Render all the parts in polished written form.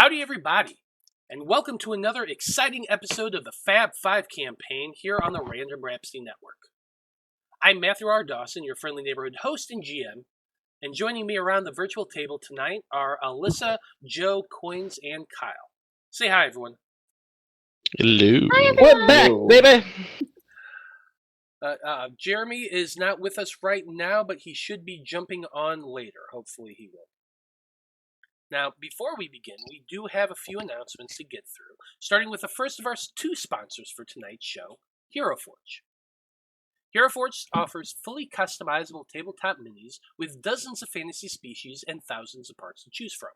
Howdy, everybody, and welcome to another exciting episode of the Faab Five campaign here on the Random Rhapsody Network. I'm Matthew R. Dawson, your friendly neighborhood host and GM, and joining me around the virtual table tonight are Alyssa, Joe, Koines, and Kyle. Say hi, everyone. Hello. Hi, We're back, baby. Jeremy is not with us right now, but he should be jumping on later. Hopefully he will. Now, before we begin, we do have a few announcements to get through, starting with the first of our two sponsors for tonight's show, HeroForge. HeroForge offers fully customizable tabletop minis with dozens of fantasy species and thousands of parts to choose from.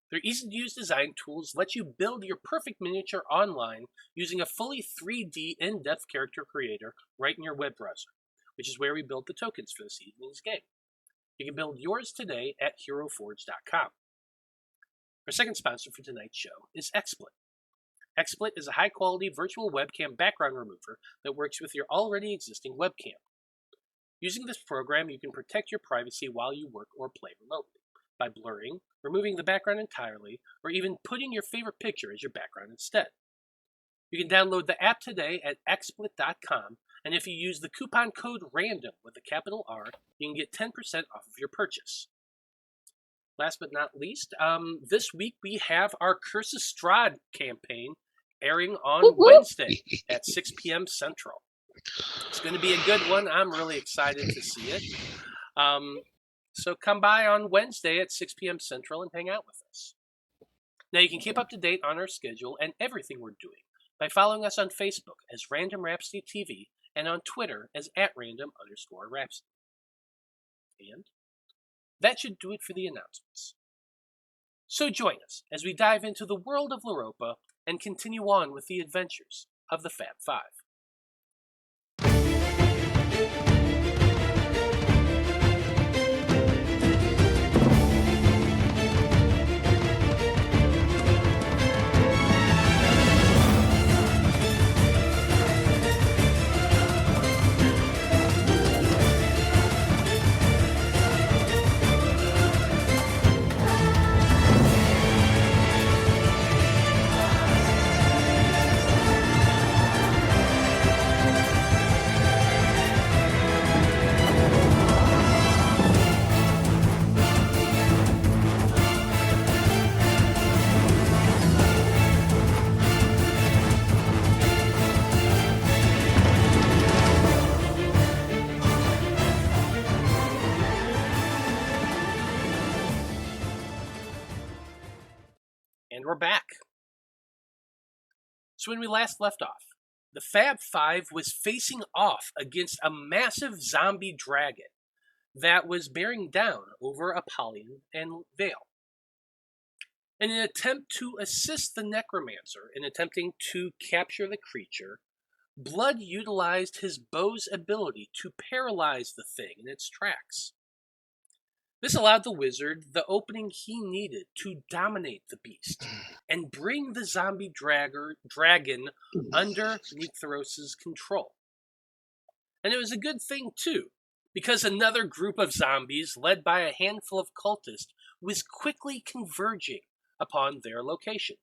Their easy-to-use design tools let you build your perfect miniature online using a fully 3D in-depth character creator right in your web browser, which is where we built the tokens for this evening's game. You can build yours today at heroforge.com. Our second sponsor for tonight's show is XSplit. XSplit is a high-quality virtual webcam background remover that works with your already existing webcam. Using this program, you can protect your privacy while you work or play remotely by blurring, removing the background entirely, or even putting your favorite picture as your background instead. You can download the app today at xsplit.com, and if you use the coupon code RANDOM with a capital R, you can get 10% off of your purchase. Last but not least, this week we have our Curse of Strahd campaign airing on Wednesday at 6 p.m. Central. It's going to be a good one. I'm really excited to see it. So come by on Wednesday at 6 p.m. Central and hang out with us. Now you can keep up to date on our schedule and everything we're doing by following us on Facebook as Random Rhapsody TV and on Twitter as @random_rhapsody. And that should do it for the announcements. So join us as we dive into the world of Loroupa and continue on with the adventures of the Faab Five. And we're back. So when we last left off, the Faab Five was facing off against a massive zombie dragon that was bearing down over Apollyon and Veil. In an attempt to assist the necromancer in attempting to capture the creature, Blood utilized his bow's ability to paralyze the thing in its tracks. This allowed the wizard the opening he needed to dominate the beast and bring the zombie dragon under Necthros' control. And it was a good thing, too, because another group of zombies, led by a handful of cultists, was quickly converging upon their location.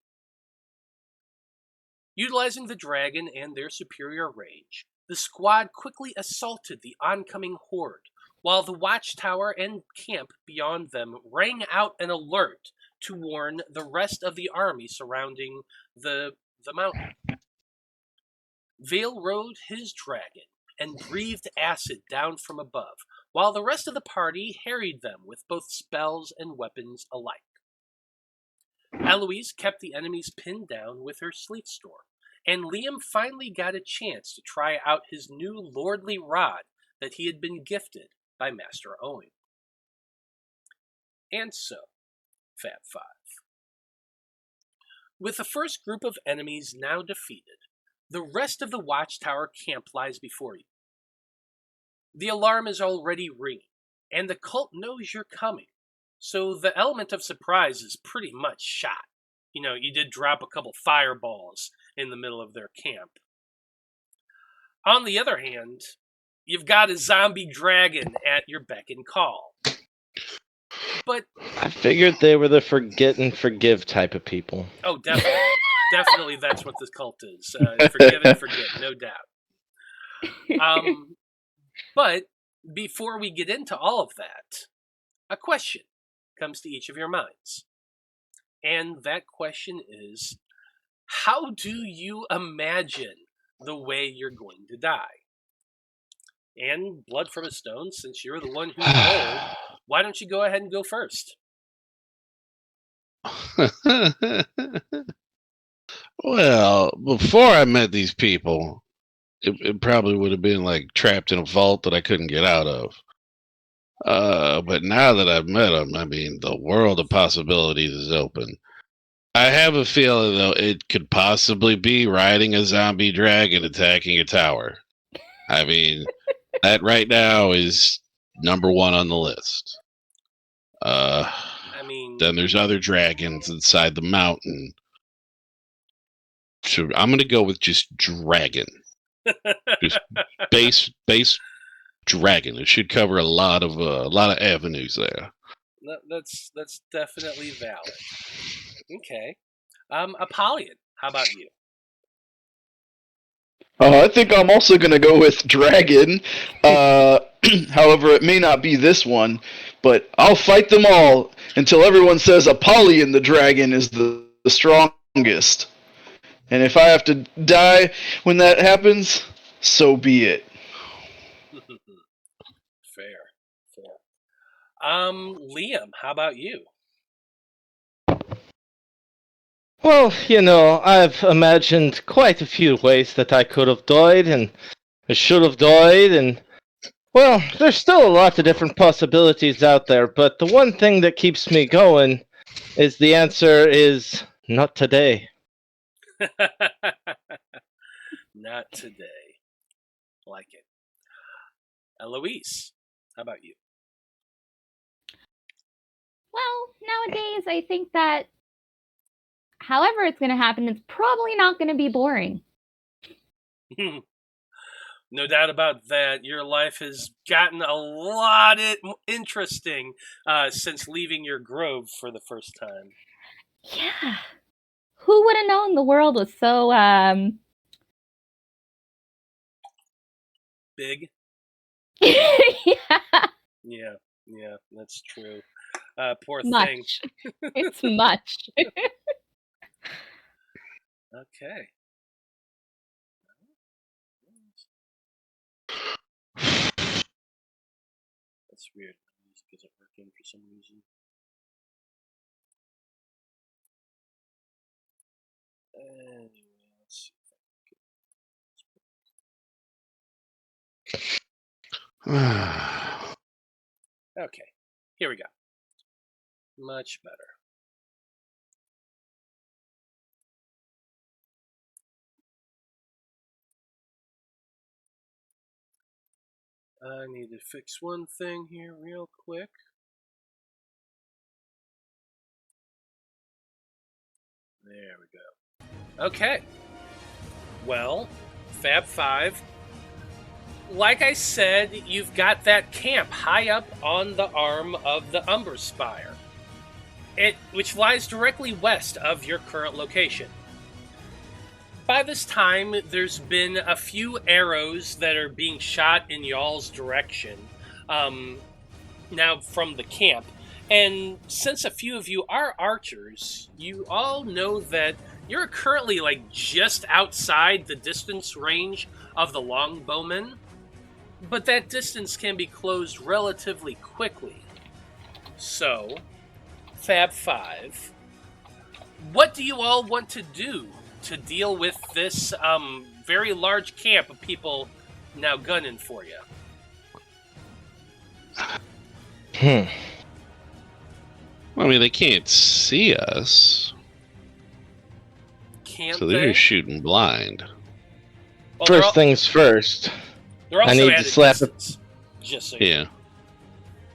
Utilizing the dragon and their superior range, the squad quickly assaulted the oncoming horde, while the watchtower and camp beyond them rang out an alert to warn the rest of the army surrounding the mountain. Veil rode his dragon and breathed acid down from above, while the rest of the party harried them with both spells and weapons alike. Eloise kept the enemies pinned down with her sleet storm, and Liam finally got a chance to try out his new lordly rod that he had been gifted by Master Owen. And so, Faab Five. With the first group of enemies now defeated, the rest of the watchtower camp lies before you. The alarm is already ringing, and the cult knows you're coming, so the element of surprise is pretty much shot. You know, you did drop a couple fireballs in the middle of their camp. On the other hand, you've got a zombie dragon at your beck and call. But I figured they were the forget and forgive type of people. oh, definitely. Definitely that's what this cult is. Forgive and forget, no doubt. But before we get into all of that, a question comes to each of your minds. And that question is, how do you imagine the way you're going to die? And Blood from a Stone, since you're the one who rolled, why don't you go ahead and go first? Well, before I met these people, it probably would have been like trapped in a vault that I couldn't get out of. But now that I've met them, I mean, the world of possibilities is open. I have a feeling, though, it could possibly be riding a zombie dragon attacking a tower. I mean, that right now is number one on the list. Then there's other dragons inside the mountain. So I'm going to go with just dragon. Just base dragon. It should cover a lot of avenues there. That's definitely valid. Okay. Apollyon, how about you? I think I'm also going to go with dragon. However, it may not be this one, but I'll fight them all until everyone says Apollyon the dragon is the strongest. And if I have to die when that happens, so be it. Fair. Liam, how about you? Well, I've imagined quite a few ways that I could have died, and I should have died, and, well, there's still a lot of different possibilities out there, but the one thing that keeps me going is the answer is not today. Not today. Like it. Eloise, how about you? Well, nowadays I think that however it's going to happen, it's probably not going to be boring. No doubt about that. Your life has gotten a lot interesting since leaving your grove for the first time. Yeah. Who would have known the world was so, big? Yeah. Yeah, that's true. Poor much. thing. It's much. Okay. That's weird. Music isn't working for some reason. Anyway, let's see if I can Okay, here we go. Much better. I need to fix one thing here real quick. There we go. Okay. Well, Faab Five, like I said, you've got that camp high up on the arm of the Umbra Spire, which lies directly west of your current location. By this time, there's been a few arrows that are being shot in y'all's direction, now from the camp. And since a few of you are archers, you all know that you're currently just outside the distance range of the longbowmen, but that distance can be closed relatively quickly. So, Faab Five, what do you all want to do to deal with this very large camp of people now gunning for you? I mean, they can't see us. Can't so they're they? just shooting blind. Well, First things first. They're also I need at to a slap distance, just so you know. Yeah.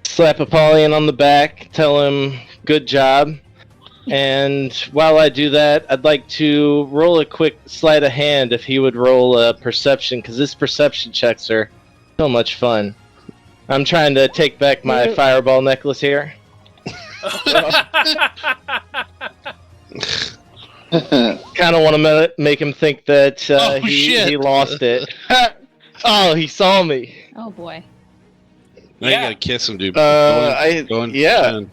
Slap Apollyon on the back, tell him good job. And while I do that, I'd like to roll a quick sleight of hand if he would roll a perception, because his perception checks are so much fun. I'm trying to take back my fireball necklace here. Kind of want to make him think that Oh, he shit. lost it. Oh, he saw me. Oh boy. Now you Yeah. gotta kiss him, dude. Yeah. Pretend.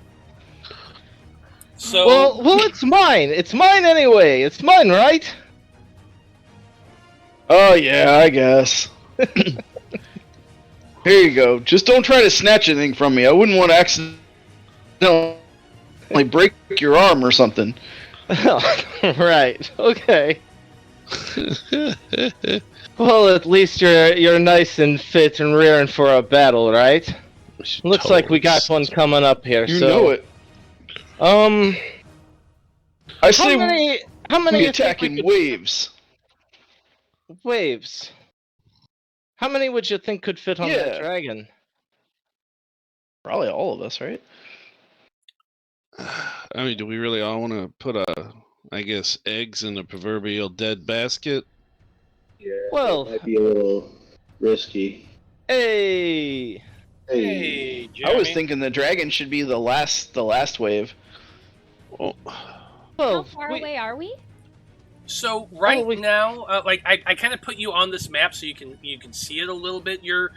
So Well, it's mine. It's mine anyway. It's mine, right? Oh yeah, I guess. Here you go. Just don't try to snatch anything from me. I wouldn't want to accidentally break your arm or something. Right. Okay. Well, at least you're nice and fit and rearing for a battle, right? Looks like we got one coming up here. You so, know it. I how say many we you attack think we in could- waves. waves? How many would you think could fit on that Yeah. dragon? Probably all of us, right? I mean, do we really all want to put I guess, eggs in the proverbial dead basket? Yeah, Well- it might be a little risky. Hey. hey, I was Jeremy. thinking the dragon should be the last wave. Oh, Well, How far we- away are we? So right we- now, like I kind of put you on this map so you can see it a little bit. You're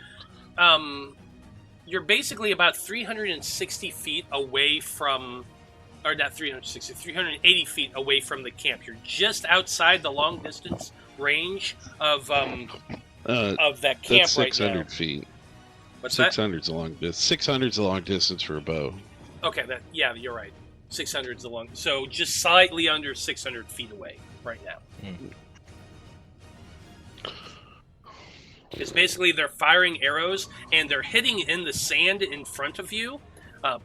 basically about 360 feet away from, or not 360, 380 feet away from the camp. You're just outside the long distance range of that camp that's right 600 now. feet. What's that? 600's a long distance. 600's a long distance for a bow. Okay, yeah, you're right. 600's the long, so just slightly under 600 feet away right now. Because basically they're firing arrows and they're hitting in the sand in front of you,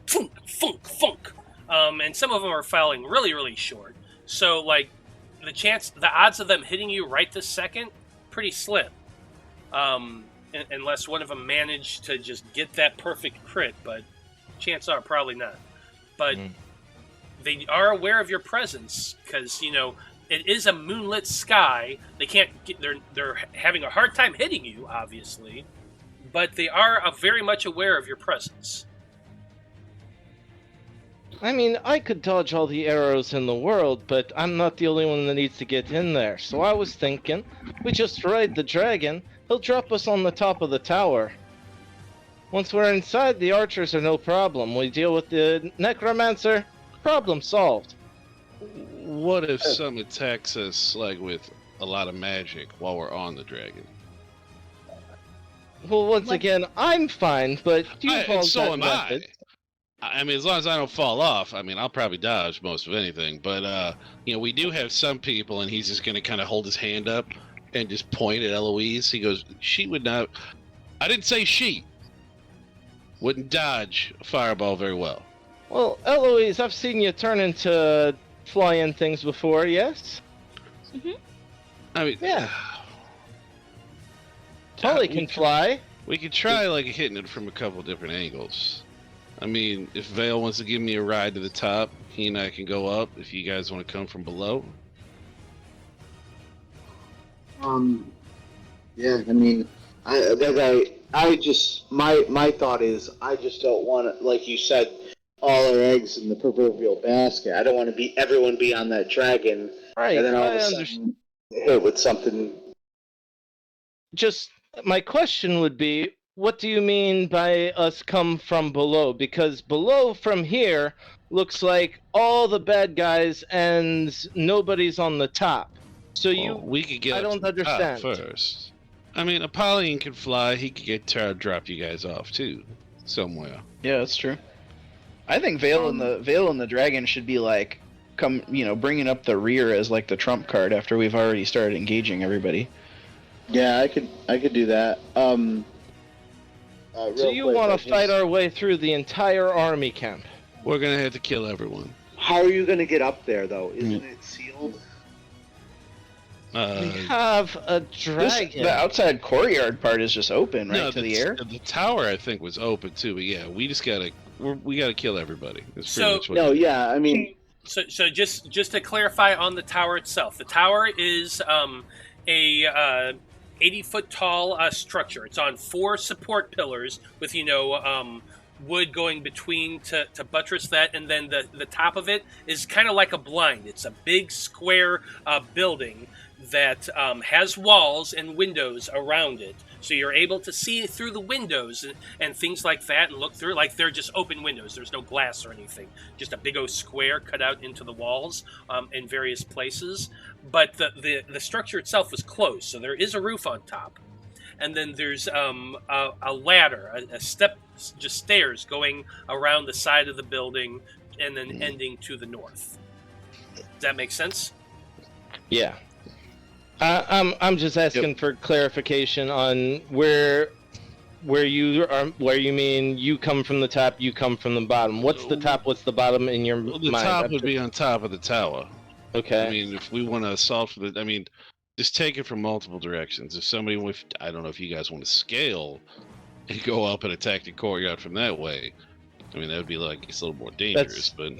funk, funk, funk, and some of them are falling really, really short. So like the odds of them hitting you right this second, pretty slim, unless one of them managed to just get that perfect crit. But chances are probably not. But they are aware of your presence because it is a moonlit sky. They can't get. They're having a hard time hitting you, obviously, but they are very much aware of your presence. I mean, I could dodge all the arrows in the world, but I'm not the only one that needs to get in there. So I was thinking, we just ride the dragon. He'll drop us on the top of the tower. Once we're inside, the archers are no problem. We deal with the necromancer. Problem solved. What if some attacks us like with a lot of magic while we're on the dragon? Well, once What- again, I'm fine, but you've all so got am methods. I mean, as long as I don't fall off, I mean, I'll probably dodge most of anything. But we do have some people, and he's just gonna kind of hold his hand up and just point at Eloise. He goes, "She would not." I didn't say she wouldn't dodge a fireball very well. Well, Eloise, I've seen you turn into flying things before, yes? I mean, Yeah. Tully we can could- fly. We could try like hitting it from a couple different angles. I mean, if Vale wants to give me a ride to the top, he and I can go up. If you guys want to come from below, Yeah, I mean, I just my thought is I just don't want to, like you said, all our eggs in the proverbial basket. I don't want to everyone be on that dragon, Right, and then all I of a understand. sudden hit with something. Just, my question would be, what do you mean by us come from below? Because below from here looks like all the bad guys and nobody's on the top. So well, we could get I up don't to the top understand. first. I mean, Apollyon can fly. He could get to drop you guys off too, somewhere. Yeah, that's true. I think Vale and the dragon should be like bringing up the rear as like the trump card after we've already started engaging everybody. Yeah, I could do that. So you want to fight our way through the entire army camp? We're gonna have to kill everyone. How are you going to get up there, though? Isn't it sealed? We have a dragon. The outside courtyard part is just open, right, no, to the air. The tower I think was open too, but yeah, we just gotta kill everybody. That's pretty So- much what. No, yeah, I mean, So just to clarify on the tower itself, the tower is a 80-foot tall structure. It's on 4 support pillars with wood going between to buttress that, and then the top of it is kind of like a blind. It's a big square building that has walls and windows around it, so you're able to see through the windows and things like that, and look through like they're just open windows. There's no glass or anything, just a big old square cut out into the walls in various places. But the structure itself is closed, so there is a roof on top, and then there's a ladder, a step, just stairs going around the side of the building, and then ending to the north. Does that make sense? Yeah. I'm just asking for clarification on where you mean you come from the top, you come from the bottom. What's the top? What's the bottom in your mind? The top would be on top of the tower. Okay. I mean, if we want to assault for the, I mean, just take it from multiple directions. If somebody, I don't know if you guys want to scale and go up and attack the courtyard from that way. I mean, that would be like, it's a little more dangerous, but.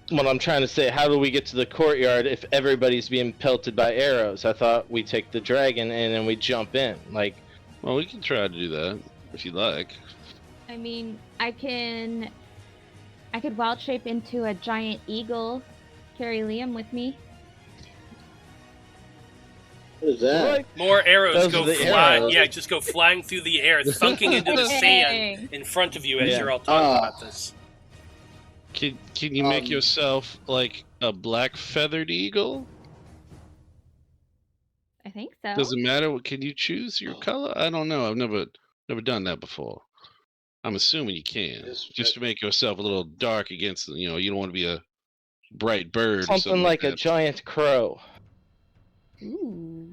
What I'm trying to say, how do we get to the courtyard if everybody's being pelted by arrows? I thought we take the dragon and then we jump in. Like, well, we can try to do that if you like. I mean, I could wild shape into a giant eagle, carry Liam with me. What is that? More arrows Those go are the flying. arrows. Yeah, just go flying through the air, thunking into the sand in front of you as you're all talking about this. Can you make yourself like a black feathered eagle? I think so. Does it matter? Can you choose your color? I don't know. I've never done that before. I'm assuming you can. Just to make yourself a little dark against, you don't want to be a bright bird. something like a giant crow. Ooh.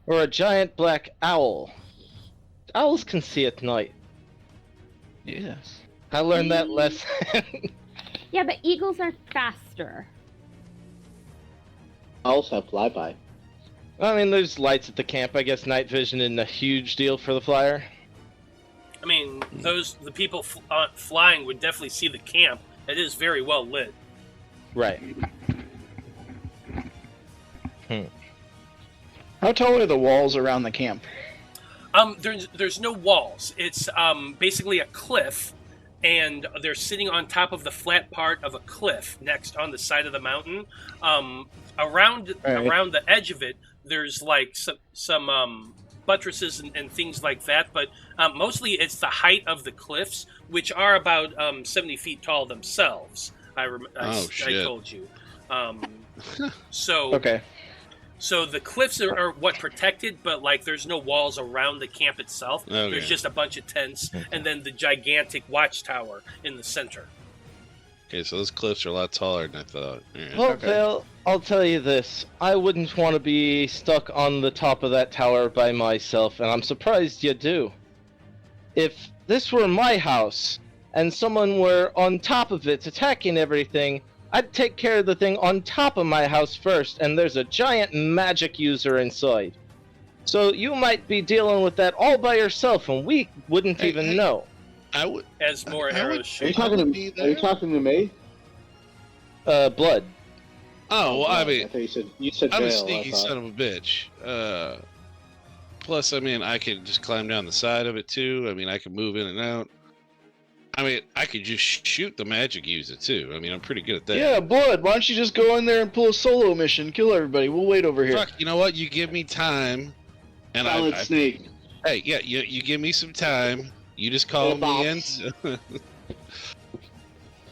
Or a giant black owl. Owls can see at night. Yes. I learned that lesson. Yeah, but eagles are faster. Owls have flyby. I mean, there's lights at the camp. I guess night vision isn't a huge deal for the flyer. I mean, the people flying would definitely see the camp. It is very well lit. Right. How tall are the walls around the camp? There's no walls. It's basically a cliff, and they're sitting on top of the flat part of a cliff next on the side of the mountain. Around the edge of it, there's like some buttresses and things like that, but mostly it's the height of the cliffs, which are about 70 feet tall themselves. I told you. So Okay. So the cliffs are what protected, but like there's no walls around the camp itself. Okay. There's just a bunch of tents, and then the gigantic watchtower in the center. Okay, so those cliffs are a lot taller than I thought. Yeah. Well, Okay. Vale, I'll tell you this. I wouldn't want to be stuck on the top of that tower by myself, and I'm surprised you do. If this were my house, and someone were on top of it attacking everything, I'd take care of the thing on top of my house first, and there's a giant magic user inside. So you might be dealing with that all by yourself, and we wouldn't even know. I would. As more I would- arrows Are shoot. you talking to me? Are you talking to me? Blood. Oh, well, I mean, thought you said I'm a Vale, sneaky I thought. son of a bitch. Plus, I mean, I could just climb down the side of it too. I mean, I could move in and out. I mean, I could just shoot the magic user too. I mean, I'm pretty good at that. Yeah, Blood, why don't you just go in there and pull a solo mission, kill everybody? We'll wait over here. Fuck, you know what? You give me time, and Solid I snake. hey, yeah, you give me some time. You just call me in.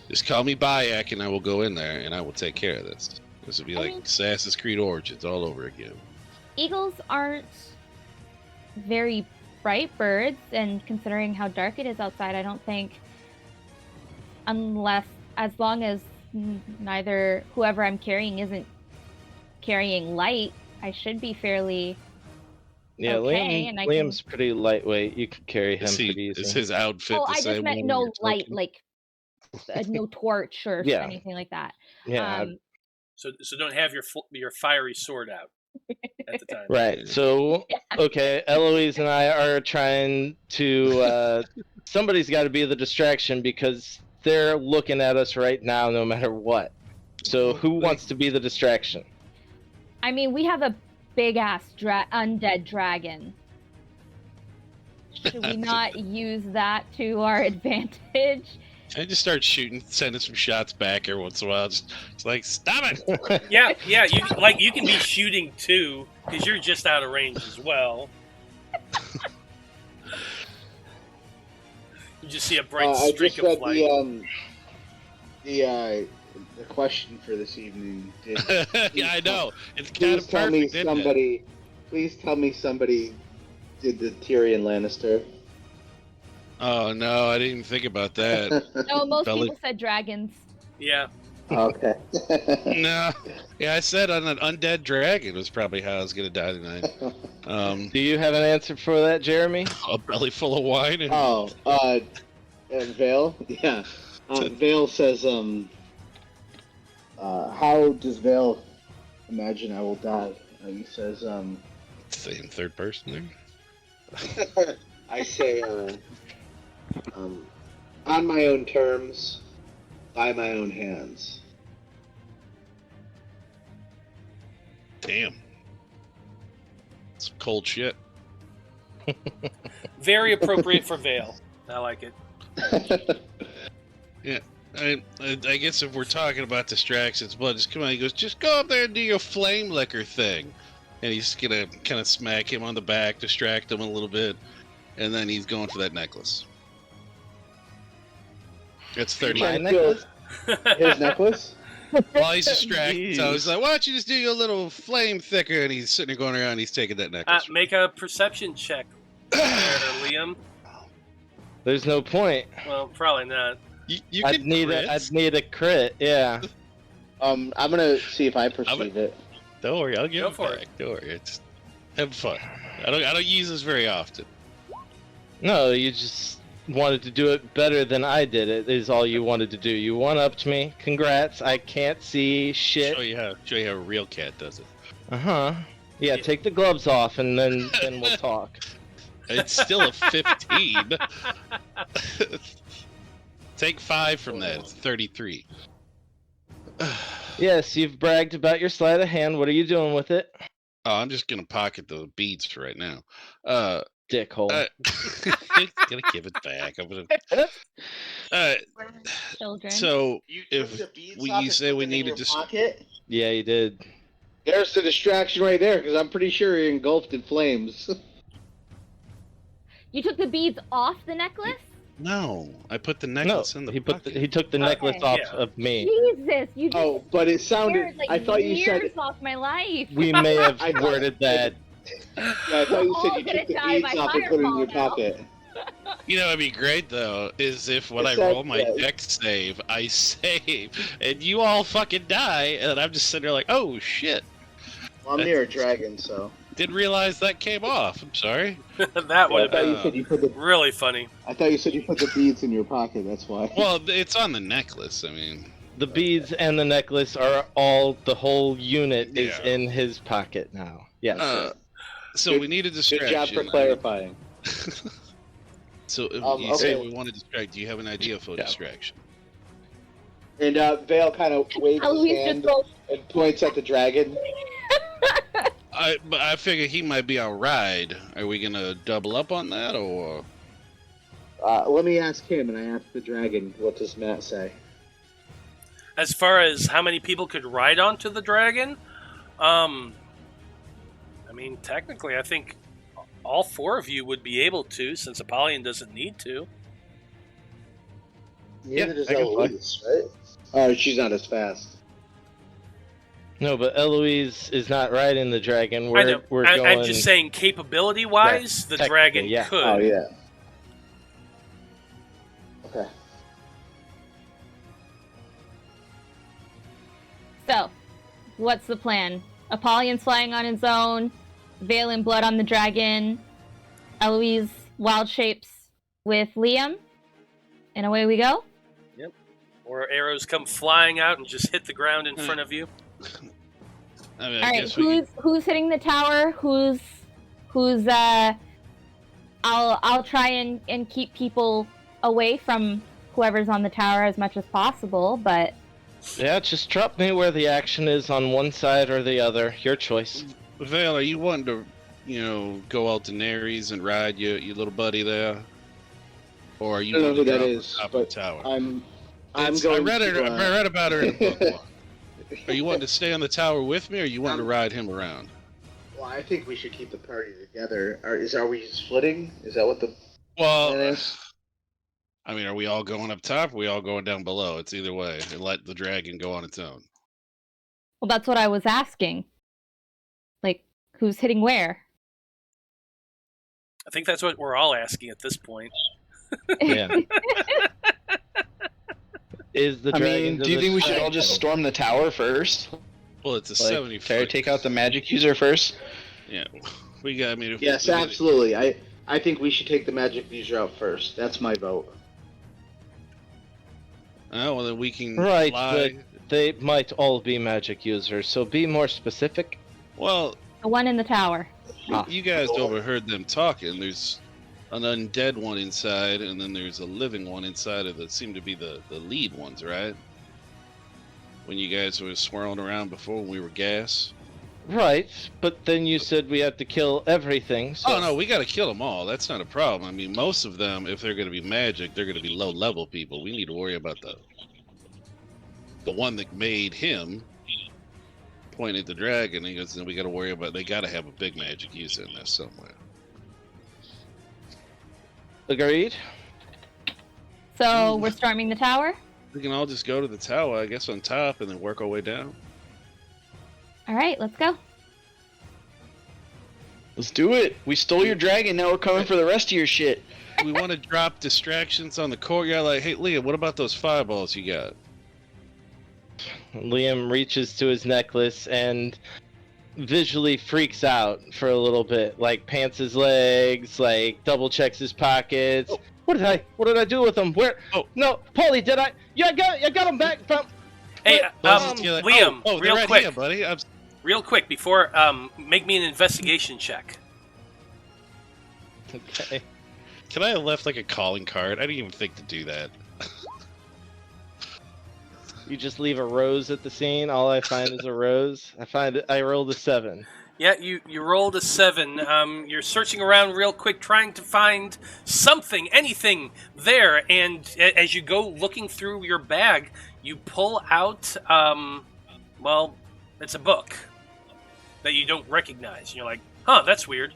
Just call me Bayak, and I will go in there, and I will take care of this. This would be like Assassin's Creed Origins all over again. Eagles aren't very bright birds, and considering how dark it is outside, I don't think, as long as neither whoever I'm carrying isn't carrying light, I should be fairly Yeah, okay, and Liam's pretty lightweight. You can carry him pretty Is easy. his outfit Oh, the I same just meant one no you're light, talking- like no torch or Yeah. anything like that. Yeah, So don't have your fiery sword out at the time. right. So, okay, Eloise and I are trying to. Somebody's got to be the distraction because they're looking at us right now, no matter what. So, who wants to be the distraction? I mean, we have a big ass undead dragon. Should we not use that to our advantage? I just start shooting, sending some shots back every once in a while. Just like, stop it! Yeah. You can be shooting too, because you're just out of range as well. You just see a bright I streak just of read light. the question for this evening. Yeah, I know. It's kind Please of tell me perfect, isn't it? Please tell me somebody did the Tyrion Lannister. Oh no, I didn't even think about that. No, most Belly- people said dragons. Yeah. Okay. No, yeah, I said on an undead dragon was probably how I was gonna die tonight. Do you have an answer for that, Jeremy? A belly full of wine and Veil? Yeah. Veil says, how does Veil imagine I will die? He says, same third person there. I say, on my own terms, by my own hands. Damn, some cold shit. Very appropriate for Vale. I like it. Yeah, I guess if we're talking about distractions, blood just come on. He goes, just go up there and do your flame liquor thing, and he's gonna kind of smack him on the back, distract him a little bit, and then he's going for that necklace. It's 30. My necklace? His necklace? While he's distracted, so Jeez. he's like, "Why don't you just do your little flame thicker?" And he's sitting there going around. He's taking that necklace. Make a perception check, there, Liam. There's no point. Well, probably not. You I'd could need a crit. Yeah. I'm gonna see if I perceive it. Don't worry, I'll give Go it for back. it. Don't worry, it's have fun. I don't use this very often. No, you just wanted to do it better than I did it, is all you wanted to do. You one-upped me. Congrats. I can't see shit. Show you how a real cat does it. Uh-huh. Yeah, take the gloves off and then we'll talk. It's still a 15. Take 5 from that. It's 33. Yes, you've bragged about your sleight of hand. What are you doing with it? Oh, I'm just gonna pocket the beads for right now. Dickhole. Gonna give it back. I'm gonna. Children. So You if took the beads we- off you and say put we them in needed your to pocket? Yeah, you did. There's the distraction right there, because I'm pretty sure you're engulfed in flames. You took the beads off the necklace? No, I put the No, necklace in the he pocket. he took the necklace off yeah. of me. Jesus, you just Oh, but it sounded. scared, like, I thought you said. years off my life. We may have I thought- worded that. Yeah, I thought you We're said all you gonna took the die by beads off and put it in fireball your now. pocket. You know, it'd be great though, is if when It's I roll that my good. dex save, I save, and you all fucking die, and I'm just sitting there like, oh shit, Well, I'm near a dragon, so. didn't realize that came off. I'm sorry. That would I have thought been you said you put the. really funny. I thought you said you put the beads in your pocket. That's why. Well, it's on the necklace. I mean, The beads and the necklace are the whole unit is Yeah. in his pocket now. Yes. so Good- we need a Good distraction. job for clarifying. So if you Okay. say we want to distract, do you have an idea for a Yeah. distraction? And Vale kind of waves his Eloise just hand goes, and points at the dragon. But I figure he might be our ride. Are we gonna double up on that, or? Let me ask him, and I asked the dragon. What does Matt say? As far as how many people could ride onto the dragon, I mean, technically, I think all 4 of you would be able to, since Apollyon doesn't need to. Neither does I can fly. Eloise, right? Oh, she's not as fast. No, but Eloise is not riding the dragon. I know. We're going. I'm just saying, capability-wise, the technically, dragon yeah. could. Oh yeah. Okay. So, what's the plan? Apollyon's flying on his own, Veil and Blood on the dragon, Eloise wild shapes with Liam, and away we go? Or arrows come flying out and just hit the ground in front of you. I mean, I Alright, guess we who's hitting the tower? Who's I'll try and keep people away from whoever's on the tower as much as possible, but Yeah, just drop me where the action is on one side or the other. Your choice. Vale, are you wanting to go out to Nares and ride your little buddy there? Or are you I don't know going to who that drop is, on top of but the tower? I'm I going read to. I read about her in a book once. Are you wanting to stay on the tower with me, or are you wanting to ride him around? Well, I think we should keep the party together. Are we splitting? Is that what the Well, plan is? I mean, are we all going up top, or are we all going down below? It's either way, and let the dragon go on its own. Well, that's what I was asking. Like, who's hitting where? I think that's what we're all asking at this point. Yeah. Is the I dragon? mean, do you think we should all just storm the tower first? Well, it's a Like, 70 try to foot. take out the magic user first? Yeah, we got. I mean, if Yes, absolutely. I think we should take the magic user out first. That's my vote. Oh, well, then we can Right, fly. but they might all be magic users, so be more specific. Well, The one in the tower. you guys overheard them talking. There's an undead one inside, and then there's a living one inside of that seem to be the lead ones, right? When you guys were swirling around before when we were gas. Right, but then you said we had to kill everything. So... Oh no, we got to kill them all. That's not a problem. I mean, most of them, if they're going to be magic, they're going to be low-level people. We need to worry about the one that made him point at the dragon. He goes, then we got to worry about. They got to have a big magic user in there somewhere. Agreed. So we're storming the tower? We can all just go to the tower, I guess, on top, and then work our way down. Alright, let's go. Let's do it. We stole your dragon, now we're coming for the rest of your shit. We want to drop distractions on the courtyard. Like, hey, Leah, what about those fireballs you got? Liam reaches to his necklace and visually freaks out for a little bit, like pants his legs, like double checks his pockets. Oh. What did I do with them? Where? Oh. No, Paulie, did I? Yeah, I got them back from. Hey, You're like, Liam, they're real right quick. here, buddy. Real quick, before make me an investigation check. Okay. Can I have left like a calling card? I didn't even think to do that. You just leave a rose at the scene. All I find is a rose. I rolled a 7. Yeah, you rolled a 7. You're searching around real quick, trying to find something, anything there. And as you go looking through your bag, you pull out, well, it's a book that you don't recognize. And you're like, huh, that's weird.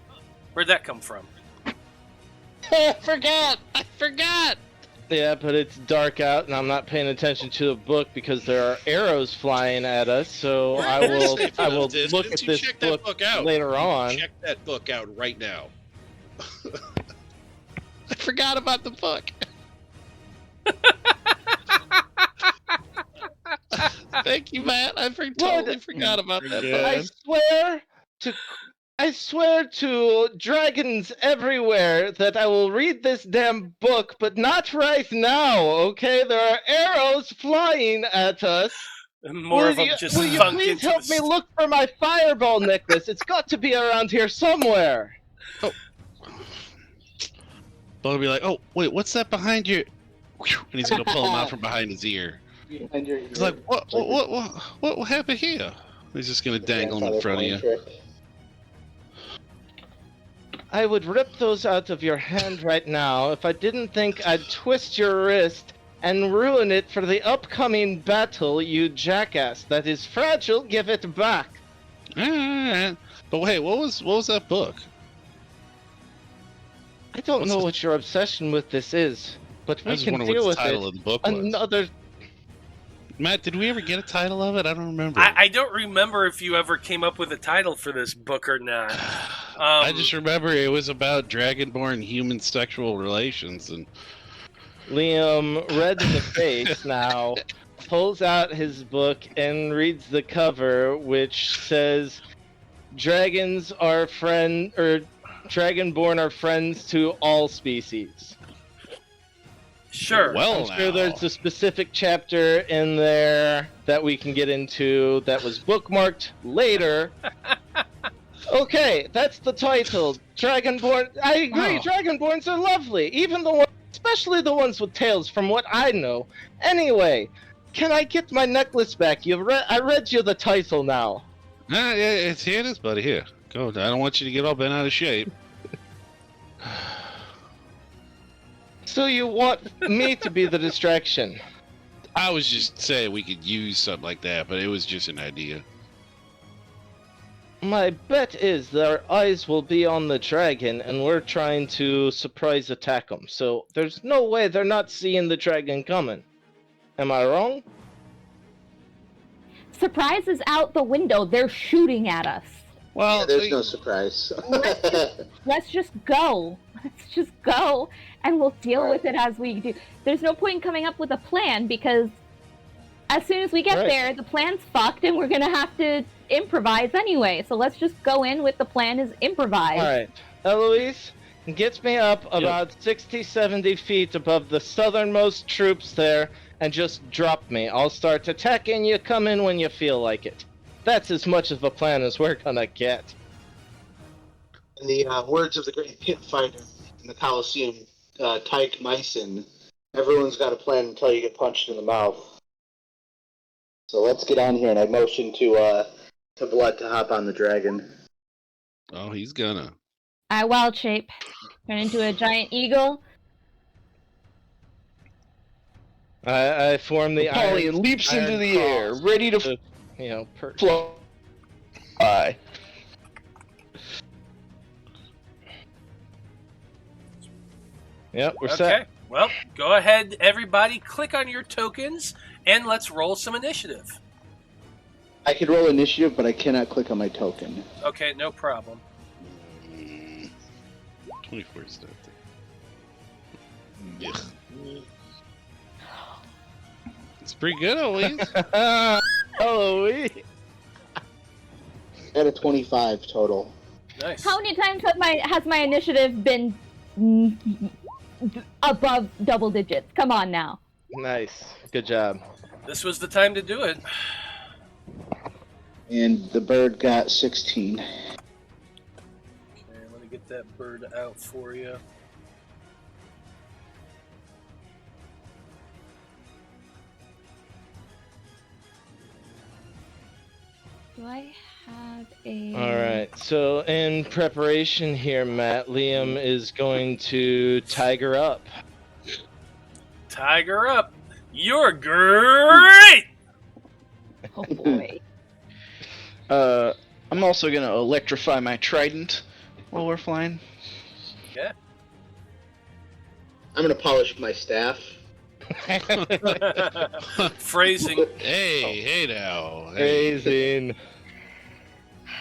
Where'd that come from? I forgot. Yeah, but it's dark out, and I'm not paying attention to the book because there are arrows flying at us. So I will look at this book out later on. Check that book out right now. I forgot about the book. Thank you, Matt. Totally forgot about that book. I swear to dragons everywhere that I will read this damn book, but not right now, okay? There are arrows flying at us. More of them just will you thunk please into help the me look for my fireball necklace? It's got to be around here somewhere. But will be like, oh, wait, what's that behind you? And he's going to pull him out from behind his ear. Behind your ear. He's like, what happened here? He's just going to dangle him in front of you. I would rip those out of your hand right now if I didn't think I'd twist your wrist and ruin it for the upcoming battle, you jackass. That is fragile, give it back. Alright. But wait, what was that book? I don't know what your obsession with this is, but I we just can wonder deal what the with title it of the book was. another... Matt, did we ever get a title of it? I don't remember. I don't remember if you ever came up with a title for this book or not. I just remember it was about dragonborn human sexual relations, and Liam, red in the face now, pulls out his book and reads the cover, which says, Dragons are Dragonborn are friends to all species. Sure. well, I'm sure there's a specific chapter in there that we can get into that was bookmarked later. Okay, that's the title. Dragonborn. I agree, Dragonborns are lovely. Even the ones, especially the ones with tails, from what I know. Anyway, can I get my necklace back? I read you the title now. yeah, here it is, buddy. Here. Go. I don't want you to get all bent out of shape. So you want me to be the distraction? I was just saying we could use something like that, but it was just an idea. My bet is their eyes will be on the dragon, and we're trying to surprise attack them. So there's no way they're not seeing the dragon coming. Am I wrong? Surprise is out the window. They're shooting at us. Well, Yeah, there's no surprise. Let's just go. Let's just go, and we'll deal with it as we do. There's no point in coming up with a plan, because as soon as we get there, the plan's fucked, and we're gonna have to improvise anyway. So let's just go in with the plan is improvise. Alright. Eloise gets me up about 60, 70 feet above the southernmost troops there, and just drop me. I'll start attacking you, come in when you feel like it. That's as much of a plan as we're gonna get. In the words of the great pit fighter in the Colosseum, Tyke Myson, everyone's got a plan until you get punched in the mouth. So let's get on here, and I motion to Blood to hop on the dragon. Oh, he's gonna. I wild shape, turn into a giant eagle. I form the Apollyon leaps into the air, ready to fly. Yep, we're Okay. set. Well, go ahead, everybody. Click on your tokens, and let's roll some initiative. I could roll initiative, but I cannot click on my token. Okay, no problem. 24 is not there. It's pretty good, Eloise. Eloise. I got a 25 total. Nice. How many times has my initiative been above double digits? Come on now. Nice. Good job. This was the time to do it. And the bird got 16. Okay, let me get that bird out for you. Do I have a... Alright, so in preparation here, Matt, Liam is going to tiger up. Tiger up. You're great! Oh boy. I'm also going to electrify my trident while we're flying. Yeah. I'm going to polish my staff. Phrasing. Hey now. Hey. Amazing.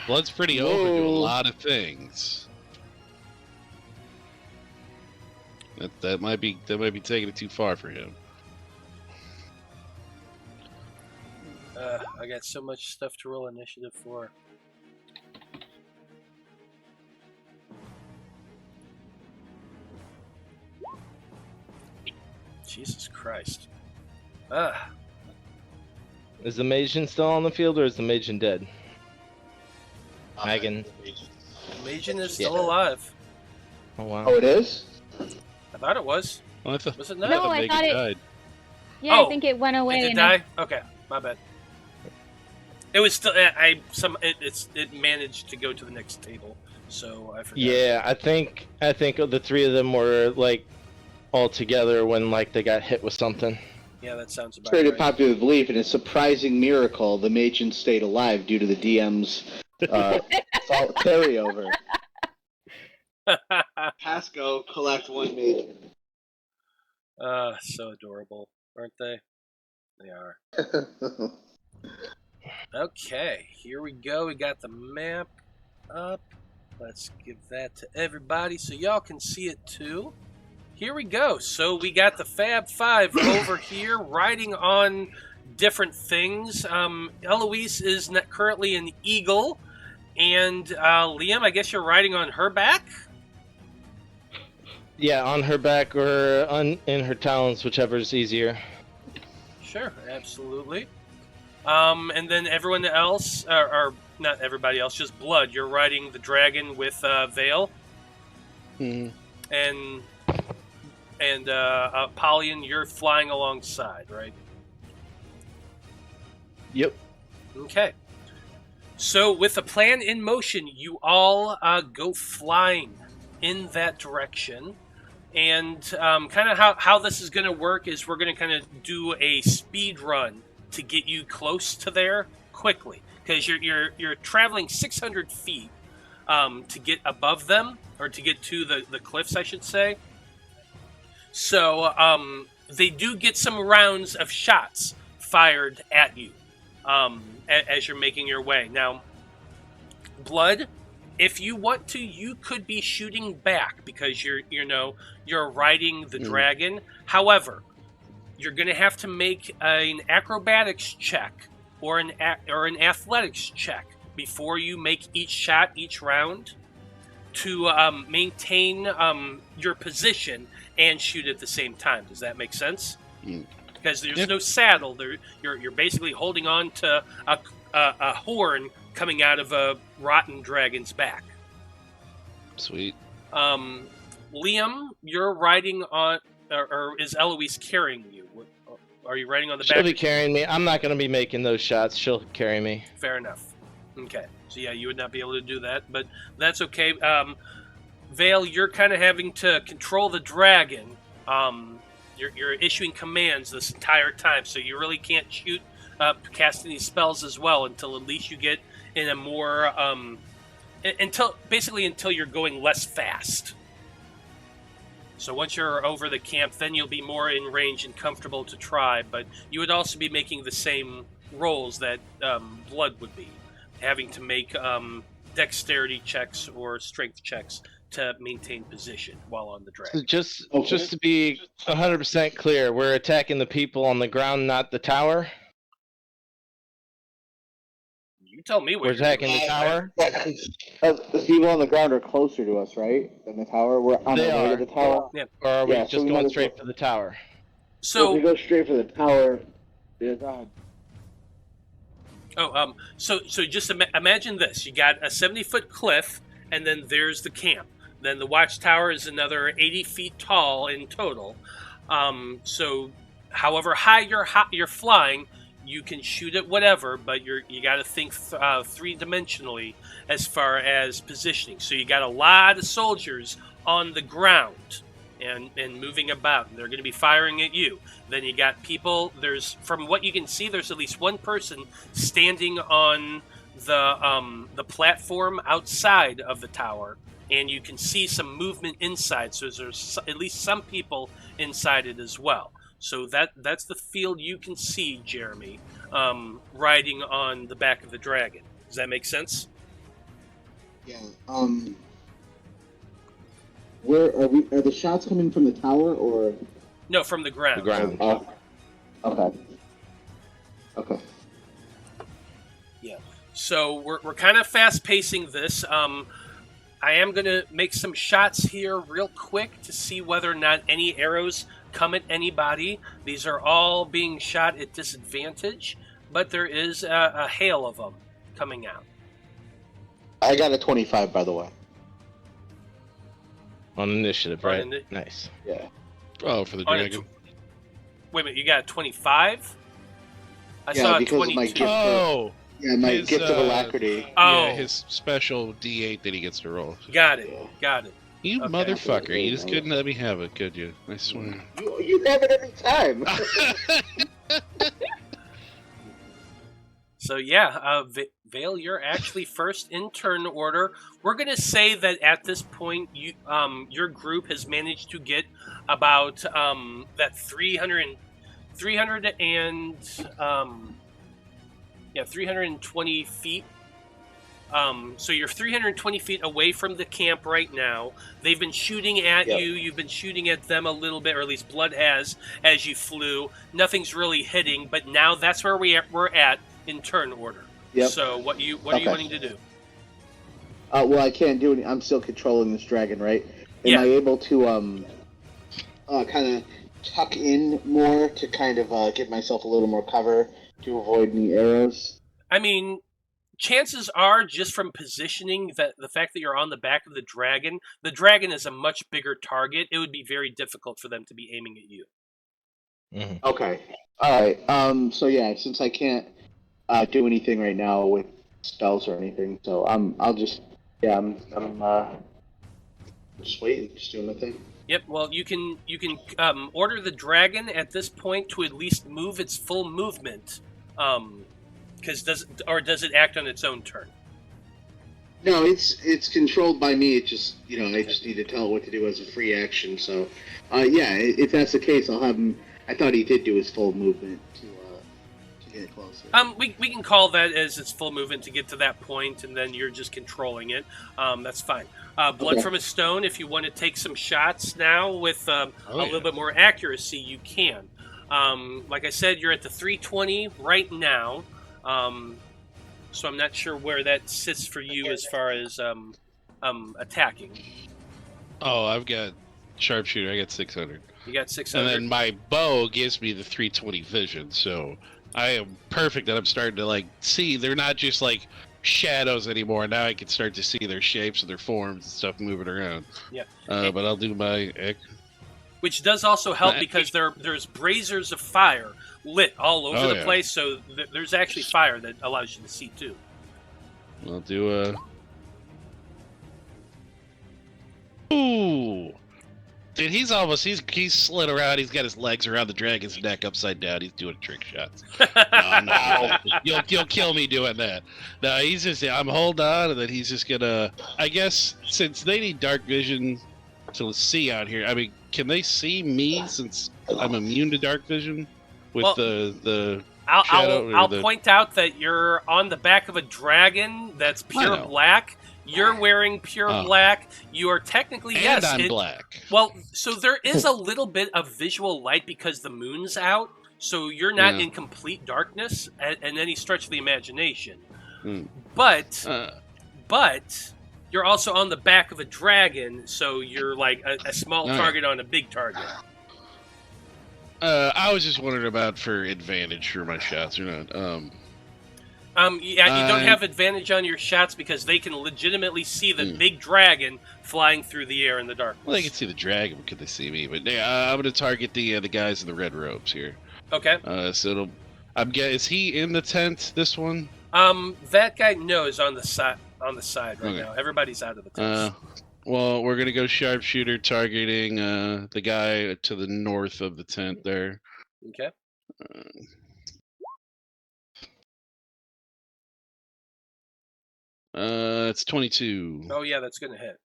Blood's pretty open to a lot of things. That might be taking it too far for him. I got so much stuff to roll initiative for. Jesus Christ. Is the Magian still on the field, or is the Magian dead? Megan. Magian is still alive. Oh, wow. Oh, it is? I thought it was. Well, I thought, Was it not? No, I thought it... died. Yeah, Oh, I think it went away. Did it die? Okay, my bad. It was still. It managed to go to the next table, so I forgot. Yeah, I think the three of them were like all together when like they got hit with something. Yeah, that sounds about Pretty right. popular belief, and a surprising miracle, the Magian stayed alive due to the DM's carryover. Pasco, collect one Magian. So adorable, aren't they? They are. Okay, here we go. We got the map up. Let's give that to everybody so y'all can see it too. Here we go. So we got the Faab Five over here riding on different things. Eloise is currently an eagle. And Liam, I guess you're riding on her back? Yeah, on her back or in her talons, whichever's easier. Sure, absolutely. And then everyone else, or not everybody else, just Blood. You're riding the dragon with Veil. Mm-hmm. And Apollyon, you're flying alongside, right? Yep. Okay. So, with the plan in motion, you all go flying in that direction. And kind of how this is going to work is we're going to kind of do a speed run to get you close to there quickly. Because you're traveling 600 feet to get above them, or to get to the cliffs, I should say. So they do get some rounds of shots fired at you as you're making your way. Now, Blood, if you want to, you could be shooting back because you're riding the dragon. However, you're going to have to make an acrobatics check or an athletics check before you make each shot each round to maintain your position and shoot at the same time. Does that make sense? Because there's no saddle. You're basically holding on to a horn coming out of a rotten dragon's back. Sweet. Liam, you're riding on, or is Eloise carrying you? Are you riding on the back? She'll be carrying me. I'm not going to be making those shots. She'll carry me. Fair enough. Okay. So yeah, you would not be able to do that, but that's okay. Veil, you're kind of having to control the dragon. You're issuing commands this entire time, so you really can't shoot, cast any spells as well until at least you get in a more until you're going less fast. So once you're over the camp, then you'll be more in range and comfortable to try. But you would also be making the same rolls that Blood would be, having to make dexterity checks or strength checks to maintain position while on the dragon. So just to be 100% clear, we're attacking the people on the ground, not the tower? You tell me what We're attacking the tower? The people on the ground are closer to us, right? Than the tower. We're on the way to the tower. Yeah. Or are we Yeah, just so we going might as straight well- for the tower? So if we go straight for the tower, yeah, God. So just imagine this: you got a 70-foot cliff, and then there's the camp. Then the watchtower is another 80 feet tall in total. So, however high you're flying, you can shoot at whatever, but you got to think three-dimensionally as far as positioning. So you got a lot of soldiers on the ground and moving about, and they're going to be firing at you. Then you got people. From what you can see, there's at least one person standing on the platform outside of the tower, and you can see some movement inside. So there's at least some people inside it as well. So that's the field you can see, Jeremy, riding on the back of the dragon. Does that make sense? Yeah. Where are we? Are the shots coming from the tower or? No, from the ground. The ground. Okay. Okay. Yeah. So we're kind of fast pacing this. I am going to make some shots here real quick to see whether or not any arrows come at anybody. These are all being shot at disadvantage, but there is a hail of them coming out. I got a 25, by the way. On initiative, On right? Nice. Yeah. Oh, for the On a dragon. Wait a minute, you got a 25? I Yeah, saw a because of my 22. gift. Oh, Yeah, my His, gift of alacrity. Oh, yeah, his special D8 that he gets to roll. got it. You Okay. motherfucker! You just couldn't let me have it, could you? I swear. You have it every time. So yeah, Vale, you're actually first in turn order. We're gonna say that at this point, your group has managed to get about that 320 feet. So you're 320 feet away from the camp right now. They've been shooting at Yep. you. You've been shooting at them a little bit, or at least Blood has, as you flew. Nothing's really hitting, but now that's where we're at in turn order. Yep. So what are you Okay. wanting to do? Well, I can't do any. I'm still controlling this dragon, right? Am Yeah. I able to kind of tuck in more to kind of give myself a little more cover to avoid any arrows? I mean, chances are, just from positioning, that the fact that you're on the back of the dragon is a much bigger target. It would be very difficult for them to be aiming at you. Okay. All right. So yeah, since I can't do anything right now with spells or anything. So I'm just waiting, just doing my thing. Yep. Well, you can order the dragon at this point to at least move its full movement, because does it act on its own turn? No, it's controlled by me. It just I just need to tell it what to do as a free action. So, if that's the case, I'll have him. I thought he did do his full movement to get closer. We can call that as its full movement to get to that point, and then you're just controlling it. That's fine. Blood Okay. from a Stone, if you want to take some shots now with a little bit more accuracy, you can. Like I said, you're at the 320 right now, so I'm not sure where that sits for you as far as attacking. Oh, I've got sharpshooter. I got 600. You got 600. And then my bow gives me the 320 vision, so I am perfect that I'm starting to see they're not just shadows anymore. Now I can start to see their shapes and their forms and stuff moving around. Yeah. But I'll do my... Which does also help because there's braziers of fire lit all over the place, so there's actually fire that allows you to see too. I'll do a... Ooh! Dude, he's slid around. He's got his legs around the dragon's neck upside down. He's doing trick shots. No. You'll kill me doing that. No, he's just... I'm hold on, and then he's just gonna... I guess, since they need dark vision to see out here, I mean, can they see me since I'm immune to dark vision? With the I'll point out that you're on the back of a dragon that's pure black. You're wearing pure black. You are technically and I'm black. Well, so there is a little bit of visual light because the moon's out, so you're not in complete darkness at any stretch of the imagination. But you're also on the back of a dragon, so you're like a small target on a big target. I was just wondering about for advantage for my shots or not. You don't have advantage on your shots because they can legitimately see the big dragon flying through the air in the darkness. Well, they can see the dragon, but could they see me? But I'm going to target the guys in the red robes here. Okay. So is he in the tent? This one? That guy is on the side right now. Everybody's out of the tent. Well, we're gonna go sharpshooter targeting the guy to the north of the tent there. Okay. It's 22. Oh yeah, that's gonna hit.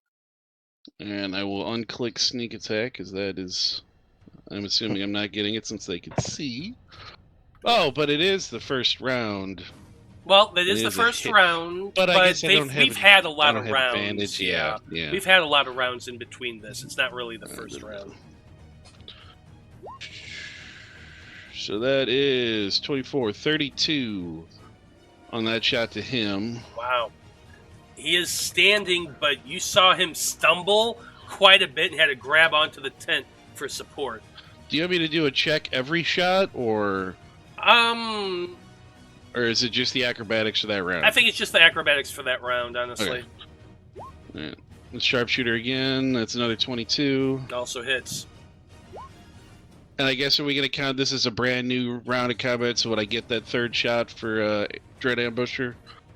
And I will unclick sneak attack because that is. I'm assuming I'm not getting it since they could see. Oh, but it is the first round. Well, that is the first round, but I guess we've had a lot of rounds. Advantage. Yeah. We've had a lot of rounds in between this. It's not really the first round. So that is 24, 32 on that shot to him. Wow. He is standing, but you saw him stumble quite a bit and had to grab onto the tent for support. Do you want me to do a check every shot, or is it just the acrobatics for that round? I think it's just the acrobatics for that round, honestly. Okay. All right. Sharpshooter again. That's another 22. Also hits. And I guess, are we going to count this as a brand new round of combat, so would I get that third shot for Dread Ambusher?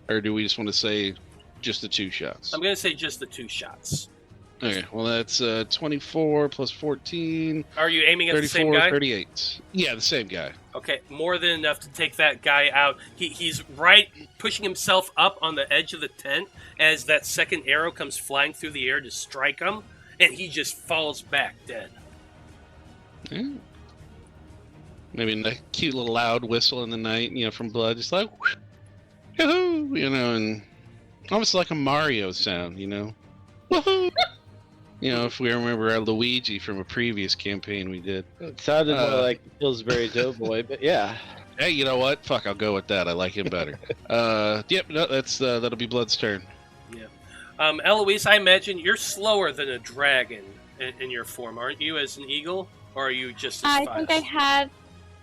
Or do we just want to say just the 2 shots? I'm going to say just the 2 shots. Okay, well that's 24 plus 14. Are you aiming at 34, the same guy? 38. Yeah, the same guy. Okay, more than enough to take that guy out. He's right, pushing himself up on the edge of the tent as that second arrow comes flying through the air to strike him, and he just falls back dead. Yeah. Maybe a cute little loud whistle in the night, from blood, just like, whoosh, yahoo, and almost like a Mario sound, woohoo. If we remember our Luigi from a previous campaign we did. It sounded more like Pillsbury Doughboy, but yeah. Hey, you know what? Fuck, I'll go with that. I like him better. Yep, no, that'll be Blood's turn. Yeah. Eloise, I imagine you're slower than a dragon in your form, aren't you, as an eagle? Or are you just as fast? I think I have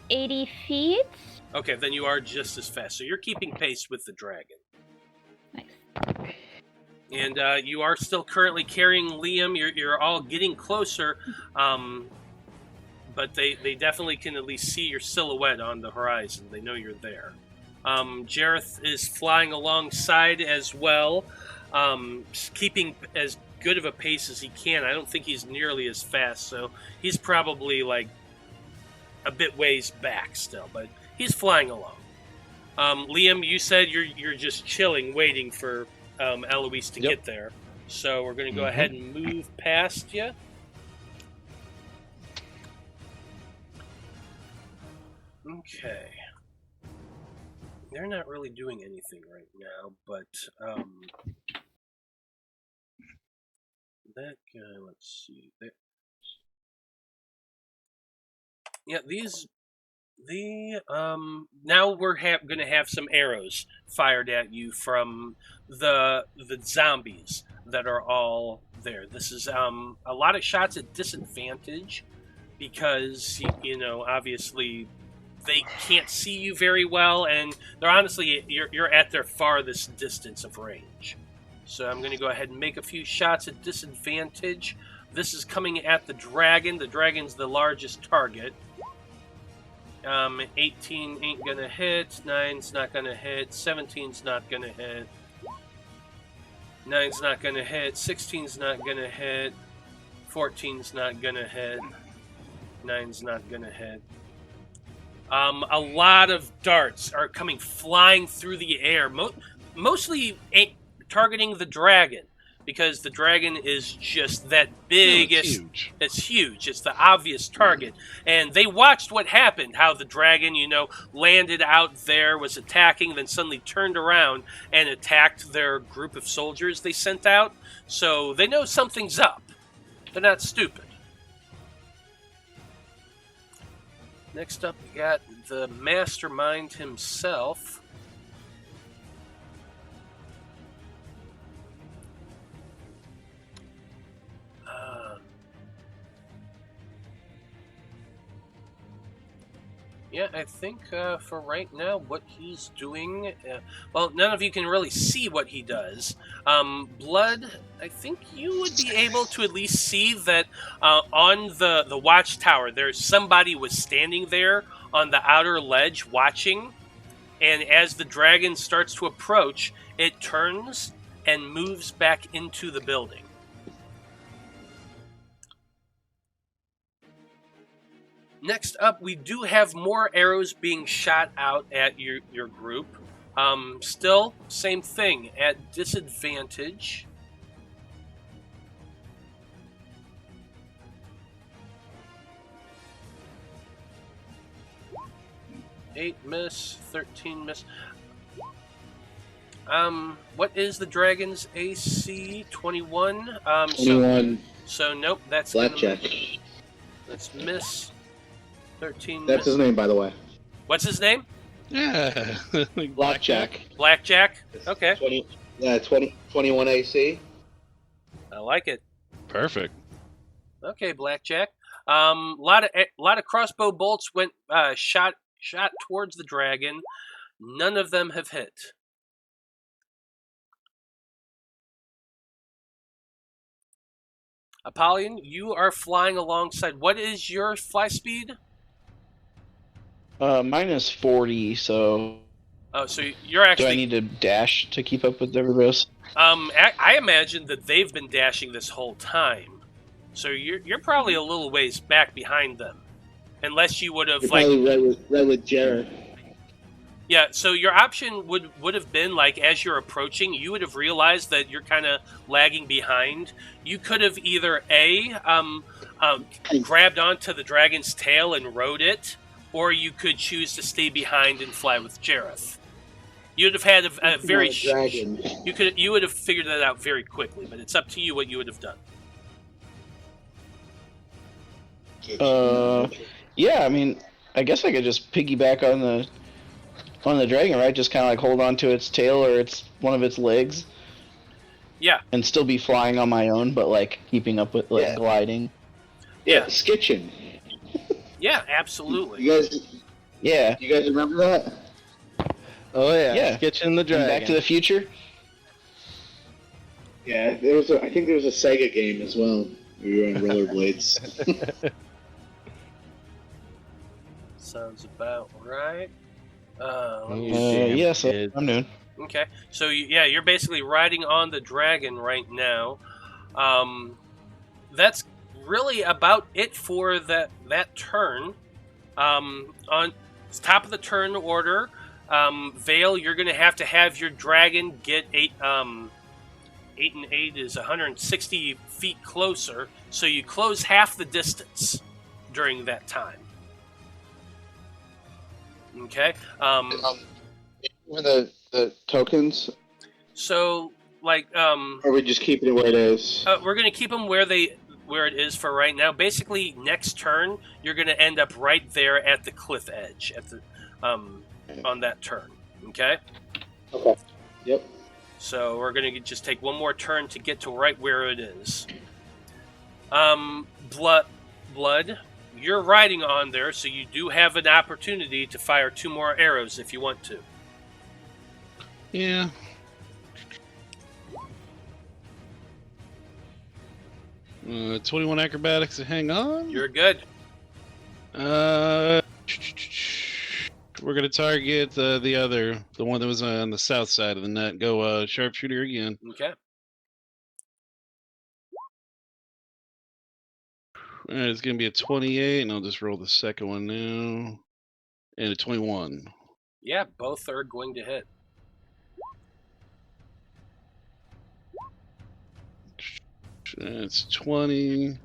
80 feet. Okay, then you are just as fast. So you're keeping pace with the dragon. Nice. And you are still currently carrying Liam. You're all getting closer, but they definitely can at least see your silhouette on the horizon. They know you're there. Jareth is flying alongside as well, keeping as good of a pace as he can. I don't think he's nearly as fast, so he's probably like a bit ways back still, but he's flying along. Liam, you said you're just chilling, waiting for Eloise to get there. So we're going to go ahead and move past you. Okay. They're not really doing anything right now, but that guy, let's see. Yeah, now we're going to have some arrows fired at you from the zombies that are all there. This is a lot of shots at disadvantage because, obviously they can't see you very well, and they're honestly, you're at their farthest distance of range. So I'm going to go ahead and make a few shots at disadvantage. This is coming at the dragon. The dragon's the largest target. 18 ain't gonna hit, 9's not gonna hit, 17's not gonna hit, 9's not gonna hit, 16's not gonna hit, 14's not gonna hit, 9's not gonna hit. A lot of darts are coming flying through the air, mostly targeting the dragon, because the dragon is just that big. It's huge. It's huge. It's the obvious target. And they watched what happened, how the dragon, landed out there, was attacking, then suddenly turned around and attacked their group of soldiers they sent out. So they know something's up. They're not stupid. Next up, we got the mastermind himself. Yeah, I think for right now, what he's doing... well, none of you can really see what he does. Blood, I think you would be able to at least see that on the watchtower, there's somebody was standing there on the outer ledge watching. And as the dragon starts to approach, it turns and moves back into the building. Next up, we do have more arrows being shot out at your group. Still, same thing, at disadvantage. Eight miss, 13 miss. What is the dragon's AC? 21? 21. So nope, that's Blackjack. Let's miss. 13. That's his name, by the way. What's his name? Yeah. Blackjack. Blackjack. Okay. 21 AC. I like it. Perfect. Okay, Blackjack. Lot of crossbow bolts went shot towards the dragon. None of them have hit. Apollyon, you are flying alongside. What is your fly speed? Mine is 40, so... Oh, so you're actually... Do I need to dash to keep up with everybody else? I imagine that they've been dashing this whole time. So you're probably a little ways back behind them. Unless you would have, You're probably right with Jared. Yeah, so your option would have been, as you're approaching, you would have realized that you're kind of lagging behind. You could have either, grabbed onto the dragon's tail and rode it, or you could choose to stay behind and fly with Jareth. You'd have had a very... dragon. You would have figured that out very quickly, but it's up to you what you would have done. Yeah, I mean, I guess I could just piggyback on the dragon, right? Just kind of hold on to its tail or one of its legs. Yeah. And still be flying on my own, but keeping up with gliding. Yeah, skitching. Yeah, absolutely. You guys remember that? Oh yeah, Yeah. Skitching the dragon. Back to the Future. Yeah, I think there was a Saga game as well. We were on rollerblades. Sounds about right. Let me You see. damn Yes, kid. I'm noon. Okay, so you're basically riding on the dragon right now. That's really about it for that turn. On top of the turn order, Veil, you're going to have your dragon get 8 and 8 is 160 feet closer, so you close half the distance during that time. Okay. The tokens, So like or are we just keeping it where it is? we're going to keep them where it is for right now. Basically, next turn you're going to end up right there at the cliff edge at the on that turn. Okay. Okay. Yep. So we're going to just take one more turn to get to right where it is. Blood, you're riding on there, so you do have an opportunity to fire 2 more arrows if you want to. Yeah. Uh, 21 acrobatics to hang on. You're good. We're gonna target the one that was on the south side of the net. Go sharpshooter again. Okay. All right, it's gonna be a 28, and I'll just roll the second one now, and a 21. Yeah, both are going to hit. It's 20,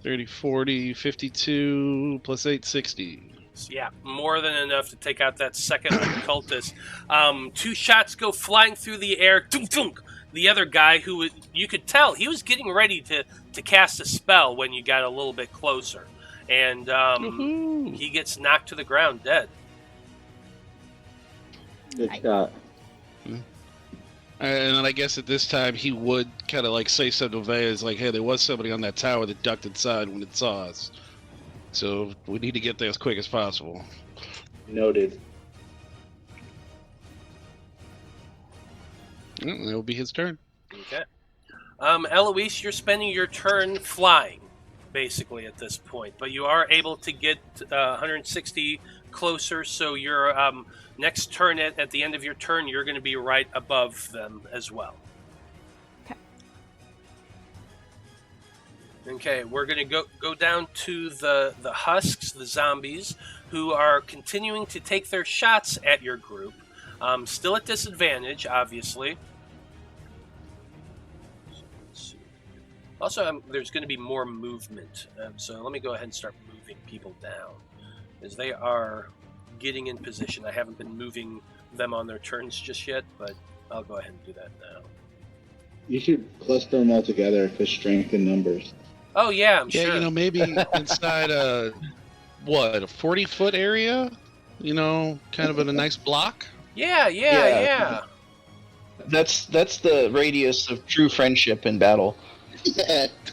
30, 40, 52, plus 8, 60. So yeah, more than enough to take out that second cultist. 2 shots go flying through the air. Dunk, dunk. The other guy, who you could tell he was getting ready to cast a spell when you got a little bit closer, and he gets knocked to the ground dead. Good shot. And then I guess at this time he would kind of like say something to Veil, like, "Hey, there was somebody on that tower that ducked inside when it saw us, so we need to get there as quick as possible." Noted. It'll be his turn. Okay. Eloise, you're spending your turn flying, basically, at this point. But you are able to get 160 closer, so your next turn, at the end of your turn, you're going to be right above them as well. Okay, we're going to go down to the husks, the zombies, who are continuing to take their shots at your group. Still at disadvantage, obviously. Also, there's going to be more movement, so let me go ahead and start moving people down, as they are getting in position. I haven't been moving them on their turns just yet, but I'll go ahead and do that now. You should cluster them all together for strength in numbers. Oh yeah, I'm sure. Yeah, maybe inside a 40-foot area, kind of in a nice block. Yeah. That's the radius of true friendship in battle.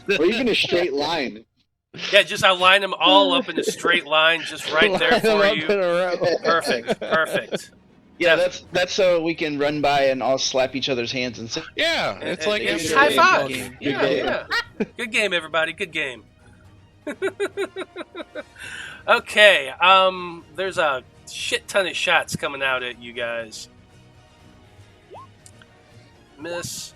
Or even a straight line. Yeah, just I'll line them all up in a straight line, just right there for you. Perfect. Yeah, that's so we can run by and all slap each other's hands and say, Yeah, it's like it's a high five. game. Yeah. Good game, everybody. Good game. Okay, there's a shit ton of shots coming out at you guys. Miss.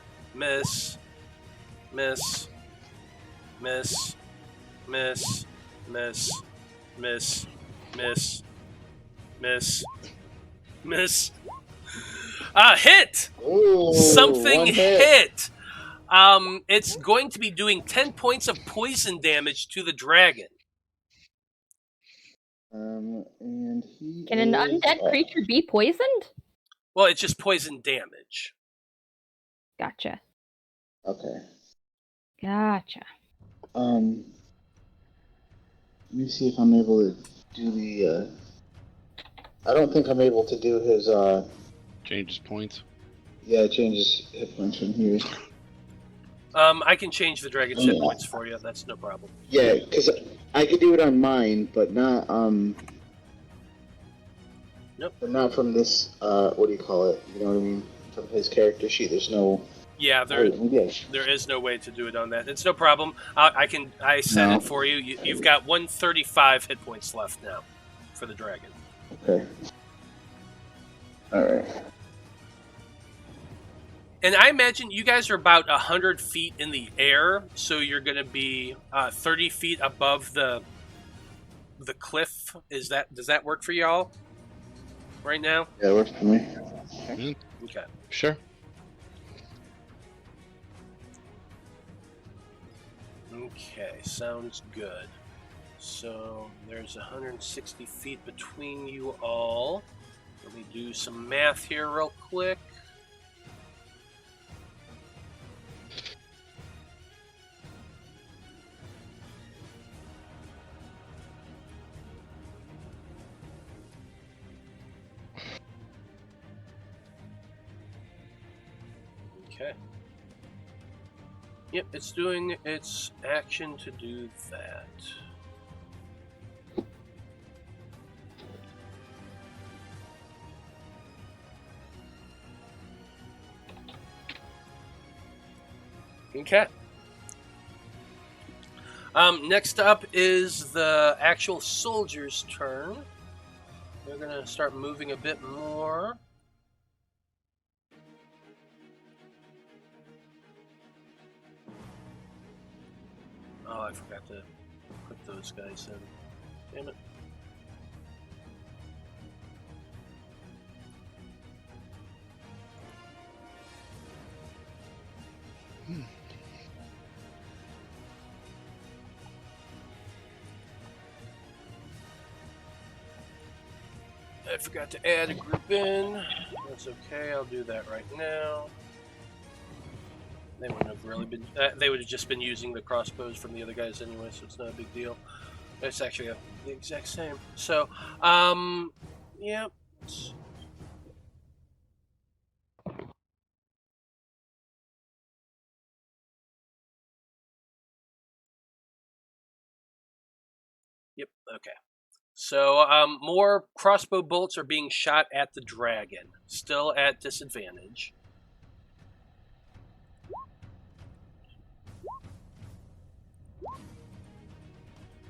Hit! Ooh, Something one hit! It's going to be doing 10 points of poison damage to the dragon. And he Can an undead creature be poisoned? Well, it's just poison damage. Gotcha. Okay. Gotcha. Let me see if I'm able to do the. I don't think I'm able to do his. Changes points. Yeah, it changes hit points from here. I can change the dragon's hit points for you. That's no problem. Yeah, because I could do it on mine, but not Nope. But not from this. What do you call it? You know what I mean? From his character sheet. There's no. Yeah, there is no way to do it on that. It's no problem. I set it for you. You've got 135 hit points left now for the dragon. Okay. All right. And I imagine you guys are about 100 feet in the air, so you're going to be 30 feet above the cliff. Does that work for y'all right now? Yeah, it works for me. Okay. Sure. Okay, sounds good. So there's 160 feet between you all. Let me do some math here real quick. Okay. Yep, it's doing its action to do that. Okay. Next up is the actual soldier's turn. They're gonna start moving a bit more. Oh, I forgot to put those guys in. Damn it. I forgot to add a group in. That's okay, I'll do that right now. They wouldn't have really been. They would have just been using the crossbows from the other guys anyway, so it's not a big deal. It's actually the exact same. So, yeah. Yep. Okay. So, more crossbow bolts are being shot at the dragon. Still at disadvantage.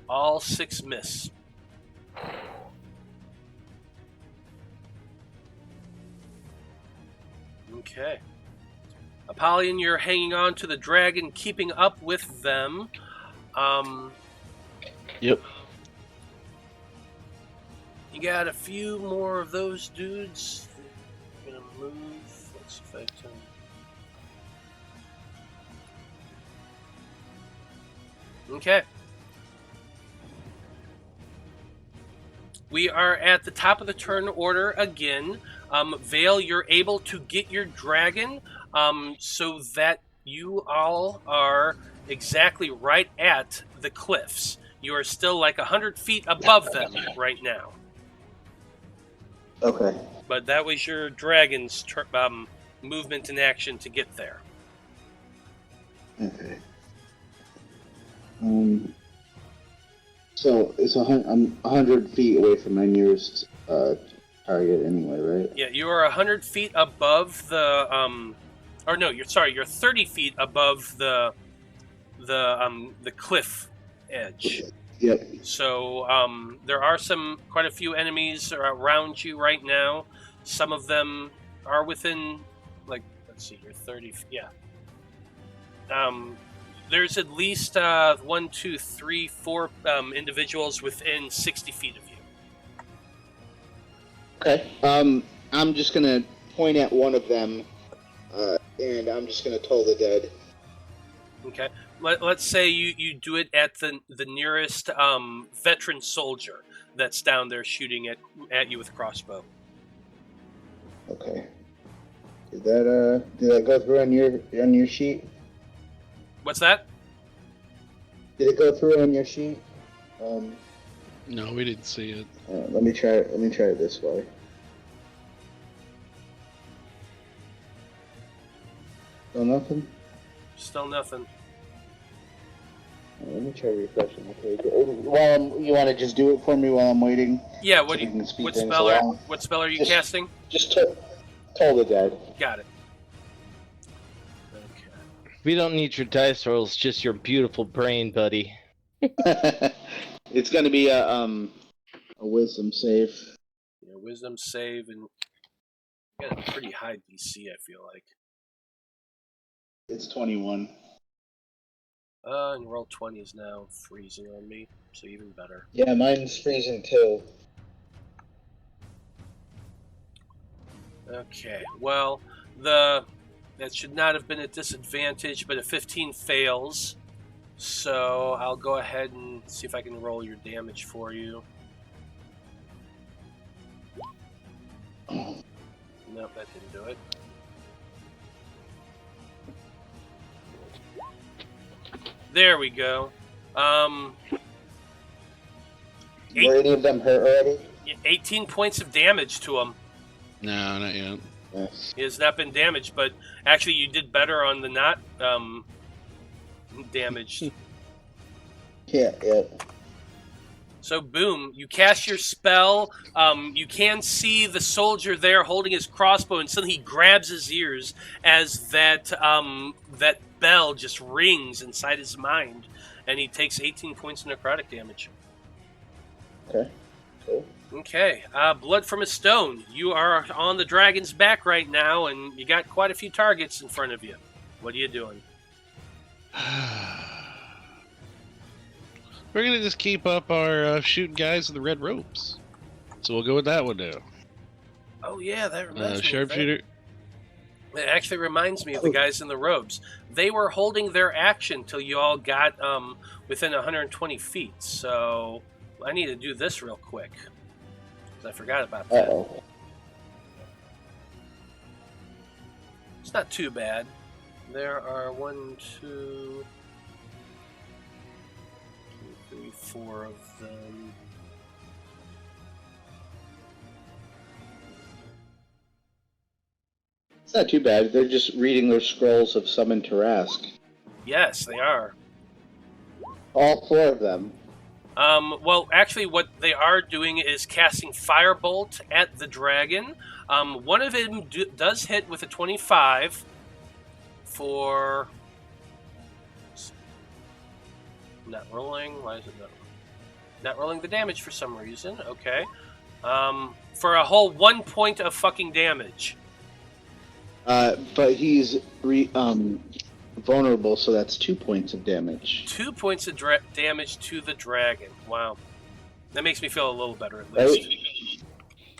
All 6 miss. Okay. Apollyon, you're hanging on to the dragon, keeping up with them. Yep. You got a few more of those dudes. I'm gonna move. Let's see if I can. Okay. We are at the top of the turn order again. Veil, you're able to get your dragon so that you all are exactly right at the cliffs. You are still like 100 feet above them right now. Okay. But that was your dragon's movement and action to get there. Okay. So it's I'm 100 feet away from my nearest target anyway, right? Yeah, you are 100 feet above the or no, you're 30 feet above the cliff edge. Yep. So there are quite a few enemies around you right now. Some of them are within, like, let's see here, 30. Yeah. There's at least 1, 2, 3, 4 individuals within 60 feet of you. Okay. I'm just gonna point at one of them, and I'm just gonna toll the dead. Okay. Let's say you do it at the nearest veteran soldier that's down there shooting at you with a crossbow. Okay. Did that go through on your sheet? What's that? Did it go through on your sheet? No, we didn't see it. Let me try it. Let me try it this way. Still nothing. Still nothing. Let me try refreshing the page. You want to just do it for me while I'm waiting? Yeah. What Spell are you casting? Just toll the dead. Got it. Okay. We don't need your dice rolls, just your beautiful brain, buddy. It's gonna be a wisdom save. Yeah, wisdom save and got a pretty high DC, I feel like. It's 21. And roll 20 is now freezing on me, so even better. Yeah, mine's freezing too. Okay, well, that should not have been a disadvantage, but a 15 fails. So I'll go ahead and see if I can roll your damage for you. Nope, that didn't do it. There we go. Were any of them hurt already? 18 points of damage to him. No, not yet. Yes. He has not been damaged, but actually you did better on the not damaged. Yeah. So boom, you cast your spell. You can see the soldier there holding his crossbow, and suddenly he grabs his ears as that bell just rings inside his mind, and he takes 18 points of necrotic damage. Okay. Cool. Okay, blood from a stone. You are on the dragon's back right now, and you got quite a few targets in front of you. What are you doing? We're gonna just keep up our shooting guys with the red ropes. So we'll go with that one now. Oh yeah, that reminds me. Of that. Sharpshooter. It actually reminds me of the guys in the robes. They were holding their action till you all got within 120 feet. So I need to do this real quick. I forgot about that. Uh-oh. It's not too bad. There are 1, 2, 3, 4 of them. It's not too bad. They're just reading their scrolls of Summon Tarask. Yes, they are. All 4 of them. Well, actually, what they are doing is casting Firebolt at the dragon. One of them does hit with a 25 for... Not rolling. Why is it not rolling the damage for some reason? Okay. For a whole 1 point of fucking damage. But he's vulnerable, so that's 2 points of damage. 2 points of damage to the dragon. Wow. That makes me feel a little better, at least. Right?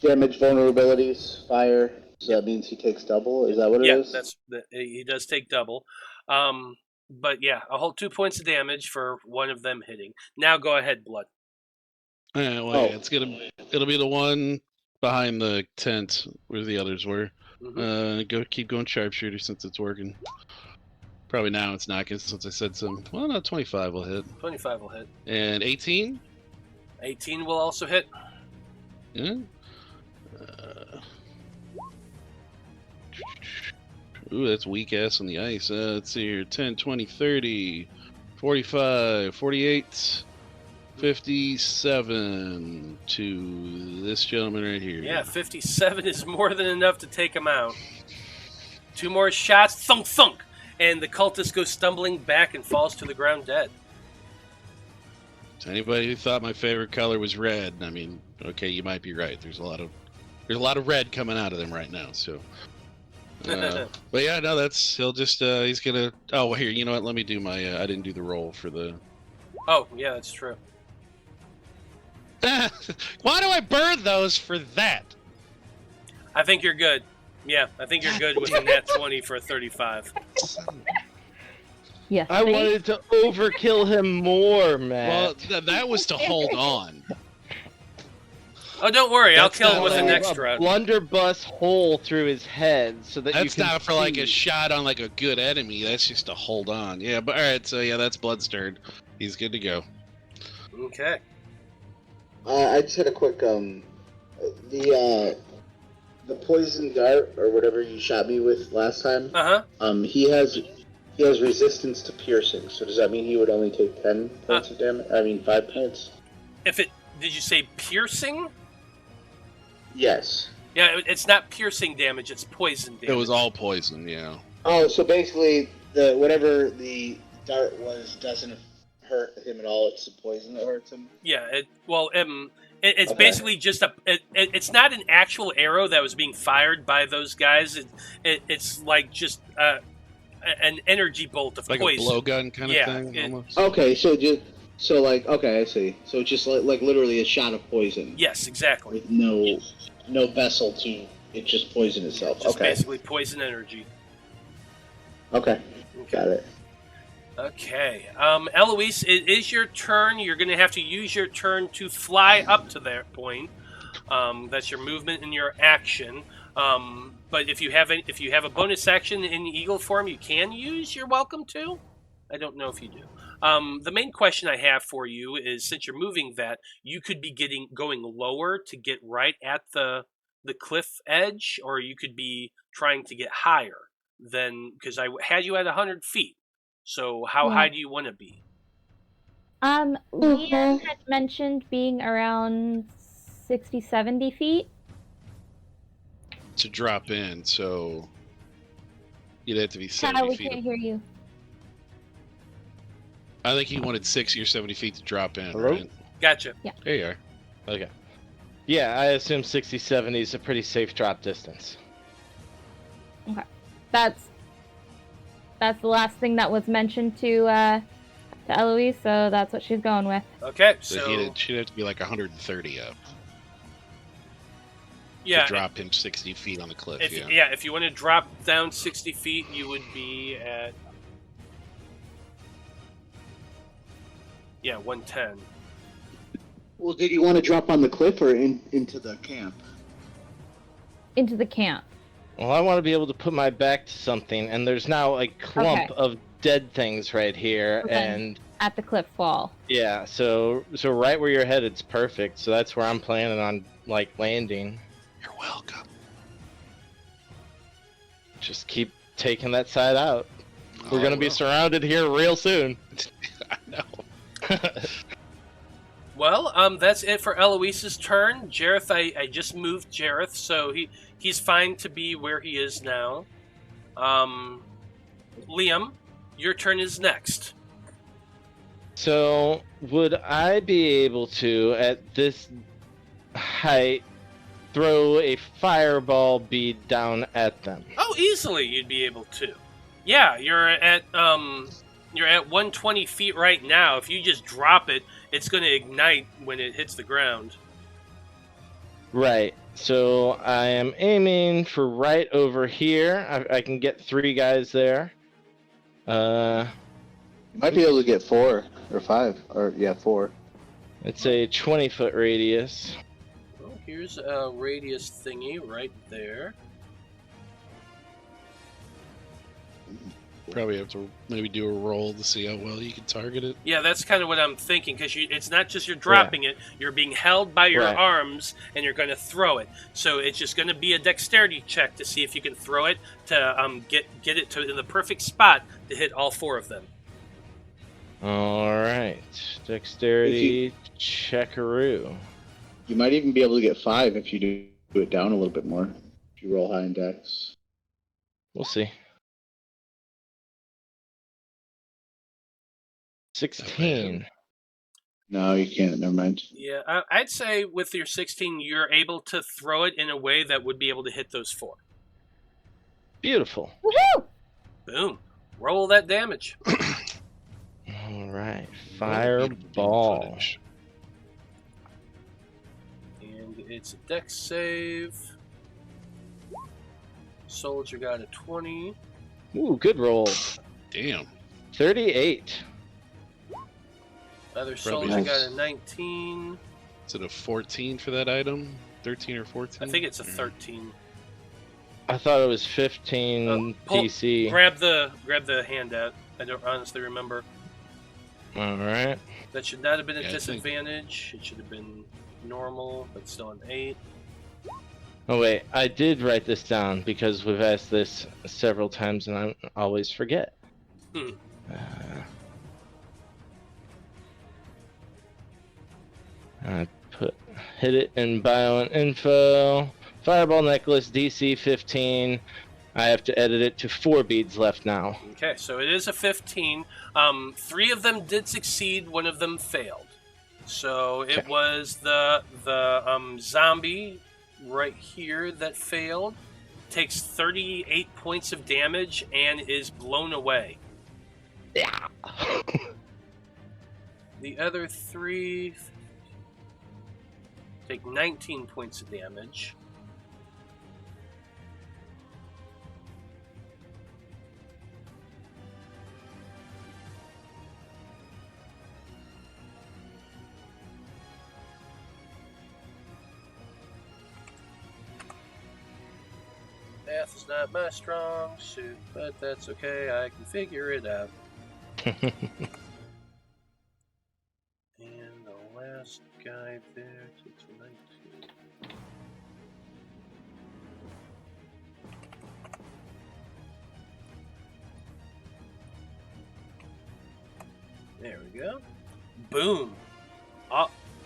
Damage, vulnerabilities, fire. So that means he takes double? Is that what it is? Yeah, he does take double. But yeah, a whole 2 points of damage for one of them hitting. Now go ahead, Blood. Yeah, it'll be the one behind the tent where the others were. Mm-hmm. Keep going sharpshooter since it's working. Probably now it's not, since I said some. Well, no, 25 will hit. 25 will hit. And 18? 18 will also hit. Yeah. Ooh, that's weak ass on the ice. Let's see here. 10, 20, 30, 45, 48, 57 to this gentleman right here. Yeah, 57 is more than enough to take him out. 2 more shots. Thunk, thunk. And the cultist goes stumbling back and falls to the ground dead. To anybody who thought my favorite color was red, I mean, okay, you might be right. There's a lot of red coming out of them right now. So, but yeah, no, he'll just he's gonna. Oh, well, here, you know what? Let me do my. I didn't do the roll for the. Oh, yeah, that's true. Why do I burn those for that? I think you're good. Yeah, I think you're good with a nat 20 for a 35. Yes. I wanted to overkill him more, Matt. Well, that was to hold on. Oh, don't worry. I'll That's kill him not with the like next a round. blunderbuss hole through his head so that That's you can not for like a see. shot on like a good enemy. That's just to hold on. Yeah, but all right. So yeah, that's blood stirred. He's good to go. Okay. I just had a quick the poison dart or whatever you shot me with last time. He has resistance to piercing. So does that mean he would only take 10 points of damage? I mean 5 points. Did you say piercing? Yes. Yeah, it's not piercing damage. It's poison damage. It was all poison. Yeah. Oh, so basically whatever the dart was doesn't hurt him at all. It's the poison that hurts him. Yeah. It's Okay. basically just it's not an actual arrow that was being fired by those guys. It's like just an energy bolt of Like poison. a blowgun kind of Yeah, thing, almost. Okay, okay, I see. So it's just like literally a shot of poison Yes, exactly. with no vessel to it, just poison itself. Just Okay. basically poison energy. Okay. Got it. Okay. Eloise, it is your turn. You're going to have to use your turn to fly up to that point. That's your movement and your action. But if you have a bonus action in eagle form, you can use. You're welcome to. I don't know if you do. The main question I have for you is, since you're moving that, you could be going lower to get right at the cliff edge, or you could be trying to get higher than, because I had you at 100 feet. So how high do you want to be? Liam had mentioned being around 60, 70 feet. To drop in, so you'd have to be How 70 we feet. can't hear you. I think he wanted 60 or 70 feet to drop in, Hello? right? Gotcha. There you are. Okay. Yeah, I assume 60, 70 is a pretty safe drop distance. That's the last thing that was mentioned to Eloise, so that's what she's going with. Okay, So so she'd have to be like 130 up yeah, to drop him 60 feet on the cliff. if you want to drop down 60 feet, you would be at 110. Well, did you want to drop on the cliff or into the camp? Into the camp. Well, I want to be able to put my back to something, and there's now a clump of dead things right here, Okay. and At the cliff wall. yeah, so right where you're headed's perfect. So that's where I'm planning on landing. You're welcome. Just keep taking that side out. We're Oh, gonna be well. surrounded here real soon. I know. Well, that's it for Eloise's turn. Jareth, I just moved Jareth, so he's fine to be where he is now. Liam, your turn is next. So would I be able to, at this height, throw a fireball bead down at them? Oh, easily you'd be able to. Yeah, you're at 120 feet right now. If you just drop it, it's going to ignite when it hits the ground. Right. So I am aiming for right over here. I can get 3 guys there. You might be able to get 4 or 5, or 4. It's a 20-foot radius. Well, here's a radius thingy right there. Probably have to maybe do a roll to see how well you can target it. Yeah, that's kind of what I'm thinking, because it's not just you're dropping it, you're being held by your Right. arms, and you're going to throw it. So it's just going to be a dexterity check to see if you can throw it to get it to in the perfect spot to hit all 4 of them. All right. Dexterity checkaroo. You might even be able to get 5 if you do it down a little bit more. If you roll high in dex. We'll see. 16. No, you can't. Never mind. Yeah, I'd say with your 16, you're able to throw it in a way that would be able to hit those 4. Beautiful. Woohoo! Boom. Roll that damage. All right. Fireball. And it's a dex save. Soldier got a 20. Ooh, good roll. Damn. 38. Other Probably soldier nice. got a 19. Is it a 14 for that item? 13 or 14? I think it's a 13. I thought it was 15 Pull- DC. Grab the handout. I don't honestly remember. All right. That should not have been a Yeah, I think- disadvantage. It should have been normal, but still an 8. Oh wait, I did write this down because we've asked this several times and I always forget. Hmm. I hit it in bio and info. Fireball necklace DC 15. I have to edit it to 4 beads left now. Okay, so it is a 15. 3 of them did succeed, 1 of them failed. So it was the zombie right here that failed. Takes 38 points of damage and is blown away. Yeah. The other 3 take 19 points of damage. Math is not my strong suit, but that's okay, I can figure it out. And the last guy there takes 19. There we go. Boom.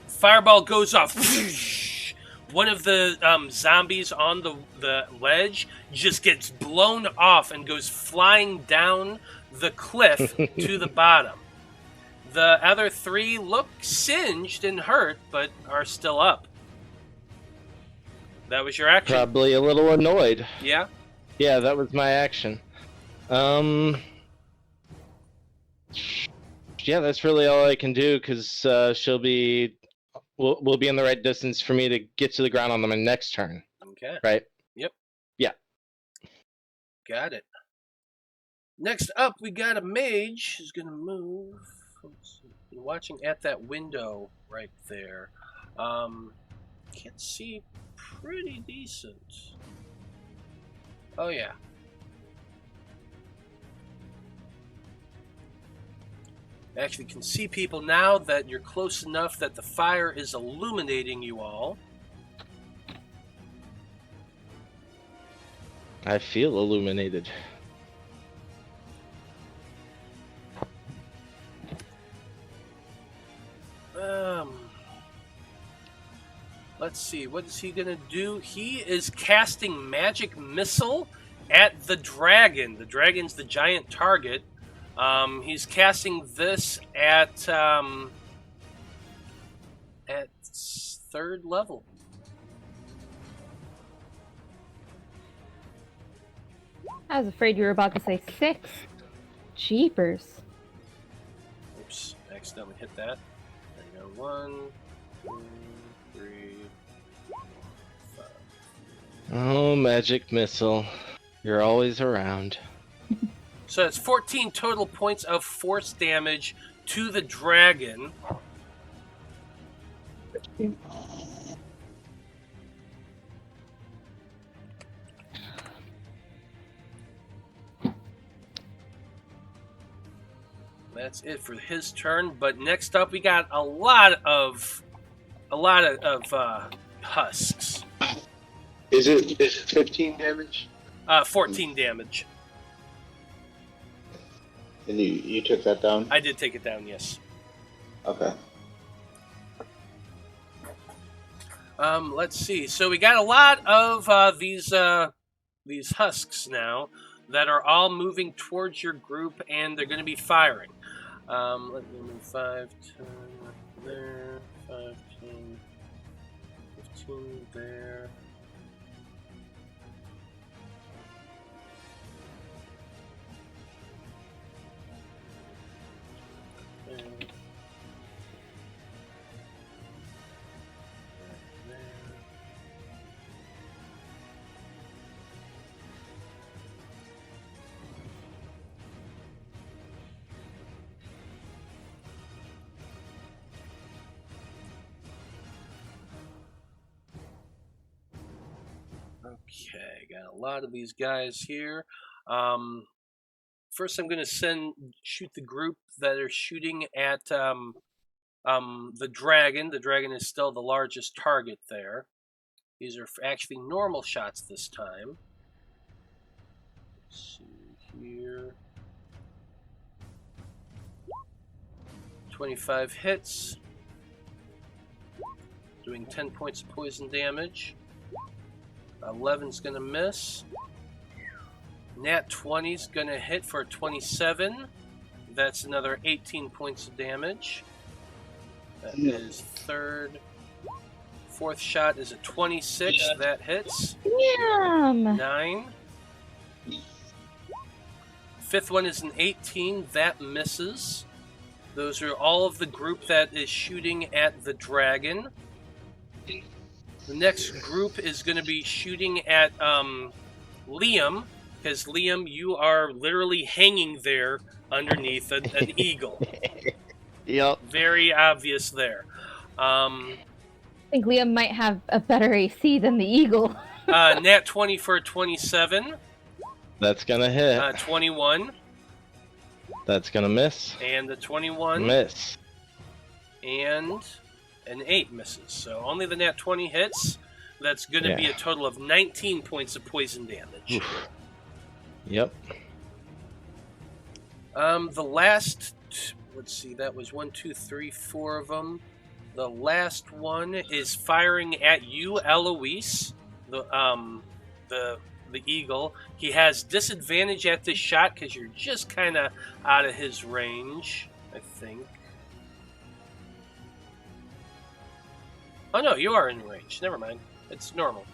Fireball goes off. One of the zombies on the ledge just gets blown off and goes flying down the cliff to the bottom. The other 3 look singed and hurt, but are still up. That was your action. Probably a little annoyed. Yeah? Yeah, that was my action. Yeah, that's really all I can do, because we'll be in the right distance for me to get to the ground on my next turn. Okay. Right? Yep. Yeah. Got it. Next up, we got a mage who's going to move. Let's see. Watching at that window right there. Can't see pretty decent. Oh, yeah. Actually can see people now that you're close enough that the fire is illuminating you all. I feel illuminated. Let's see, what is he gonna do? He is casting magic missile at the dragon. The dragon's the giant target. He's casting this at 3rd level. I was afraid you were about to say 6. Jeepers. Oops, accidentally hit that. There you go. 1, 2, 3, 5. Oh, magic missile. You're always around. So that's 14 total points of force damage to the dragon. That's it for his turn. But next up, we got a lot of husks. Is it 15 damage? 14 damage. And you took that down? I did take it down, yes. Okay. Let's see. So we got a lot of these husks now that are all moving towards your group, and they're going to be firing. Let me move 5, 10 there, 5, 10, 15 there. Okay, got a lot of these guys here. First, I'm going to shoot the group that are shooting at the dragon. The dragon is still the largest target there. These are actually normal shots this time. Let's see here. 25 hits. Doing 10 points of poison damage. 11's going to miss. Nat 20's going to hit for 27. That's another 18 points of damage. That is third. Fourth shot is a 26. That hits. Yum. 9. Fifth one is an 18. That misses. Those are all of the group that is shooting at the dragon. The next group is going to be shooting at Liam, because Liam, you are literally hanging there underneath an eagle. Yep. Very obvious there. I think Liam might have a better AC than the eagle. Nat 20 for a 27. That's gonna hit. 21. That's gonna miss. And the 21. Miss. And an 8 misses. So only the nat 20 hits. That's going to be a total of 19 points of poison damage. Oof. Yep. The last, let's see, that was 1, 2, 3, 4 of them. The last one is firing at you, Eloise, the eagle. He has disadvantage at this shot because you're just kind of out of his range, I think. Oh no, you are in range. Never mind. It's normal.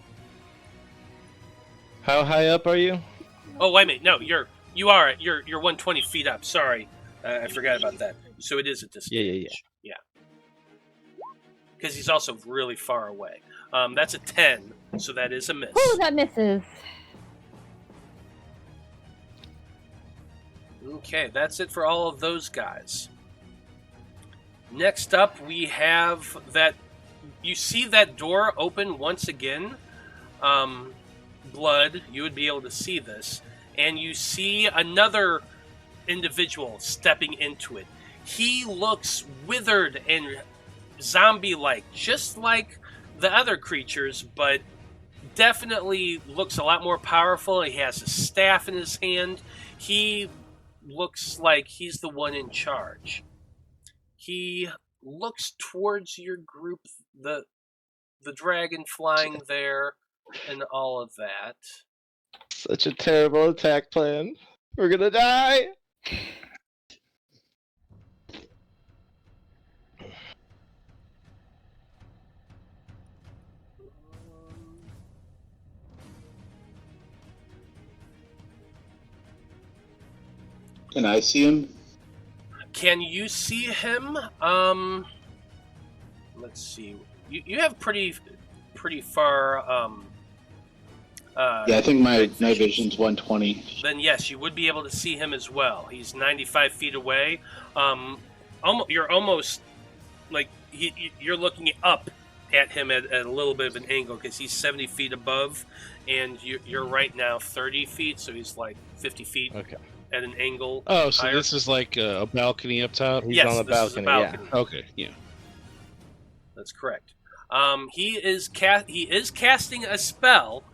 How high up are you? Oh wait a minute. No, you're 120 feet up. Sorry, I forgot about that. So it is a disadvantage. Yeah. Because he's also really far away. That's a 10, so that is a miss. Oh, that misses. Okay, that's it for all of those guys. Next up, we have that. You see that door open once again. Blood, you would be able to see this. And you see another individual stepping into it. He looks withered and zombie-like, just like the other creatures, but definitely looks a lot more powerful. He has a staff in his hand. He looks like he's the one in charge. He looks towards your group, the dragon flying there, and all of that. Such a terrible attack plan. We're gonna die! Can I see him? Can you see him? Let's see. You have pretty far. Yeah, I think my vision's 120. Then yes, you would be able to see him as well. He's 95 feet away. You're almost like you're looking up at him at a little bit of an angle because he's 70 feet above, and you're right now 30 feet, so he's like 50 feet. Okay. At an angle. Oh, so higher. this is like a balcony up top? He's Yes, on the this is a balcony, balcony. Okay, yeah. That's correct. He is casting a spell.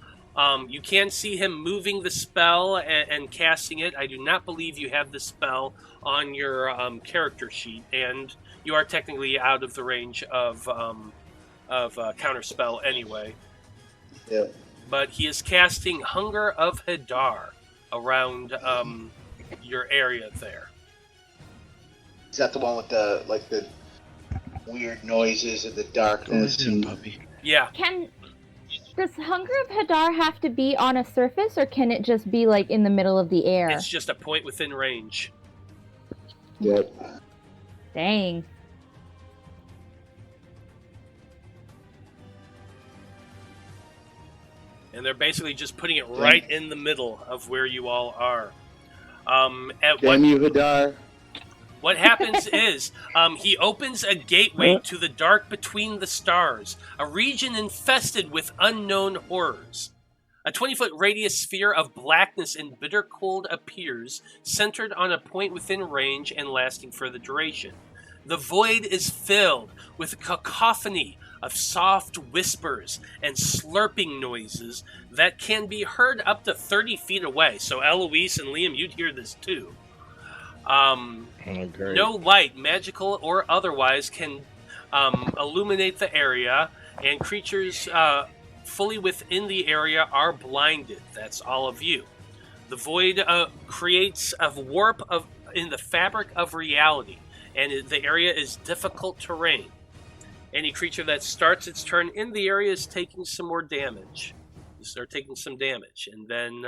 You can see him moving the spell and casting it. I do not believe you have the spell on your character sheet, and you are technically out of the range of counter spell anyway. Yeah. But he is casting Hunger of Hadar around your area there. Is that the one with the weird noises and the darkness? Puppy. Yeah. Does Hunger of Hadar have to be on a surface, or can it just be like in the middle of the air? It's just a point within range. Yep. Dang. And they're basically just putting it right in the middle of where you all are. Damn you, Hadar. What happens is he opens a gateway to the dark between the stars, a region infested with unknown horrors. A 20-foot radius sphere of blackness and bitter cold appears, centered on a point within range and lasting for the duration. The void is filled with a cacophony of soft whispers and slurping noises that can be heard up to 30 feet away. So Eloise and Liam, you'd hear this too. No light, magical or otherwise, can illuminate the area, and creatures fully within the area are blinded. That's all of you. The void creates a warp in the fabric of reality, and the area is difficult terrain. Any creature that starts its turn in the area is taking some more damage. They're taking some damage, and then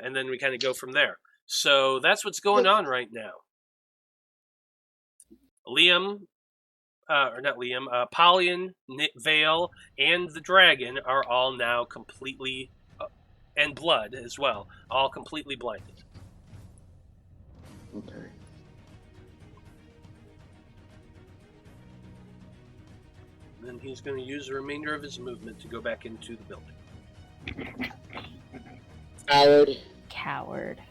and then we kind of go from there. So that's what's going on right now. Apollyon, Veil, and the dragon are all now completely, and Blood as well, all completely blinded. Okay. Then he's going to use the remainder of his movement to go back into the building. Coward.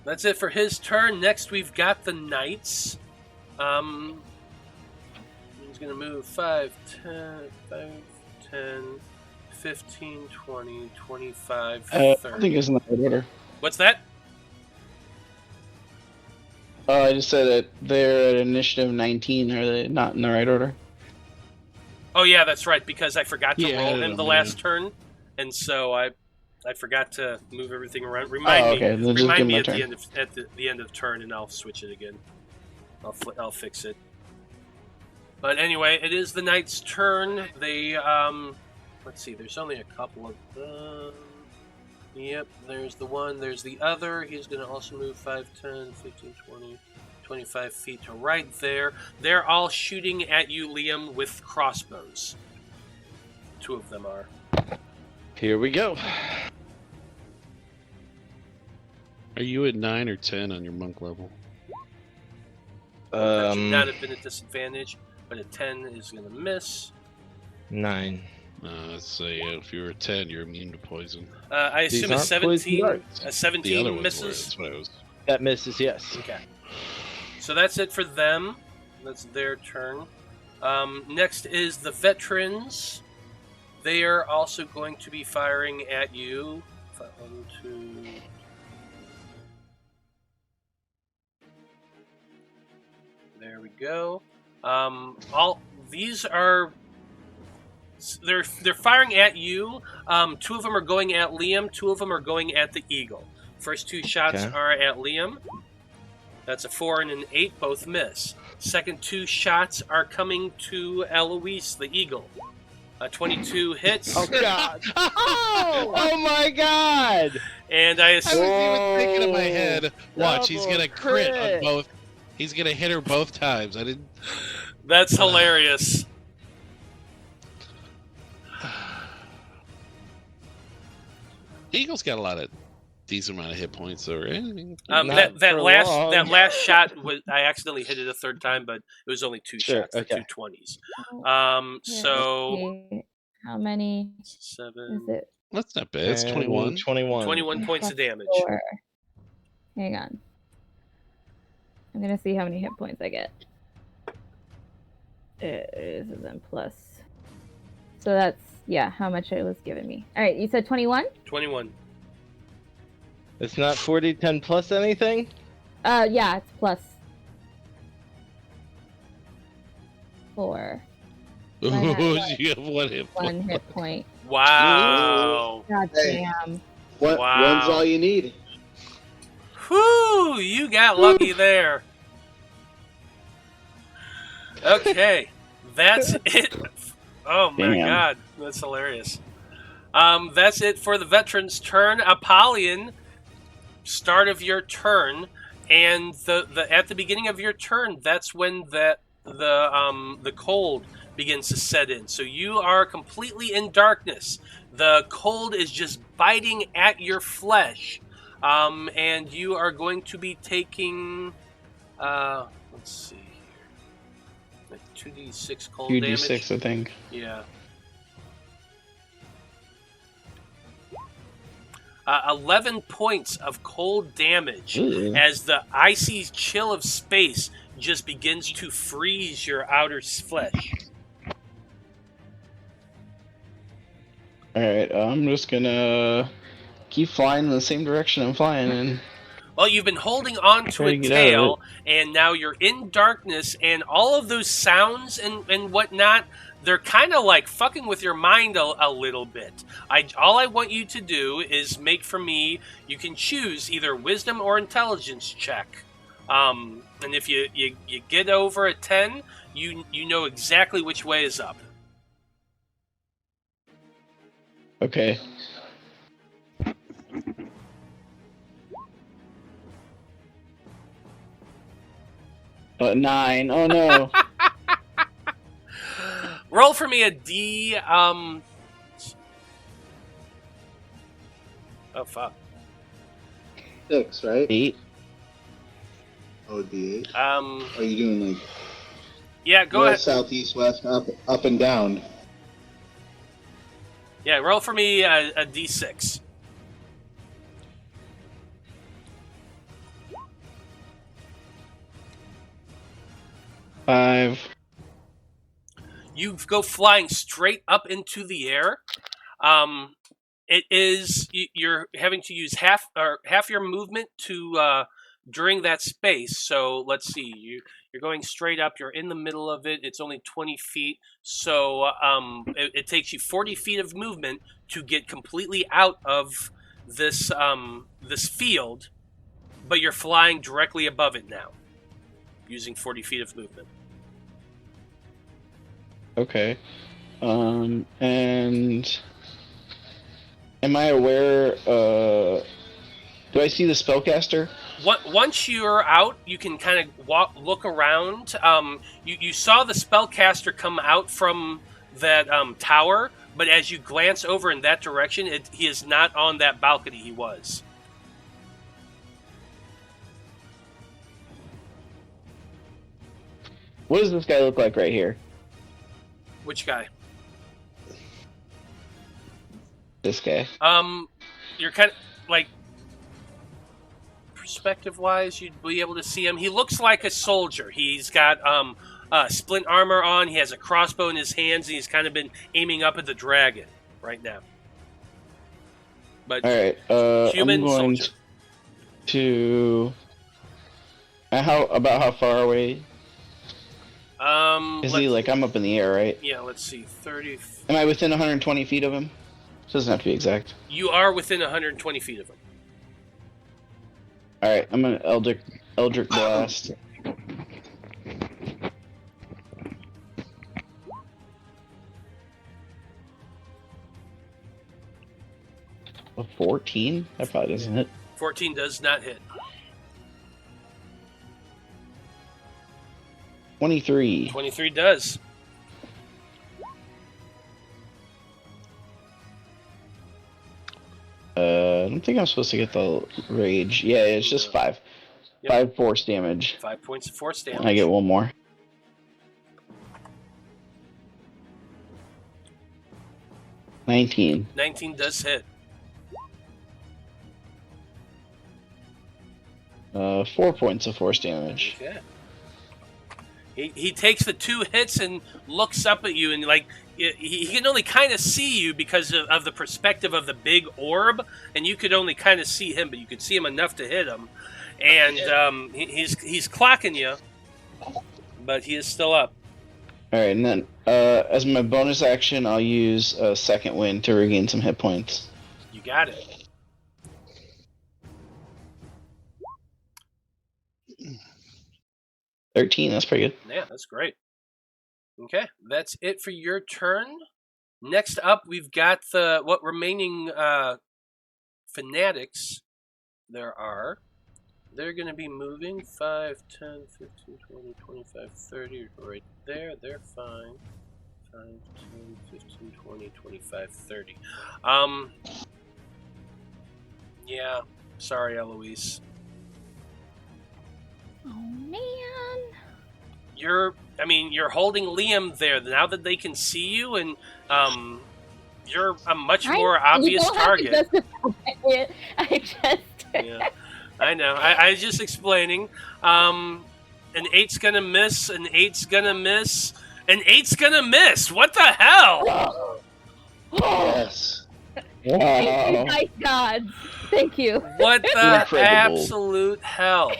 That's it for his turn. Next, we've got the Knights. He's going to move 5, 10, 15, 20, 25, 30. I think it's in the right order. What's that? I just said that they're at initiative 19. Are they not in the right order? Oh, yeah, that's right, because I forgot to Yeah, roll him the last turn, and so I forgot to move everything around. Remind me at the end of turn, and I'll switch it again. I'll fix it. But anyway, it is the Knight's turn. They let's see. There's only a couple of them. Yep, there's the one. There's the other. He's going to also move 5, 10, 15, 20, 25 feet to right there. They're all shooting at you, Liam, with crossbows. 2 of them are. Here we go. Are you at 9 or 10 on your monk level? That should not have been a disadvantage, but a 10 is going to miss. 9. Let's say if you're a 10, you're immune to poison. I assume a 17. A 17 misses. That's what I was. That misses, yes. Okay. So that's it for them. That's their turn. Next is the veterans. They are also going to be firing at you. 1, 2. There we go. All these are. They're firing at you. 2 of them are going at Liam. 2 of them are going at the eagle. First 2 shots are at Liam. That's a 4 and an 8. Both miss. Second 2 shots are coming to Eloise, the eagle. 22 hits. Oh god! Oh my god! And I I was assume even thinking in my head, watch, he's Double gonna crit on crit. both. He's gonna hit her both times. I didn't. that's hilarious. Eagle's got a lot of decent amount of hit points, though, right? Not That for last long. shot was I accidentally hit it a third time, but it was only 2 Sure, shots, the okay. 2 20s. Here, So okay. How many 7, is it? That's not bad. It's And 21. 21 points of Plus damage. 4. Hang on. I'm gonna see how many hit points I get. This is then plus. So that's how much it was giving me. All right, you said 21. 21. It's not 40, 10 plus anything? Yeah, it's plus 4. Ooh, Why not? you have 1 hit point. 1 hit point. Wow. God Hey. damn. What? Wow. One's all you need. Whew, you got lucky there. Okay, that's it. Oh my Damn. god, that's hilarious. That's it for the veteran's turn. Apollyon, start of your turn, and the at the beginning of your turn, that's when the cold begins to set in. So you are completely in darkness. The cold is just biting at your flesh, and you are going to be taking. Let's see here, like 2d6 cold damage. 2d6, I think. Yeah. 11 points of cold damage as the icy chill of space just begins to freeze your outer flesh. Alright, I'm just gonna keep flying in the same direction I'm flying in. Well, you've been holding on to Trying a to get out of tail, and now you're in darkness, and all of those sounds and whatnot, they're kind of like fucking with your mind a little bit. All I want you to do is make for me, you can choose either wisdom or intelligence check. And if you get over a 10, you know exactly which way is up. Okay. Nine. Oh no. Roll for me a D. Oh fuck. 6, right? 8. Oh, it'd be 8. Are Are you doing like yeah, go north, ahead. south, east, west, up and down? Yeah, roll for me a D6. Five. You go flying straight up into the air. It is you're having to use half your movement to during that space. So let's see, you're going straight up. You're in the middle of it. It's only 20 feet, so it takes you 40 feet of movement to get completely out of this this field, but you're flying directly above it now, using 40 feet of movement. Okay. And am I aware? Do I see the spellcaster? Once you're out, you can kind of look around. You saw the spellcaster come out from that tower, but as you glance over in that direction, he is not on that balcony he was. What does this guy look like right here? Which guy? This guy. You're kind of like perspective-wise, you'd be able to see him. He looks like a soldier. He's got splint armor on. He has a crossbow in his hands, and he's kind of been aiming up at the dragon right now. But All right. human I'm going soldier. to. How far away is he? Like I'm up in the air, right? Yeah, let's see. 30. Am I within 120 feet of him? Doesn't have to be exact. You are within 120 feet of him. All right. I'm gonna Eldritch Blast. A 14? That probably doesn't hit. 14 does not hit. 23. 23 does. I don't think I'm supposed to get the rage. Yeah, it's just 5. Yep. 5 force damage. 5 points of force damage. I get one more. $19. 19 does hit. 4 points of force damage. Okay. He takes the 2 hits and looks up at you, and like he can only kind of see you because of the perspective of the big orb, and you could only kind of see him, but you could see him enough to hit him. And he's clocking you, but he is still up. All right, and then as my bonus action, I'll use a second wind to regain some hit points. You got it. $13. That's pretty good. Yeah, that's great. Okay, that's it for your turn. Next up, we've got what remaining fanatics there are. They're going to be moving 5, 10, 15, 20, 25, 30 right there. They're fine. 5, 10, 15, 20, 25, 30. Yeah, sorry, Eloise. Oh man. You're holding Liam there now that they can see you, and you're a much more obvious target. I just. Yeah, I know. I was just explaining. An 8's gonna miss. An 8's gonna miss. An 8's gonna miss. What the hell? Yes. Wow. Nice gods. Thank you. What the Incredible. absolute hell?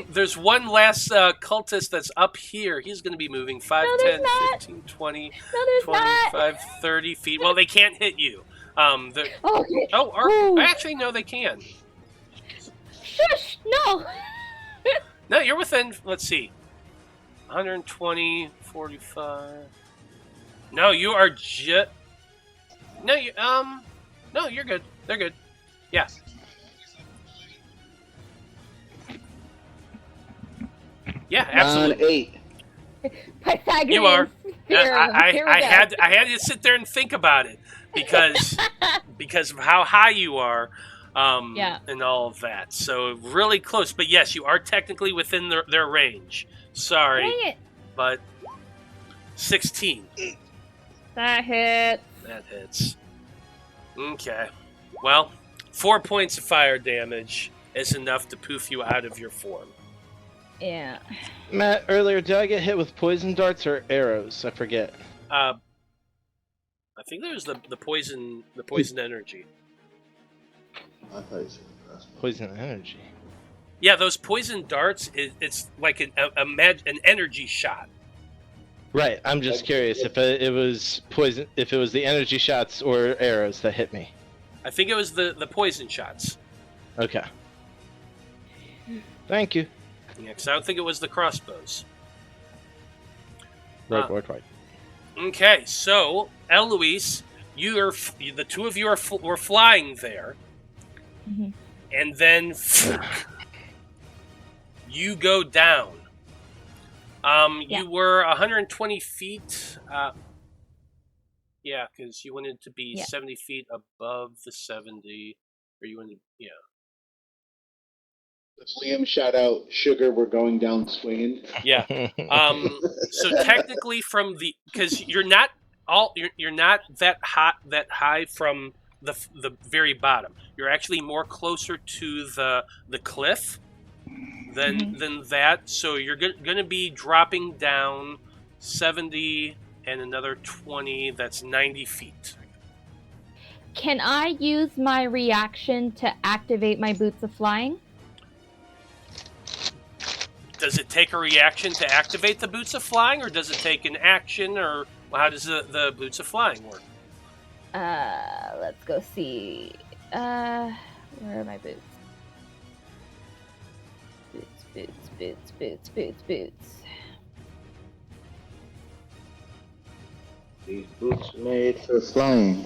There's one last cultist that's up here. He's going to be moving 5, No, 10, there's not. 15, 20, No, there's 25, 30 feet. Well, they can't hit you. Okay. Actually, no, they can. Shush! No. No, you're within, let's see, 120, 45. No, you are just... No, no, you're good. They're good. Yeah. Yeah, absolutely. On 8. Pythagorean You are. theorem. Here we go. I had to sit there and think about it because of how high you are, and all of that. So really close. But yes, you are technically within their range. Sorry, Dang it. but 16. That hits. That hits. Okay. Well, 4 points of fire damage is enough to poof you out of your form. Yeah. Matt, earlier, did I get hit with poison darts or arrows? I forget. I think there was the poison energy. I thought you said crossbow. Poison energy. Yeah, those poison darts. It's like an energy shot. Right. I'm just curious if it was poison, if it was the energy shots or arrows that hit me. I think it was the poison shots. Okay. Thank you. Yeah, because I don't think it was the crossbows. Right. Okay, so Eloise, the two of you were flying there, and then you go down. You were 120 feet. Yeah, because you wanted to be 70 feet above the 70, or you wanted, Liam shout out, "Sugar, we're going down swinging." Yeah. So technically, because you're not that high from the very bottom. You're actually more closer to the cliff than that. So you're going to be dropping down 70 and another 20. That's 90 feet. Can I use my reaction to activate my boots of flying? Does it take a reaction to activate the boots of flying, or does it take an action, or how does the boots of flying work? Let's go see. Where are my boots? Boots. These boots made for flying.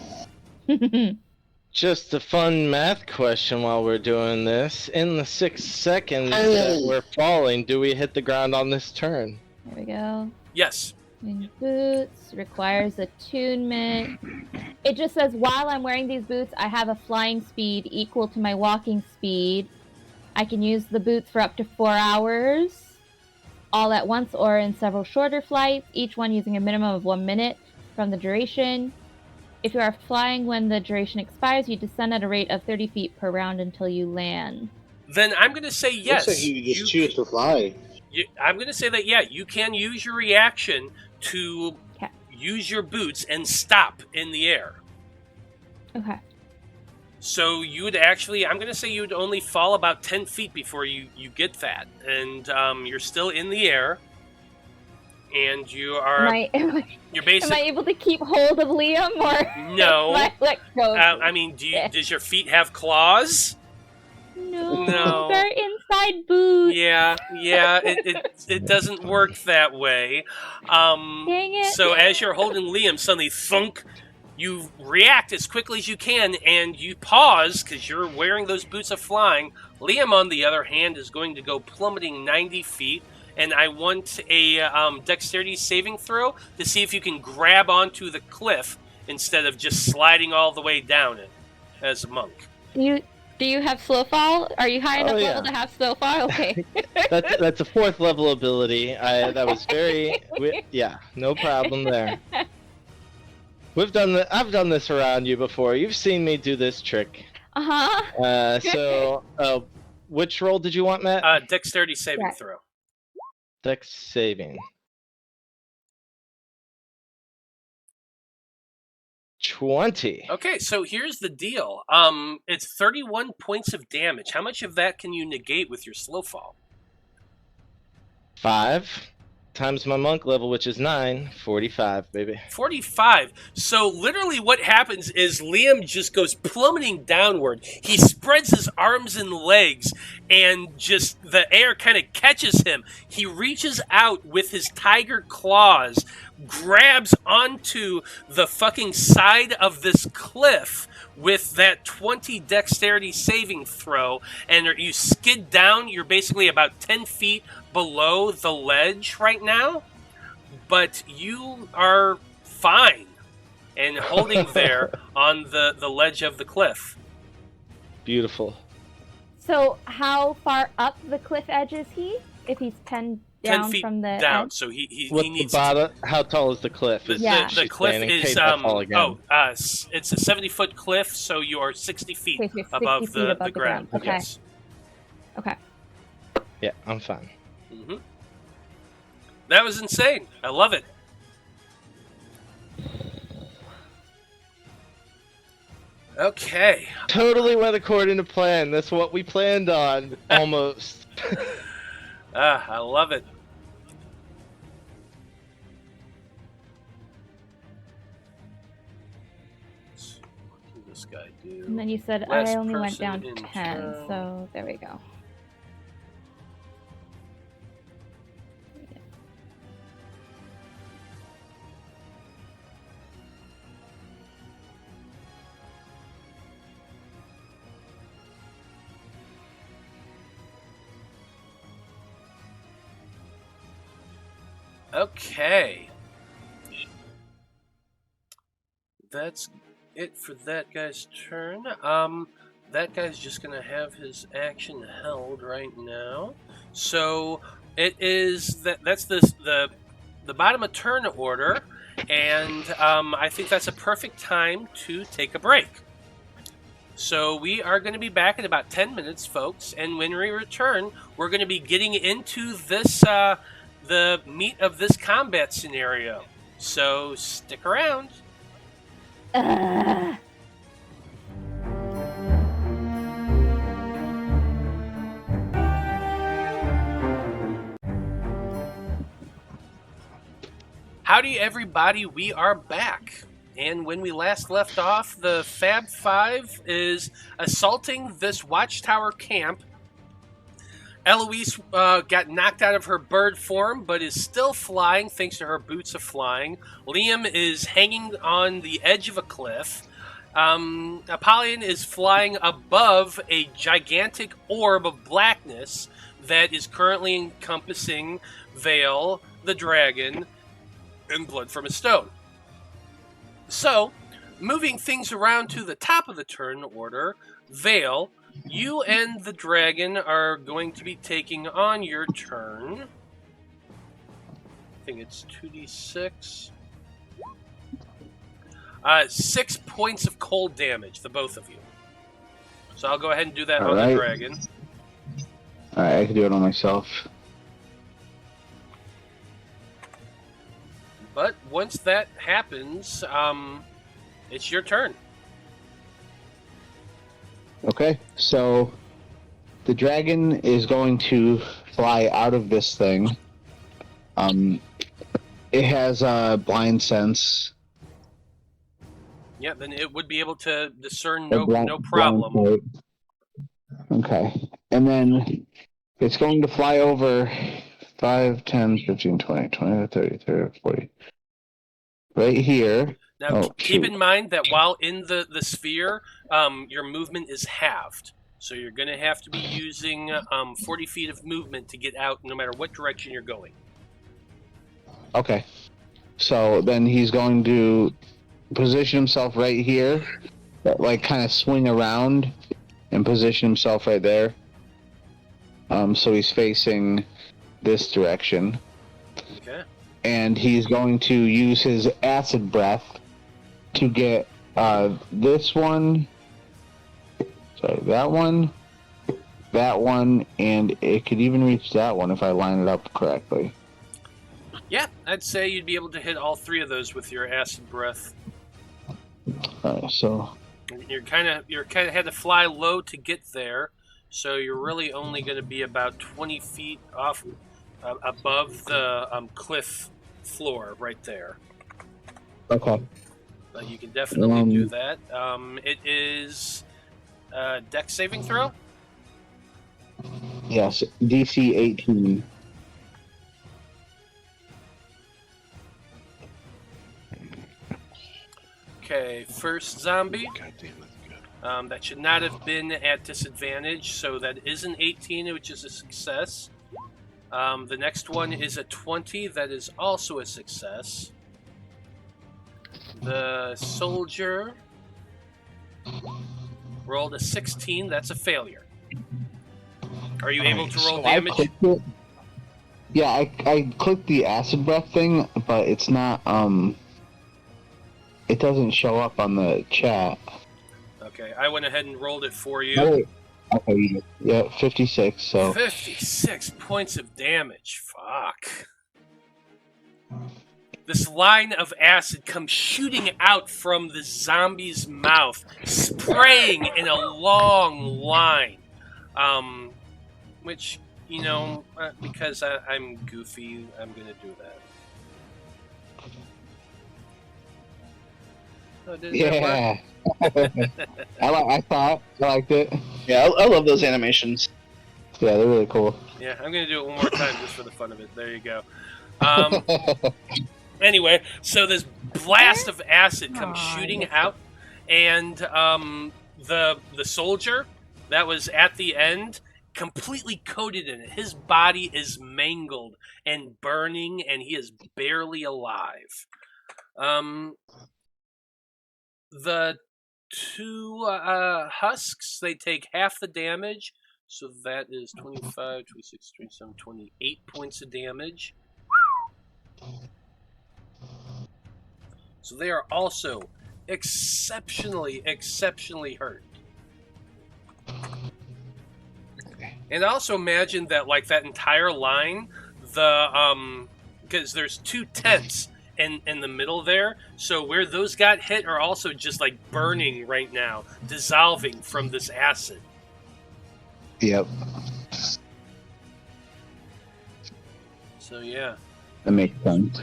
Just a fun math question while we're doing this. In the 6 seconds that we're falling, do we hit the ground on this turn? There we go. Yes. And boots requires attunement. It just says while I'm wearing these boots, I have a flying speed equal to my walking speed. I can use the boots for up to 4 hours, all at once or in several shorter flights, each one using a minimum of 1 minute from the duration. If you are flying when the duration expires, you descend at a rate of 30 feet per round until you land. Then I'm going to say yes. Looks like you just choose to fly. I'm going to say that, you can use your reaction to use your boots and stop in the air. Okay. So you would actually, I'm going to say you would only fall about 10 feet before you get that. And you're still in the air. And you are... you're basically... Am I able to keep hold of Liam, or... No. Let go? I mean, does your feet have claws? No. They're inside boots. Yeah, it doesn't work that way. Dang it. So as you're holding Liam, suddenly, thunk, you react as quickly as you can, and you pause, because you're wearing those boots of flying. Liam, on the other hand, is going to go plummeting 90 feet, and I want a dexterity saving throw to see if you can grab onto the cliff instead of just sliding all the way down it as a monk. Do you have slow fall? Are you high enough level to have slow fall? Okay. That's a 4th level ability. That was very... no problem there. I've done this around you before. You've seen me do this trick. Uh-huh. So, which roll did you want, Matt? Dexterity saving throw. Dex saving. 20. Okay, so here's the deal. It's 31 points of damage. How much of that can you negate with your slow fall? 5. times my monk level, which is 9, 45, baby. 45. So literally what happens is Liam just goes plummeting downward. He spreads his arms and legs, and just the air kind of catches him. He reaches out with his tiger claws, grabs onto the fucking side of this cliff with that 20 dexterity saving throw, and you skid down. You're basically about 10 feet below the ledge right now, but you are fine and holding there on the ledge of the cliff. Beautiful. So how far up the cliff edge is he? If he's 10 down 10 feet from the down, edge? so he What's needs the bottom? How tall is the cliff? the, Yeah. the, the cliff Standing. is Case I fall again. it's a 70-foot cliff, so you are 60 feet Okay, so 60 above feet the above the ground. ground. Okay. Yes. Okay. Yeah, I'm fine. hmm That was insane. I love it. Okay. Totally went according to plan. That's what we planned on. Almost. I love it. What can this guy do? And then you said Last I only went person down in 10, turn. so there we go. Okay. That's it for that guy's turn. That guy's just gonna have his action held right now. So it is that's the bottom of turn order, and I think that's a perfect time to take a break. So we are going to be back in about 10 minutes, folks, and when we return, we're going to be getting into this the meat of this combat scenario. So stick around. Howdy, everybody. We are back. And when we last left off, the Faab Five is assaulting this watchtower camp. Eloise got knocked out of her bird form, but is still flying thanks to her boots of flying. Liam is hanging on the edge of a cliff. Apollyon is flying above a gigantic orb of blackness that is currently encompassing Veil, the dragon, and Blood from a Stone. So, moving things around to the top of the turn order, Veil, you and the dragon are going to be taking on your turn. I think it's 2d6. 6 points of cold damage, the both of you. So I'll go ahead and do that on the dragon. Alright, I can do it on myself. But once that happens, it's your turn. Okay, so the dragon is going to fly out of this thing. It has a blind sense. Yeah, then it would be able to discern A no problem. blind sight. Okay, and then it's going to fly over 5, 10, 15, 20, 20, 30, 30, 40. Right here. Now, keep in mind that while in the sphere, your movement is halved. So you're going to have to be using 40 feet of movement to get out no matter what direction you're going. Okay. So then he's going to position himself right here, like kind of swing around and position himself right there. So he's facing this direction. Okay. And he's going to use his acid breath to get this one, sorry, that one, and it could even reach that one if I line it up correctly. Yeah, I'd say you'd be able to hit all three of those with your acid breath. Alright, so You're kind of had to fly low to get there, so you're really only going to be about 20 feet off. above the cliff floor right there. Okay. You can definitely do that. It is dex saving throw. Yes, DC 18. Okay, first zombie. God damn, that's good. That should not have been at disadvantage, so that is an 18, which is a success. The next one is a 20, that is also a success. The soldier rolled a 16, that's a failure. Are you able to roll damage? clicked it. Yeah, I clicked the acid breath thing, but it's not, it doesn't show up on the chat. Okay, I went ahead and rolled it for you. Oh, okay, yeah, 56, so. 56 points of damage. Fuck. This line of acid comes shooting out from the zombie's mouth, spraying in a long line. Which, you know, because I'm goofy, I'm gonna do that. Oh, didn't that work? I liked it. Yeah, I love those animations. Yeah, they're really cool. Yeah, I'm gonna do it one more time just for the fun of it. There you go. Anyway, so this blast of acid comes shooting out, and the soldier that was at the end completely coated in it. His body is mangled and burning, and he is barely alive. The two husks, they take half the damage, so that is 25, 26, 27, 28 points of damage. So they are also exceptionally hurt. And also imagine that, like, that entire line, because there's two tents in the middle there, so where those got hit are also just, like, burning right now, dissolving from this acid. Yep. So, yeah. That makes sense.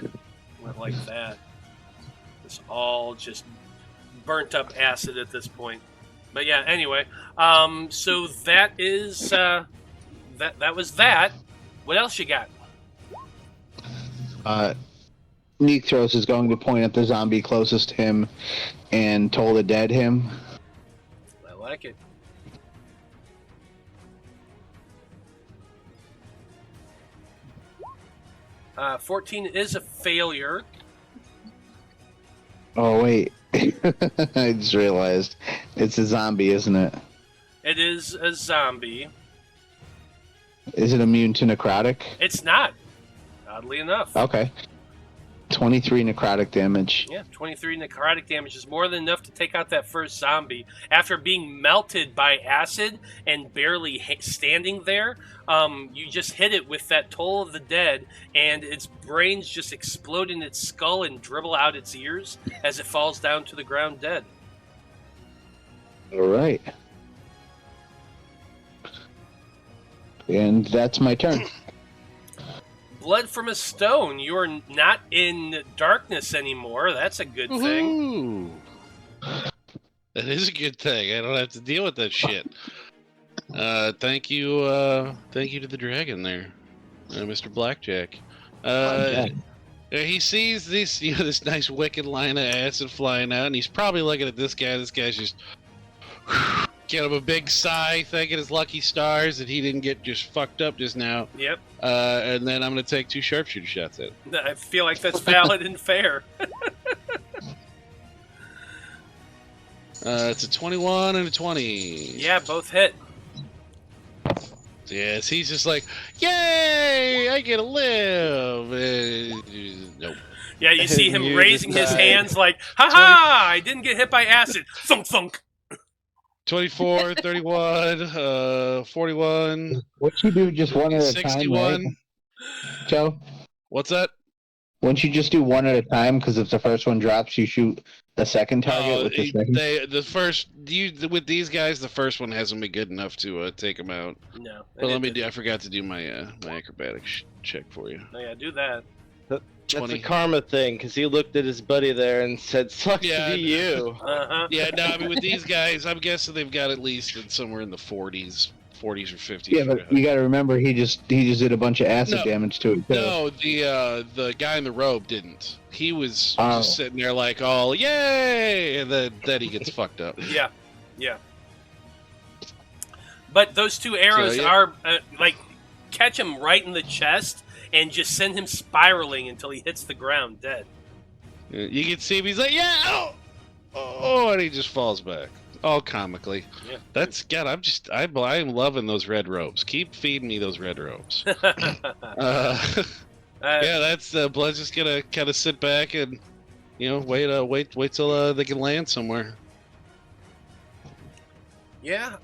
Went like that. It's all just burnt up acid at this point. But yeah, anyway, so that is that was that. What else you got? Necthros is going to point at the zombie closest to him and toll the dead him. I like it. Uh, 14 is a failure. Oh wait, I just realized it's a zombie, isn't it? It is a zombie. Is it immune to necrotic? It's not, oddly enough. Okay. 23 necrotic damage. Yeah, 23 necrotic damage is more than enough to take out that first zombie. After being melted by acid and barely standing there, you just hit it with that toll of the dead, and its brains just explode in its skull and dribble out its ears as it falls down to the ground dead. All right. And that's my turn. Blood from a stone. You are not in darkness anymore. That's a good thing. That is a good thing. I don't have to deal with that shit. Thank you to the dragon there, Mr. Blackjack. He sees this, this nice wicked line of acid flying out, and he's probably looking at this guy. This guy's just getting him a big sigh, thanking his lucky stars that he didn't get just fucked up just now. Yep. And then I'm going to take 2 sharpshooter shots at him. I feel like that's valid and fair. It's a 21 and a 20. Yeah, both hit. Yes, he's just like, yay, I get to live. Nope. Yeah, you see him raising his hands like, ha-ha, I didn't get hit by acid. Thunk, thunk. 24, 31, 41. What you do just one at a 61. time, right? Joe? What's that? Wouldn't you just do one at a time? Because if the first one drops, you shoot The second target with the second. With these guys, the first one hasn't been good enough to take them out. No. But I forgot to do my my acrobatics check for you. Oh yeah, do that. That's 20. a karma thing, because he looked at his buddy there and said, "Sucks Yeah, to be you." Uh-huh. Yeah, no, I mean with these guys, I'm guessing they've got at least somewhere in the 40s or 50s. Yeah, but you got to remember he just did a bunch of acid No. damage to it. Too. No, the guy in the robe didn't. He was just sitting there like, "Oh, yay!" and then he gets fucked up. Yeah. But those two arrows are catch him right in the chest and just send him spiraling until he hits the ground dead. You can see him. He's like, "Yeah, oh," and he just falls back, all comically. Yeah. That's God. I'm loving those red robes. Keep feeding me those red robes. Yeah, that's Blood's just gonna kind of sit back and wait till they can land somewhere. Yeah.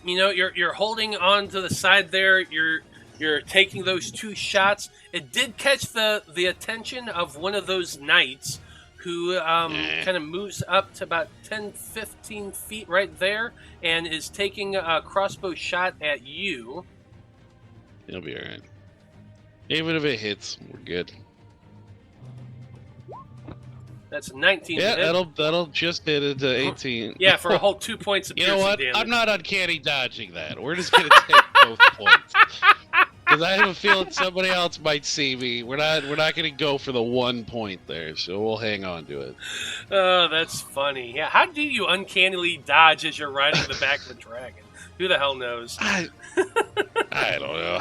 You're holding on to the side there. You're taking those two shots. It did catch the attention of one of those knights who kind of moves up to about 10-15 feet right there and is taking a crossbow shot at you. It'll be all right. Even if it hits, we're good. That's a 19. Yeah, to hit. that'll just hit it to 18. Yeah, for a whole 2 points of piercing damage. I'm not uncanny dodging that. We're just gonna take both points. Because I have a feeling somebody else might see me. We're not gonna go for the 1 point there, so we'll hang on to it. Oh, that's funny. Yeah, how do you uncannily dodge as you're riding the back of a dragon? Who the hell knows? I don't know.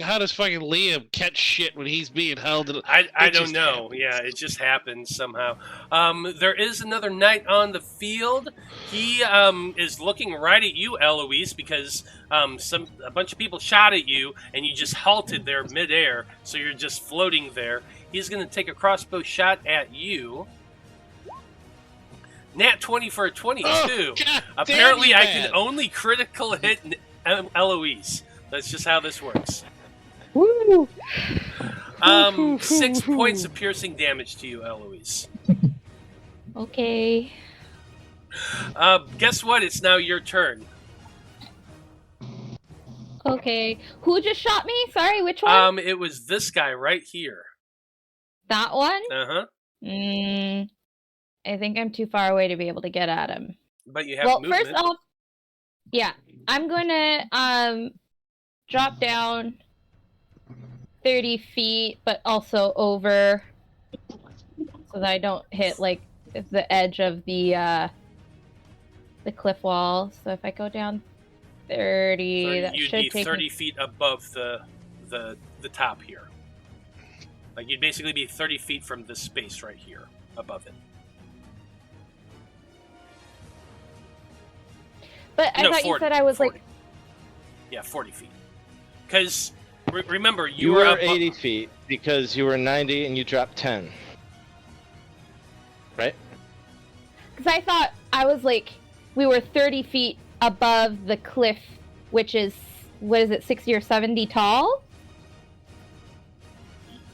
How does fucking Liam catch shit when he's being held? I don't know. Yeah, it just happens somehow. There is another knight on the field. He is looking right at you, Eloise, because a bunch of people shot at you, and you just halted there midair, so you're just floating there. He's going to take a crossbow shot at you. Nat 20 for a 22. Oh, Apparently, I can only critical hit Eloise. That's just how this works. Woo! 6 points of piercing damage to you, Eloise. Okay. Guess what? It's now your turn. Okay. Who just shot me? Sorry, which one? It was this guy right here. That one? Uh-huh. I think I'm too far away to be able to get at him. But you have movement. First off, yeah, I'm gonna drop down 30 feet, but also over, so that I don't hit like the edge of the cliff wall. So if I go down 30, that you'd should be take 30 feet above the top here. Like you'd basically be 30 feet from this space right here above it. But I thought 40, you said I was 40. like... Yeah, 40 feet. Because, remember, You were 80 feet, because you were 90 and you dropped 10. Right? Because I thought I was like... We were 30 feet above the cliff, which is... What is it, 60 or 70 tall?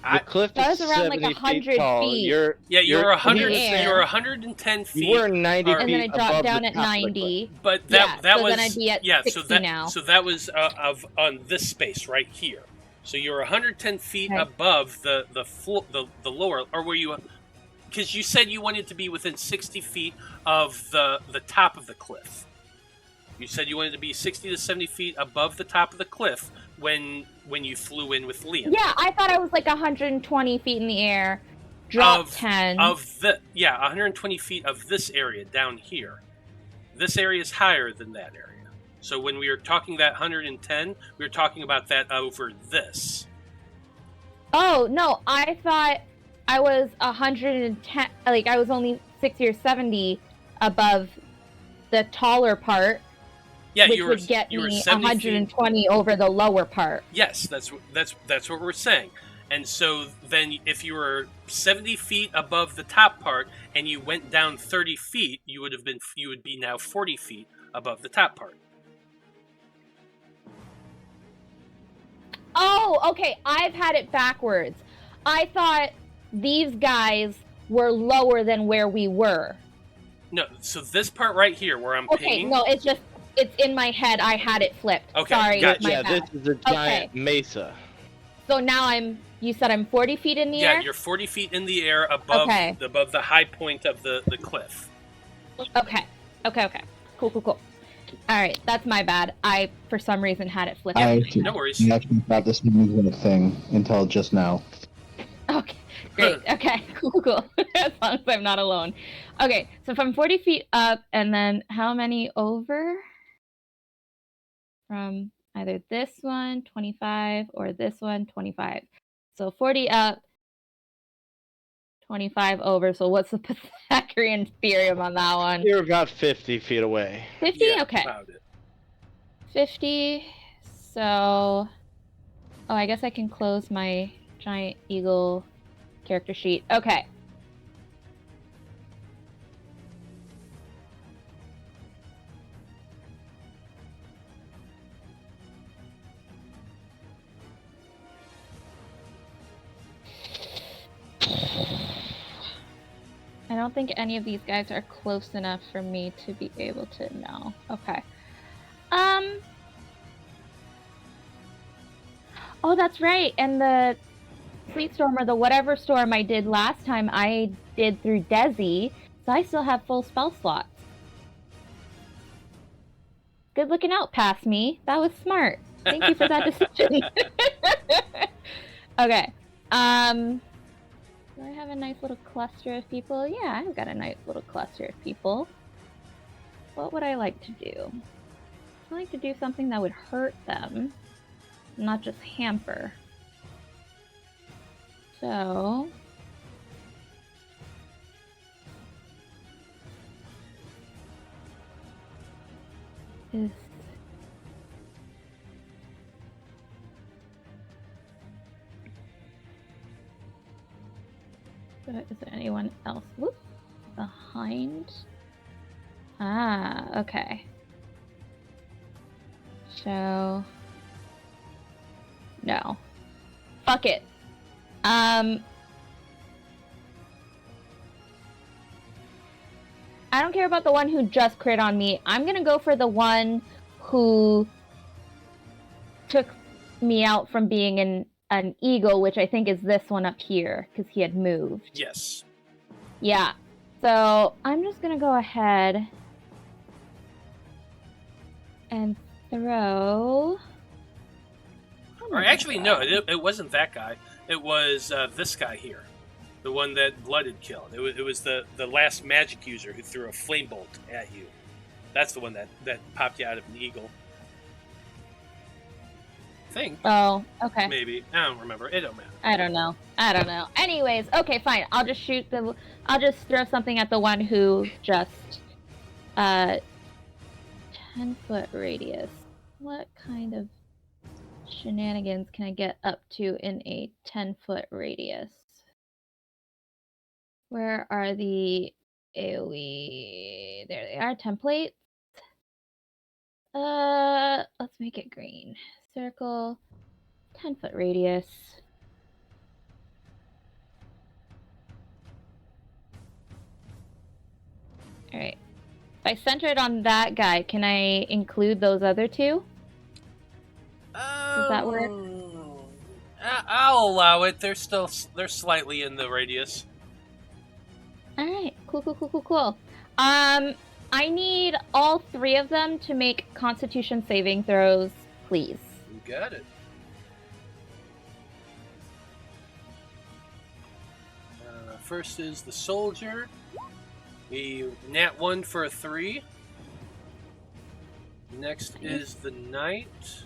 The cliff That is was around, like, 70 100 feet tall. feet. You're 100. Yeah. You're 110 feet. You were 90 feet And then I dropped above down the at top of the 90. cliff. But that so was then I'd be at 60 now. So that was on this space right here. So you're 110 feet Okay. above the lower, or were you? Because you said you wanted to be within 60 feet of the top of the cliff. You said you wanted to be 60 to 70 feet above the top of the cliff when you flew in with Liam. Yeah, I thought I was like 120 feet in the air. Dropped 10. 120 feet of this area down here. This area is higher than that area. So when we were talking that 110, we were talking about that over this. Oh, no, I thought I was 110, like I was only 60 or 70 above the taller part, Yeah, which you were would get you were me 70 120 over the lower part. Yes, that's what we're saying. And so then if you were 70 feet above the top part and you went down 30 feet, you would be now 40 feet above the top part. Oh, okay, I've had it backwards. I thought these guys were lower than where we were. No, so this part right here where I'm pinging. No, it's in my head. I had it flipped. Okay, Sorry, gotcha. my bad. This is a giant mesa. So now you said I'm 40 feet in the air? Yeah, you're 40 feet in the air above the high point of the cliff. Okay. Cool. Alright, that's my bad. I, for some reason, had it flipped. No worries. I actually thought this movie was a thing until just now. Okay, great. Okay, cool. As long as I'm not alone. Okay, so from 40 feet up, and then how many over? From either this one, 25, or this one, 25. So 40 up, 25 over. So what's the Pythagorean theorem on that one? You're about 50 feet away. 50? Yeah, okay. about it. 50. So... Oh, I guess I can close my giant eagle character sheet. Okay. I don't think any of these guys are close enough for me to be able to know. Okay. Oh, that's right. And the Fleet Storm or the whatever storm I did last time, I did through Desi, so I still have full spell slots. Good looking out past me. That was smart. Thank you for that decision. Okay. Do I have a nice little cluster of people? Yeah, I've got a nice little cluster of people. What would I like to do? I like to do something that would hurt them, not just hamper. So... Is there anyone else behind? Ah, okay. So... No. Fuck it. I don't care about the one who just crit on me. I'm gonna go for the one who took me out from being an eagle, which I think is this one up here, because he had moved. Yes. Yeah. So I'm just gonna go ahead and throw... Or actually, no, it wasn't that guy. It was this guy here. The one that Blood had killed. It was the last magic user who threw a flame bolt at you. That's the one that popped you out of an eagle. I think. Oh, okay. Maybe. I don't remember. It don't matter. I don't know. Anyways, okay, fine. I'll just throw something at the one who just 10-foot radius. What kind of shenanigans can I get up to in a 10-foot radius? Where are the AoE? There they are, templates. Let's make it green. Circle, 10-foot radius. Alright. If I center it on that guy, can I include those other two? Does that work? I'll allow it. They're slightly in the radius. Alright, cool. I need all three of them to make Constitution saving throws, please. You got it. First is the soldier. A nat 1 for a 3. Next is the knight.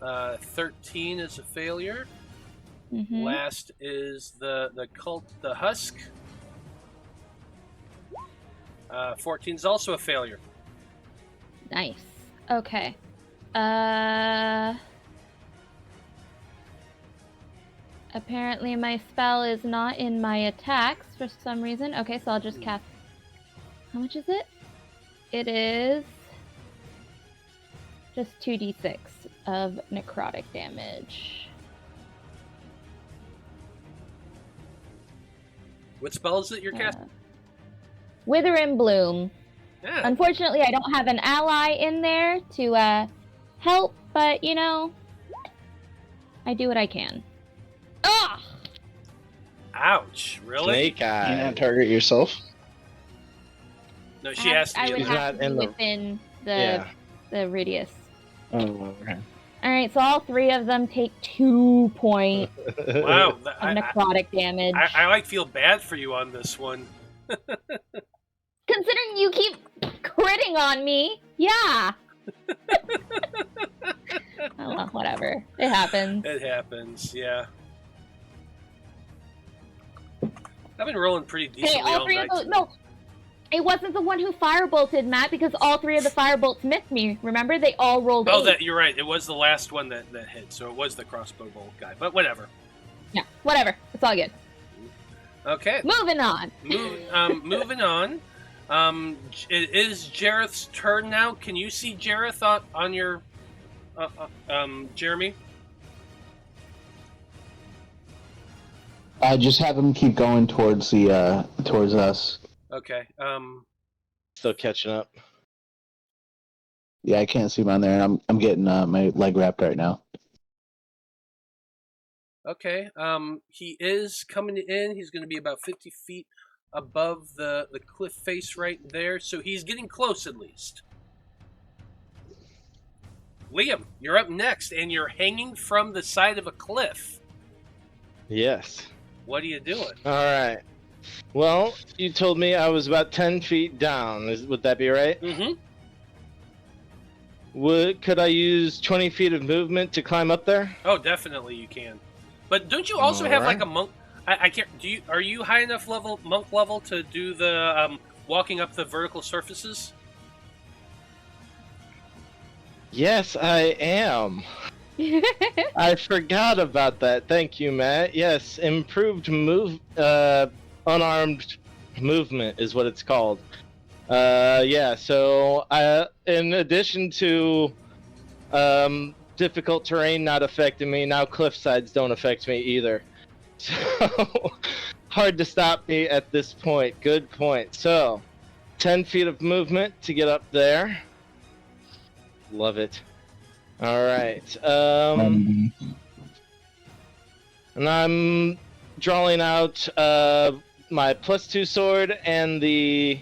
13 is a failure. Mm-hmm. Last is the husk. 14 is also a failure. Nice. Okay. Apparently my spell is not in my attacks for some reason. Okay, so I'll just cast... How much is it? It is... just 2d6 of necrotic damage. What spell is it you're casting? Wither and Bloom. Yeah. Unfortunately, I don't have an ally in there to help, but you know, I do what I can. Ah! Ouch! Really? Snake You eye. not target yourself. No, she has to I be. would He's have not to be in the- within Yeah. the radius. Oh, okay. All right, so all 3 of them take 2 points Wow. of necrotic damage. I like feel bad for you on this one. Considering you keep critting on me, yeah. Oh well, whatever. It happens. It happens. Yeah. I've been rolling pretty Okay, decently all all 3 night. of those. No, it wasn't the one who firebolted, Matt, because all 3 of the firebolts missed me. Remember, they all rolled. Oh, 8. that you're right. It was the last one that hit, so it was the crossbow bolt guy. But whatever. Yeah, whatever. It's all good. Okay. Moving on. Moving on. It is Jareth's turn now. Can you see Jareth on your, Jeremy? Just have him keep going towards the towards us. Okay. Still catching up. Yeah, I can't see him on there, and I'm getting my leg wrapped right now. Okay. He is coming in. He's going to be about 50 feet above the cliff face right there, so he's getting close at least. Liam, you're up next, and you're hanging from the side of a cliff. Yes. What are you doing? All right. Well, you told me I was about 10 feet down. Would that be right? Mm-hmm. Could I use 20 feet of movement to climb up there? Oh, definitely you can. But don't you also have like Alright. a monk? I can't. Are you high enough monk level to do the walking up the vertical surfaces? Yes, I am. I forgot about that. Thank you, Matt. Yes, improved unarmed movement is what it's called. Yeah, so in addition to difficult terrain not affecting me, now cliff sides don't affect me either. So hard to stop me at this point. Good point. So 10 feet of movement to get up there. Love it. All right. And I'm drawing out my +2 sword and the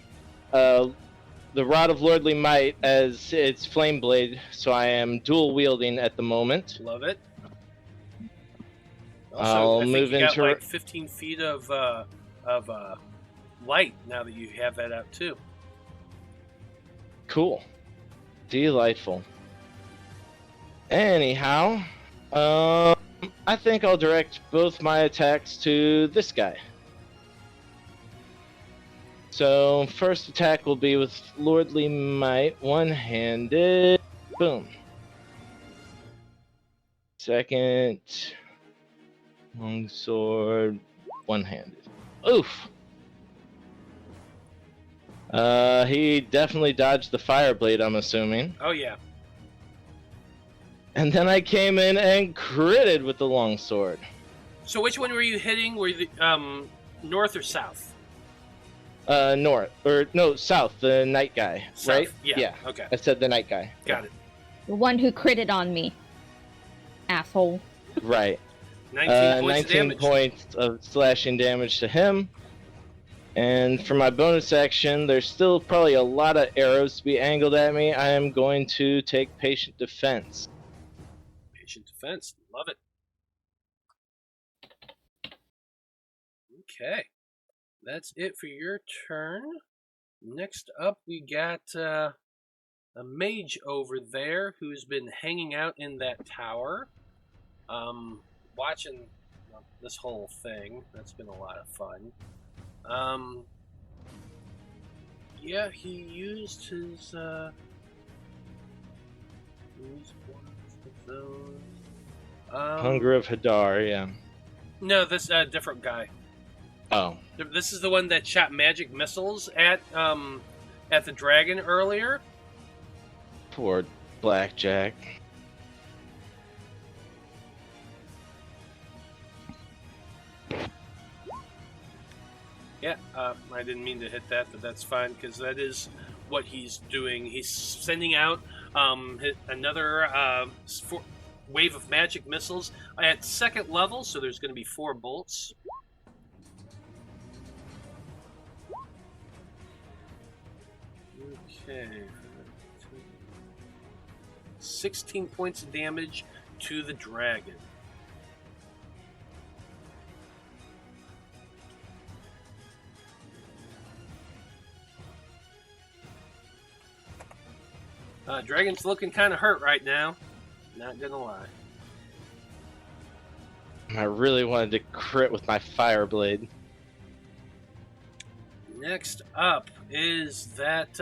Rod of Lordly Might as its flame blade, so I am dual wielding at the moment. Love it. I'll I think move you got into like 15 feet of light now that you have that out too. Cool. Delightful. Anyhow, I think I'll direct both my attacks to this guy. So, first attack will be with Lordly Might, one-handed. Boom. Second, longsword, one-handed. Oof! He definitely dodged the fire blade, I'm assuming. Oh yeah. And then I came in and critted with the longsword. So which one were you hitting? Were you north or south? North. Or, no, south, the night guy, South. right? Yeah. Okay. I said the night guy. Got it. The one who critted on me. Asshole. Right. 19 points of 19 damage. points of slashing damage to him. And for my bonus action, there's still probably a lot of arrows to be angled at me. I am going to take Patient Defense. Patient defense. Love it. Okay. That's it for your turn. Next up, we got a mage over there who's been hanging out in that tower, watching this whole thing. That's been a lot of fun. Yeah, he used his used one of those. Hunger of Hadar, yeah. No, this different guy. Oh. This is the one that shot magic missiles at the dragon earlier. Poor Blackjack. Yeah, I didn't mean to hit that, but that's fine because that is what he's doing. He's sending out another wave of magic missiles at 2nd level, so there's going to be 4 bolts. Okay. 16 points of damage to the dragon. Dragon's looking kind of hurt right now. Not gonna lie. I really wanted to crit with my fire blade. Next up is that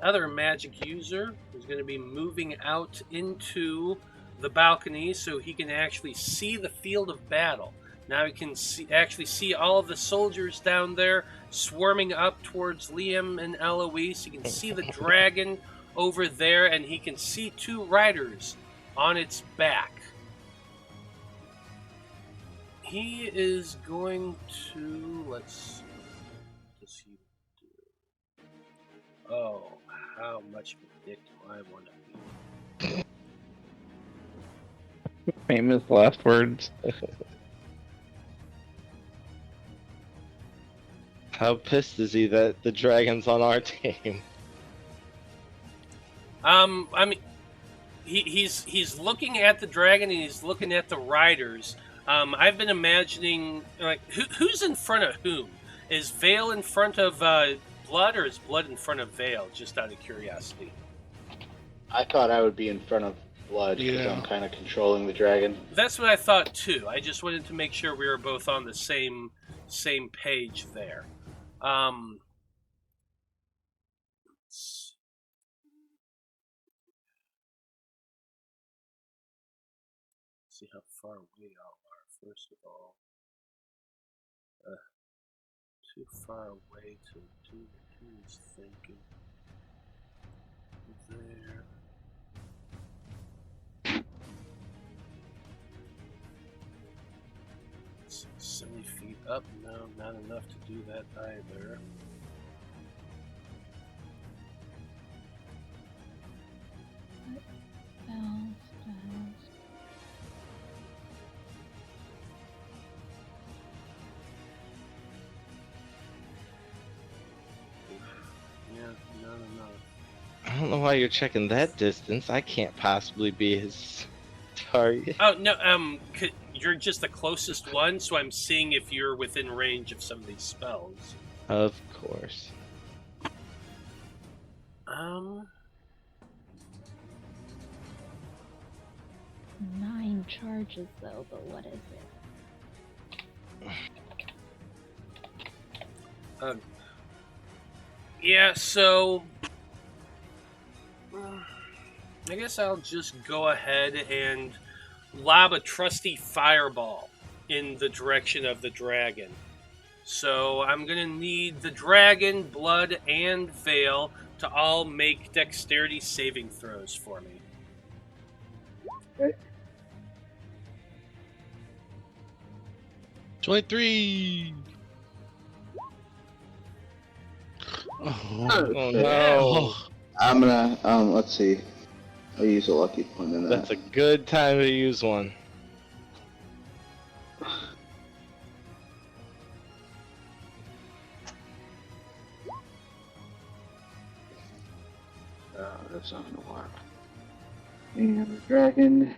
other magic user who's going to be moving out into the balcony so he can actually see the field of battle. Now he can actually see all of the soldiers down there swarming up towards Liam and Eloise. He can see the dragon over there, and he can see 2 riders on its back. He is going to... Let's... What does he do? Oh, how much of a dick do I want to be? Famous last words. How pissed is he that the dragon's on our team? I mean, he's looking at the dragon and he's looking at the riders. I've been imagining, like, who's in front of whom? Is Veil in front of Blood, or is Blood in front of Veil? Just out of curiosity. I thought I would be in front of Blood because Yeah. I'm kind of controlling the dragon. That's what I thought too. I just wanted to make sure we were both on the same page there. See how far away y'all are, first of all. Too far away to do what he's thinking. There. It's 70 feet up? No, not enough to do that either. I don't know why you're checking that distance. I can't possibly be his target. Oh, no, you're just the closest one, so I'm seeing if you're within range of some of these spells. Of course. 9 charges though, but what is it? Yeah, so I guess I'll just go ahead and lob a trusty fireball in the direction of the dragon. So I'm going to need the dragon, Blood, and Veil to all make dexterity saving throws for me. Okay. 23. Oh no. I'm gonna, let's see. I'll use a lucky point in that. That's a good time to use one. That's not gonna work. And the dragon.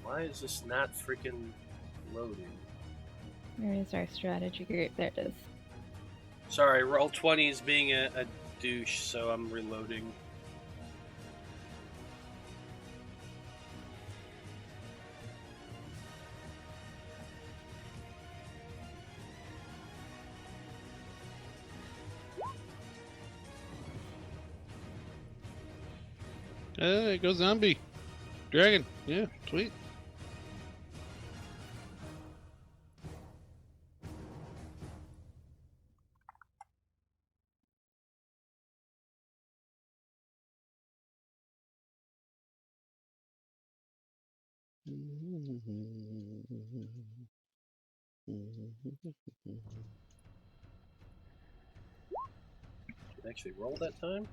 Why is this not freaking loading? Where is our strategy group? There it is. Sorry, Roll20 is being a douche, so I'm reloading. There goes zombie. Dragon. Yeah, sweet. Actually roll that time.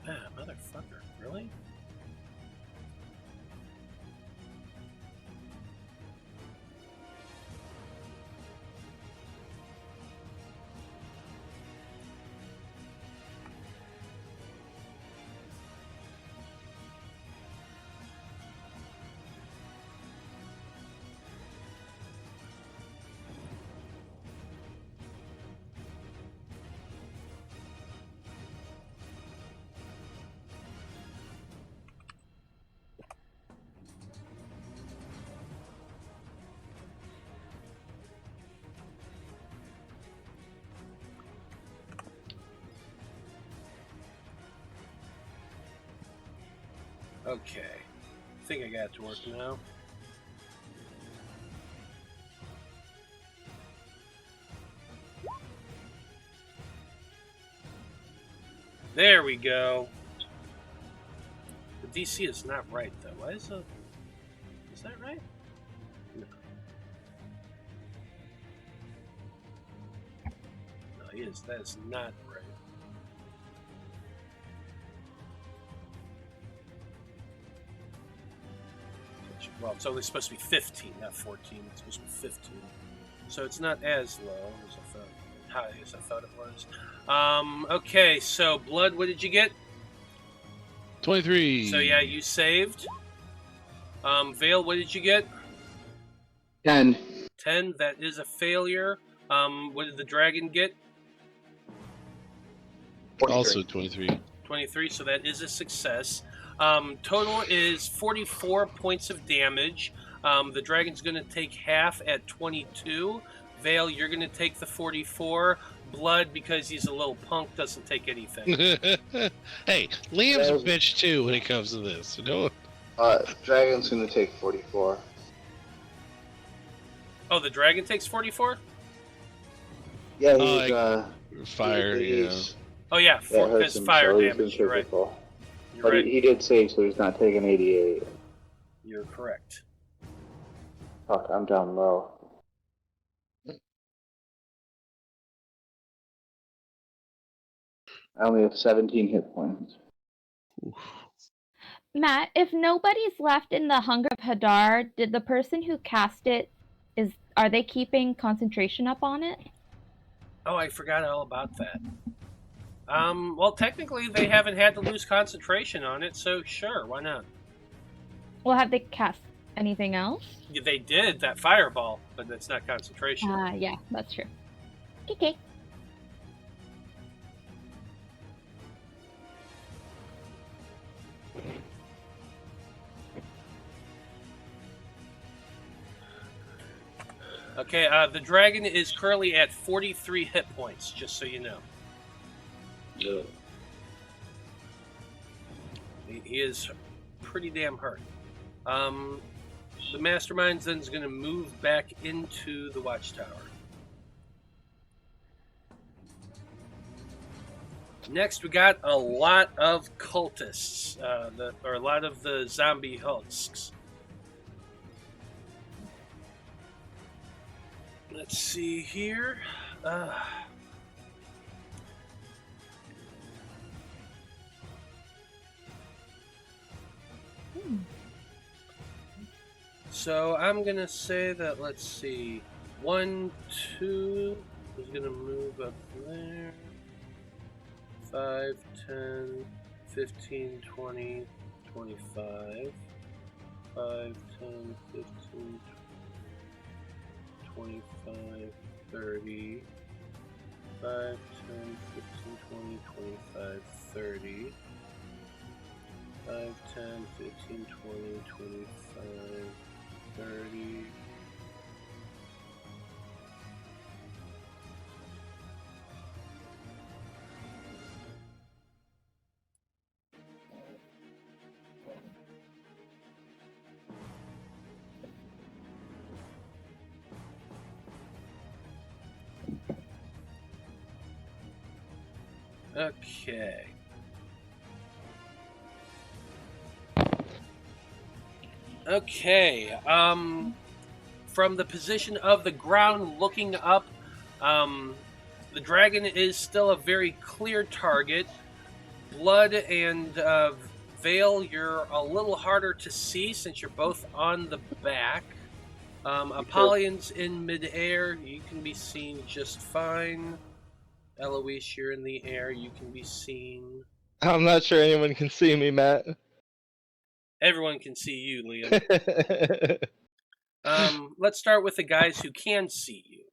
Ah, motherfucker, really? Okay. I think I got it to work now. There we go. The DC is not right though. Why is it? Is that right? No. No, he is. That is not right. Well, it's only supposed to be 15, not 14. It's supposed to be 15. So it's not as low as I thought. High as I thought it was. Okay, so Blood, what did you get? 23. So yeah, you saved. Veil, what did you get? 10. 10. That is a failure. What did the dragon get? 43. Also 23. 23. So that is a success. Total is 44 points of damage. The dragon's going to take half at 22. Veil, you're going to take the 44. Blood, because he's a little punk, doesn't take anything. Hey, Liam's a bitch too when it comes to this. You know? Dragon's gonna take 44. Oh, the dragon takes 44? Yeah, he's, fire, yeah. Oh, yeah, because fire damage. You're right. You're But right. he did save, so he's not taking 88. You're correct. Fuck, I'm down low. I only have 17 hit points. Matt, if nobody's left in the Hunger of Hadar, did the person who cast it are they keeping concentration up on it? Oh, I forgot all about that. Well, technically, they haven't had to lose concentration on it, so sure, why not? Well, have they cast anything else? Yeah, they did, that fireball, but that's not concentration. Yeah, that's true. Okay. Okay, the dragon is currently at 43 hit points, just so you know. Yeah. He is pretty damn hurt. The Mastermind then is going to move back into the watchtower. Next, we got a lot of cultists, or a lot of the zombie husks. Let's see here. So I'm gonna say that, let's see, 1, 2 is gonna move up there. 5, 10, 15, 20, 25. 5, 10, 15, 25, 30. 5, 10, 15, 20, 25, 30. 5, 10, 15, 20, 25, 30. Okay. Okay. From the position of the ground, looking up, the dragon is still a very clear target. Blood and Veil, you're a little harder to see since you're both on the back. Apollyon's in midair. You can be seen just fine. Eloise, you're in the air. You can be seen. I'm not sure anyone can see me, Matt. Everyone can see you, Liam. Let's start with the guys who can see you.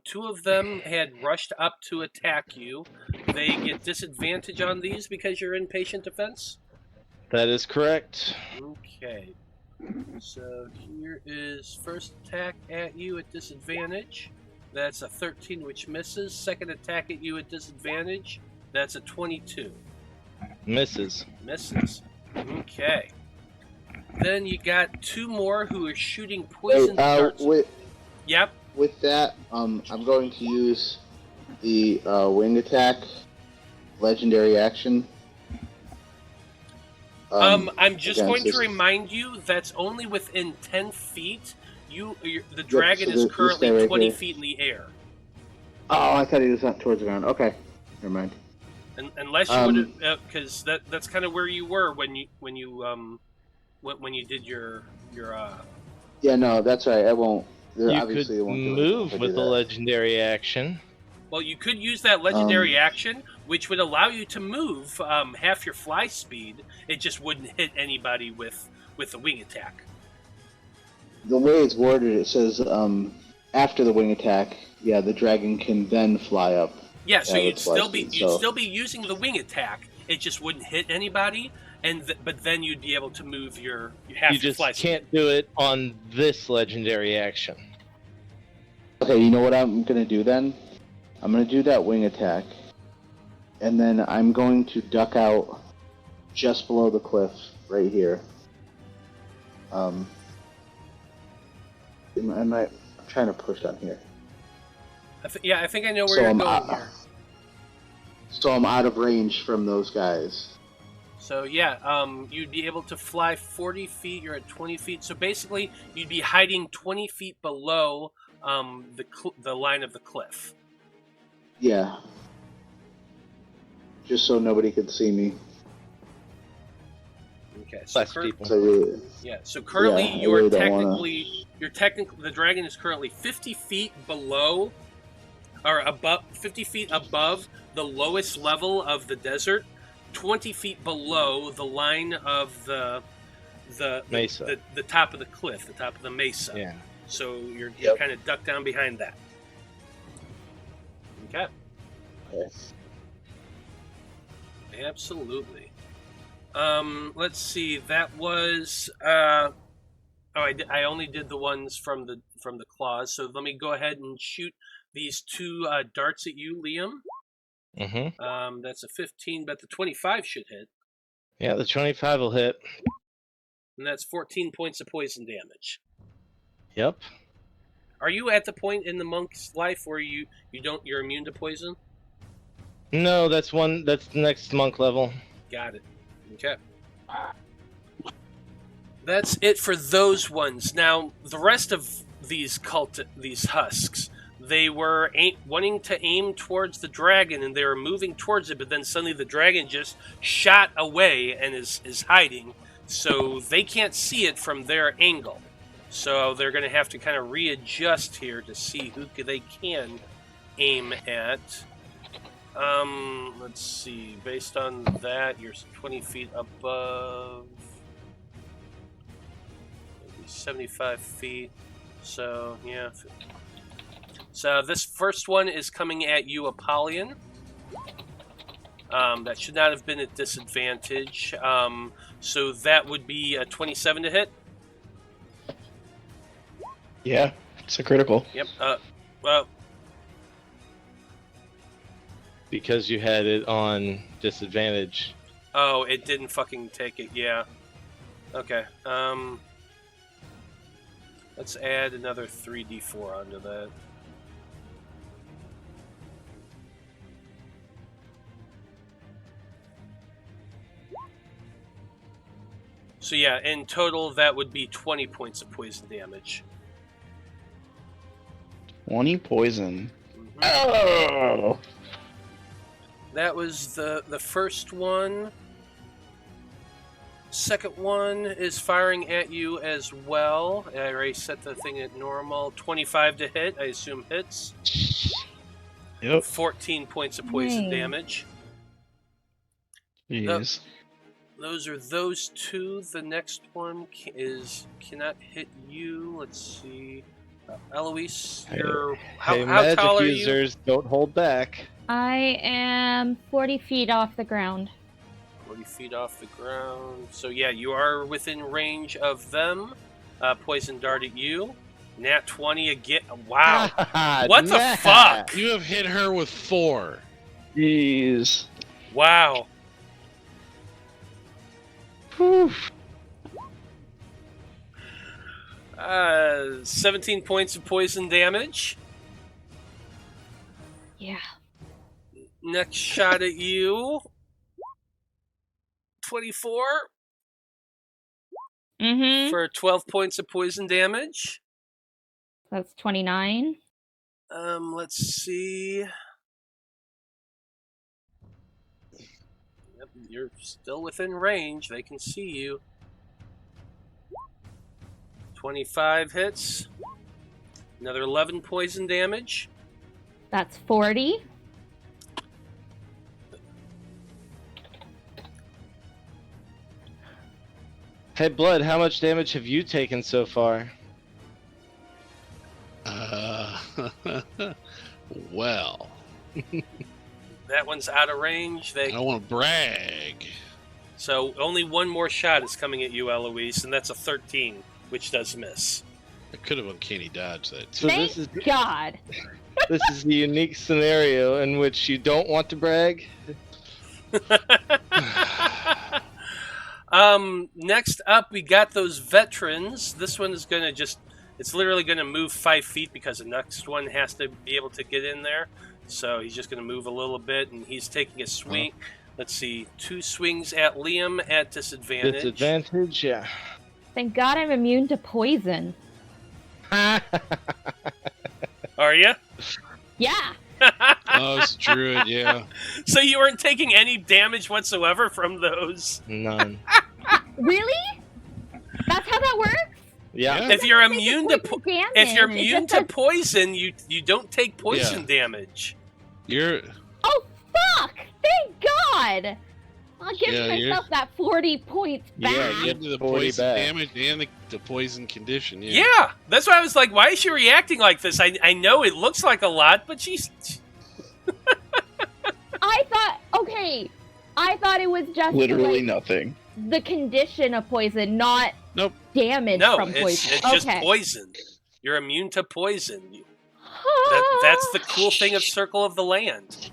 Two of them had rushed up to attack you. They get disadvantage on these because you're in patient defense? That is correct. Okay. So here is first attack at you at disadvantage. That's a 13, which misses. Second attack at you at disadvantage. That's a 22. Misses. Misses. Okay. Then you got two more who are shooting poison darts. Yep. With that, I'm going to use the wing attack legendary action. I'm just going to this. remind you that's only within 10 feet. The dragon so is currently right 20 here. feet in the air. Oh, I thought he was not towards the ground. Okay, never mind. Unless you would have, because that's kind of where you were when you did your. Yeah, no, that's right. I won't. You Obviously, could it won't do move it with the legendary action. Well, you could use that legendary action, which would allow you to move half your fly speed. It just wouldn't hit anybody with the wing attack. The way it's worded, it says after the wing attack, yeah, the dragon can then fly up. Yeah, so you'd still be so. using the wing attack. It just wouldn't hit anybody, but then you'd be able to move your half You your just fly can't speed. do it on this legendary action. Okay, you know what I'm going to do then? I'm going to do that wing attack, and then I'm going to duck out just below the cliff right here. I'm trying to push down here. I think I know where you're going here. So I'm out of range from those guys. So yeah, you'd be able to fly 40 feet. You're at 20 feet. So basically, you'd be hiding 20 feet below the line of the cliff. Yeah. Just so nobody could see me. Okay. So people. So currently, I you're really don't technically the dragon is currently 50 feet below, or above 50 feet above the lowest level of the desert. 20 feet below the line of the mesa. the top of the cliff, the top of the mesa. Yeah. So you're kind of ducked down behind that. Okay. Yes. Absolutely. Let's see. That was. I only did the ones from the claws. So let me go ahead and shoot these two darts at you, Liam. Mm-hmm. That's a 15, but the 25 should hit. Yeah, the 25 will hit. And that's 14 points of poison damage. Yep. Are you at the point in the monk's life where you're immune to poison? No, that's the next monk level. Got it. Okay. That's it for those ones. Now, the rest of these husks, they were wanting to aim towards the dragon, and they were moving towards it, but then suddenly the dragon just shot away and is hiding, so they can't see it from their angle. So they're going to have to kind of readjust here to see who they can aim at. Let's see. Based on that, you're 20 feet above. Maybe 75 feet. So, yeah. So this first one is coming at you, Apollyon. That should not have been at disadvantage. So that would be a 27 to hit. Yeah, it's a critical. Yep. Well, Because you had it on disadvantage. oh, it didn't fucking take it. Yeah. Okay. Let's add another 3d4 onto that. So yeah, in total that would be 20 points of poison damage. 20 poison. Mhm. Oh! That was the first one. Second one is firing at you as well. I already set the thing at normal. 25 to hit, I assume hits. Yep. 14 points of poison Dang. damage. Jeez. Those are those two. The next one cannot hit you. Let's see. Eloise, how magic tall are you? users, don't hold back. I am 40 feet off the ground. 40 feet off the ground. So yeah, you are within range of them. Poison dart at you. Nat 20 again. Wow. What the Nah. fuck? You have hit her with 4. Jeez. Wow. Whew. 17 points of poison damage. Yeah. Next shot at you. 24 Mm-hmm. for 12 points of poison damage. That's 29. Let's see. Yep, you're still within range. They can see you. 25 hits. Another 11 poison damage. That's 40. Hey, Blood, how much damage have you taken so far? Well, That one's out of range. I don't want to brag. So only one more shot is coming at you, Eloise, and that's a 13, which does miss. I could have uncanny dodged that. So Thank this is God. this is the unique scenario in which you don't want to brag. Next up, we got those veterans. This one is gonna it's literally gonna move 5 feet because the next one has to be able to get in there. So he's just gonna move a little bit, and he's taking a swing. Let's see, 2 swings at Liam at disadvantage. Disadvantage, yeah. Thank God I'm immune to poison. Are you? Yeah. Oh, it's a druid, yeah. So you weren't taking any damage whatsoever from those? None. Really? That's how that works? Yeah. If you're Take immune to poison damage. if you're It immune just to says- poison, you don't take poison damage. You're Oh fuck! Thank God! I'll give Yeah, you're- myself that 40 points back. Yeah, you do the 40 poison back. damage and the poison condition. Yeah, that's why I was like, why is she reacting like this? I know it looks like a lot, but she's I thought it was just Literally like, nothing. the condition of poison, not Nope. damage no, from it's poison. just Okay. poison. You're immune to poison. That's the cool thing of Circle of the Land.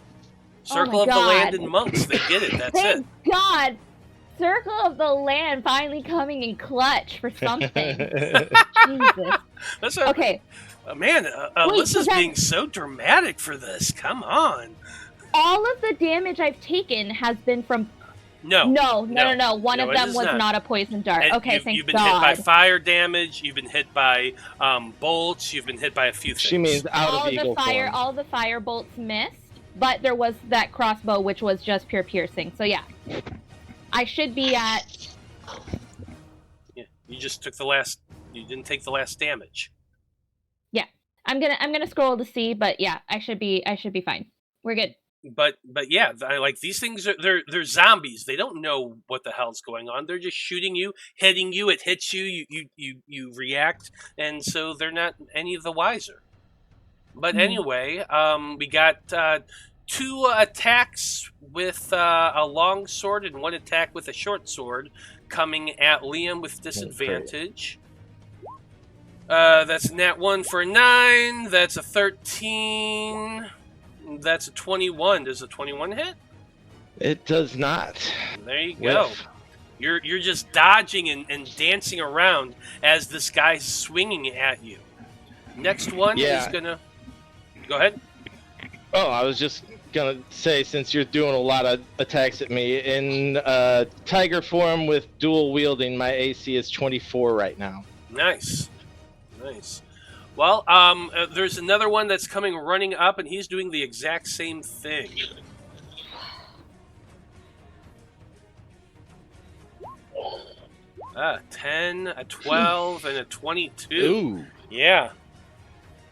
Circle of the Land God. and monks, they get it. That's Thank it. God! Circle of the Land finally coming in clutch for something. Jesus. That's a, Okay, man. Alyssa's so that- being so dramatic for this. Come on. all of the damage I've taken has been from. No. No. One No, of it them is was not. not a poison dart. And Okay, thank you've been God. hit by fire damage. You've been hit by bolts. You've been hit by a few things. She means out all of eagle form. all the fire bolts missed, but there was that crossbow which was just pure piercing. So yeah, I should be at. Yeah, you just took the last. You didn't take the last damage. I'm gonna scroll to see, but yeah, I should be fine. We're good. But yeah, like these things are they're zombies. They don't know what the hell's going on. They're just shooting you, hitting you. It hits you. You react, and so they're not any of the wiser. But anyway, we got 2 attacks with a long sword and 1 attack with a short sword coming at Liam with disadvantage. That's a nat 1 for a 9. That's a 13. That's a 21. Does a 21 hit? It does not. There you go. Whiff. You're just dodging and dancing around as this guy's swinging at you. Next one Yeah. is gonna. Go ahead. Oh, I was just gonna say, since you're doing a lot of attacks at me, in tiger form with dual wielding, my AC is 24 right now. Nice. Well, there's another one that's coming running up, and he's doing the exact same thing. A 10, a 12, and a 22. Ooh. Yeah.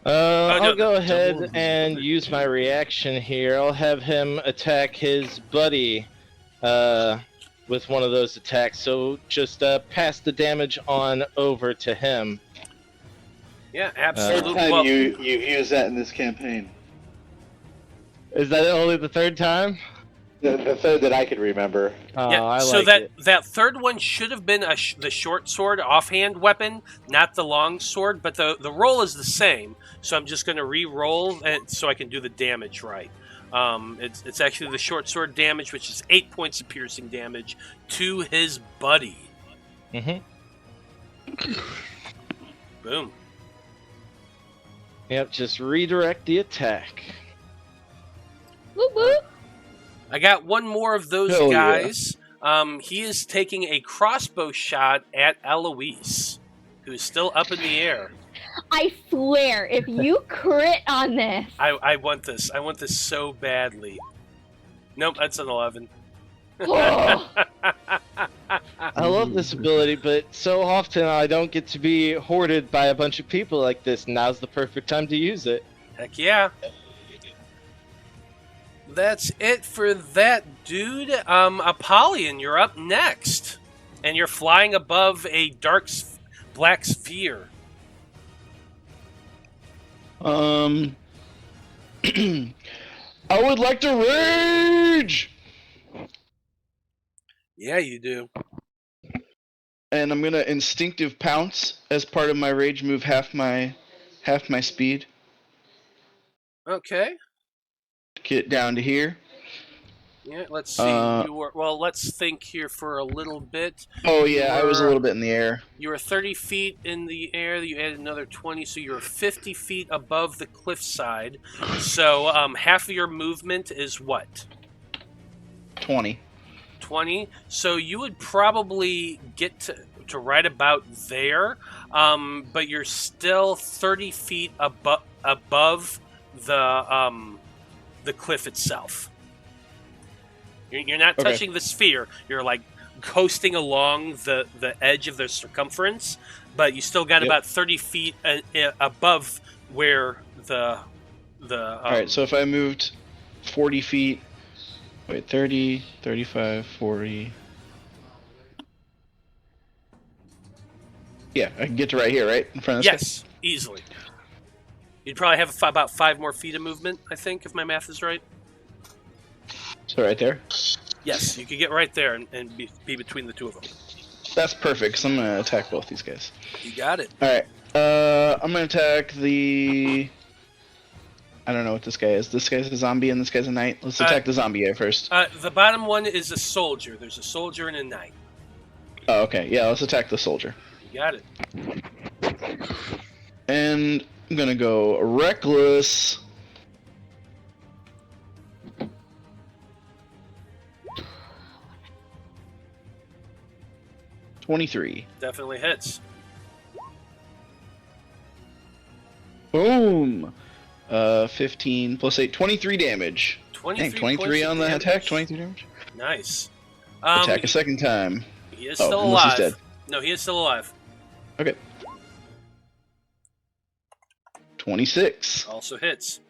I'll go double ahead and use my reaction here. I'll have him attack his buddy with one of those attacks. So just pass the damage on over to him. Yeah, Third absolutely. time Well, you've used that in this campaign. Is that only the third time? The third that I could remember. Oh, yeah, I so like it. that third one should have been the short sword offhand weapon, not the long sword, but the roll is the same. So I'm just going to re-roll so I can do the damage right. It's actually the short sword damage, which is 8 points of piercing damage to his buddy. Mm-hmm. Boom. Yep, just redirect the attack. Whoop whoop. I got one more of those Hell yeah. guys. He is taking a crossbow shot at Eloise, who's still up in the air. I swear, if you crit on this, I want this. I want this so badly. Nope, that's an 11. oh, I love this ability, but so often I don't get to be hoarded by a bunch of people like this. Now's the perfect time to use it. Heck yeah. That's it for that, dude. Apollyon, you're up next. And you're flying above a dark black sphere. I would like to rage, Yeah, you do. and I'm gonna instinctive pounce as part of my rage move, half my speed. Okay. Get down to here. Yeah, let's see. Let's think here for a little bit. Oh yeah, I was a little bit in the air. You were 30 feet in the air. You added another 20, so you're 50 feet above the cliffside. So half of your movement is what? 20. 20. So you would probably get to right about there, but you're still 30 feet above the cliff itself. You're not Okay. touching the sphere. You're like coasting along the edge of the circumference, but you still got about 30 feet above where the All right, so if I moved 40 feet, wait, 30, 35, 40. Yeah, I can get to right here, right? In front of this yes, easily. You'd probably have about 5 more feet of movement, I think, if my math is right. guy? So right there? Yes, you could get right there and be between the two of them. That's perfect, because I'm going to attack both these guys. You got it. Alright, I'm going to attack the... I don't know what this guy is. This guy's a zombie and this guy's a knight. Let's attack the zombie guy first. The bottom one is a soldier. There's a soldier and a knight. Oh, okay. Yeah, let's attack the soldier. You got it. And I'm going to go reckless. $23. Definitely hits. Boom! 15 plus 8, 23 damage. 23, Dang, 23 points on of the damage. attack, 23 damage. Nice. Attack a second time. He is Oh, still unless he's alive. dead. No, he is still alive. Okay. 26. Also hits.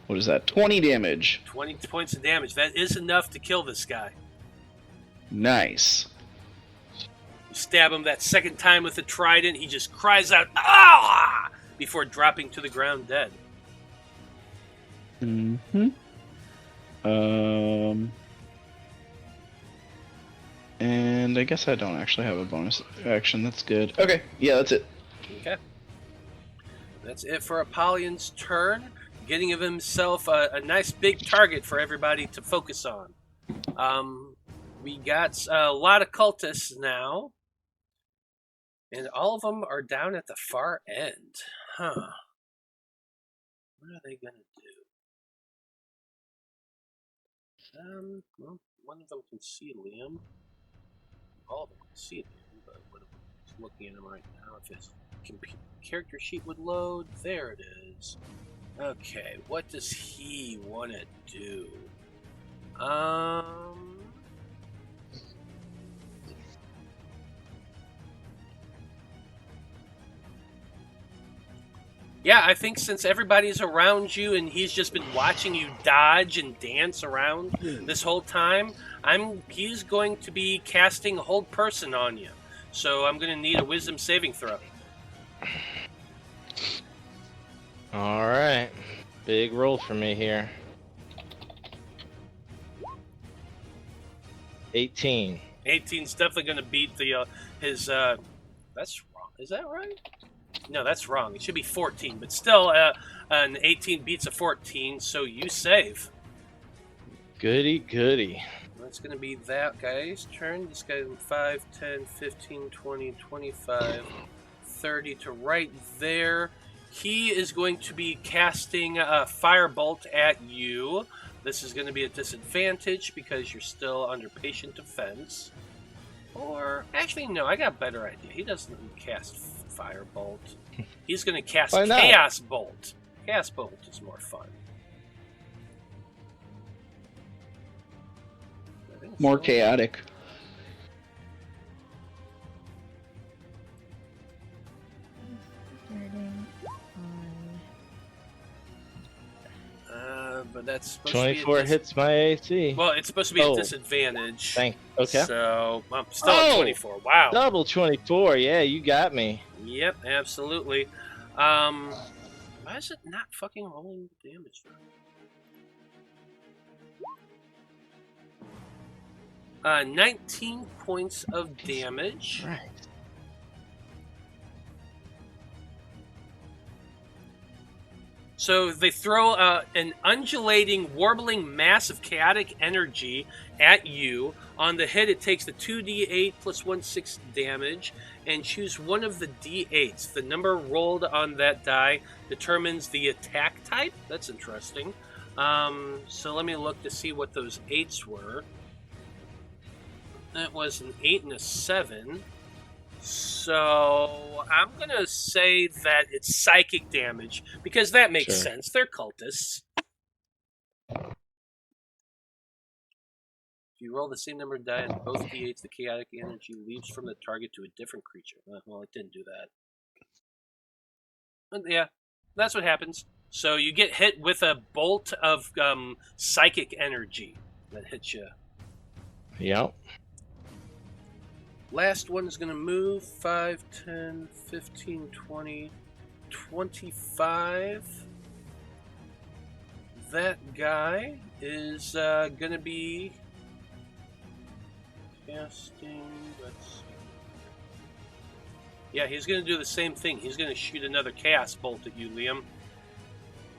What is that? 20 damage. 20 points of damage. That is enough to kill this guy. Nice. You stab him that second time with the trident. He just cries out, "Ah!" before dropping to the ground dead. Mm-hmm. And I guess I don't actually have a bonus action. That's good. Okay. Yeah, that's it. Okay. That's it for Apollyon's turn. Getting of himself a nice big target for everybody to focus on. We got a lot of cultists now. And all of them are down at the far end. Huh. What are they going to do? Well, one of them can see Liam. All of them can see Liam, but what am I looking at him right now? If his character sheet would load, there it is. Okay, what does he want to do? Yeah, I think since everybody's around you and he's just been watching you dodge and dance around this whole time, he's going to be casting Hold Person on you. So I'm going to need a Wisdom saving throw. All right. Big roll for me here. 18. 18's definitely going to beat his. That's wrong. Is that right? No, that's wrong. It should be 14, but still, an 18 beats a 14, so you save. Goody, goody. That's going to be that guy's turn. This guy 5, 10, 15, 20, 25, 30 to right there. He is going to be casting a Firebolt at you. This is going to be a disadvantage because you're still under patient defense. Or, actually, no, I got a better idea. He doesn't cast Firebolt. He's going to cast Chaos Bolt. Chaos Bolt is more fun. More chaotic. But that's supposed 24 to be hits my AC. Well, it's supposed to be a disadvantage. Okay. So, I'm still at 24. Wow. Double 24. Yeah, you got me. Yep, absolutely. Why is it not fucking rolling damage now? 19 points of damage. Right. So they throw an undulating, warbling mass of chaotic energy at you. On the hit, it takes the 2d8 plus 1/6 damage, and choose one of the d8s. The number rolled on that die determines the attack type. That's interesting. So let me look to see what those 8s were. That was an 8 and a 7. So I'm going to say that it's psychic damage, because that makes sense. They're cultists. If you roll the same number of die on both d8s, the chaotic energy leaps from the target to a different creature. Well, it didn't do that. But yeah, that's what happens. So you get hit with a bolt of psychic energy that hits you. Yep. Last one is going to move 5, 10, 15, 20, 25. That guy is going to be casting. Yeah, he's going to do the same thing. He's going to shoot another chaos bolt at you, Liam.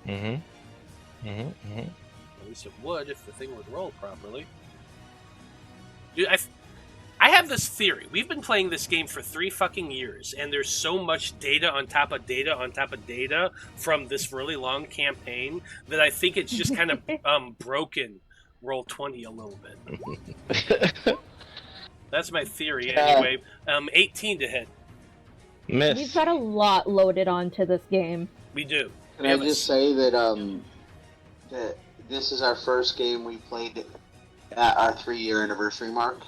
At least it would if the thing would roll properly. Dude, I have this theory. We've been playing this game for 3 fucking years, and there's so much data on top of data on top of data from this really long campaign that I think it's just kind of broken Roll20 a little bit. That's my theory anyway. 18 to hit. Miss. We've got a lot loaded onto this game. We do. Can I just say that that this is our first game we played at our 3-year anniversary mark.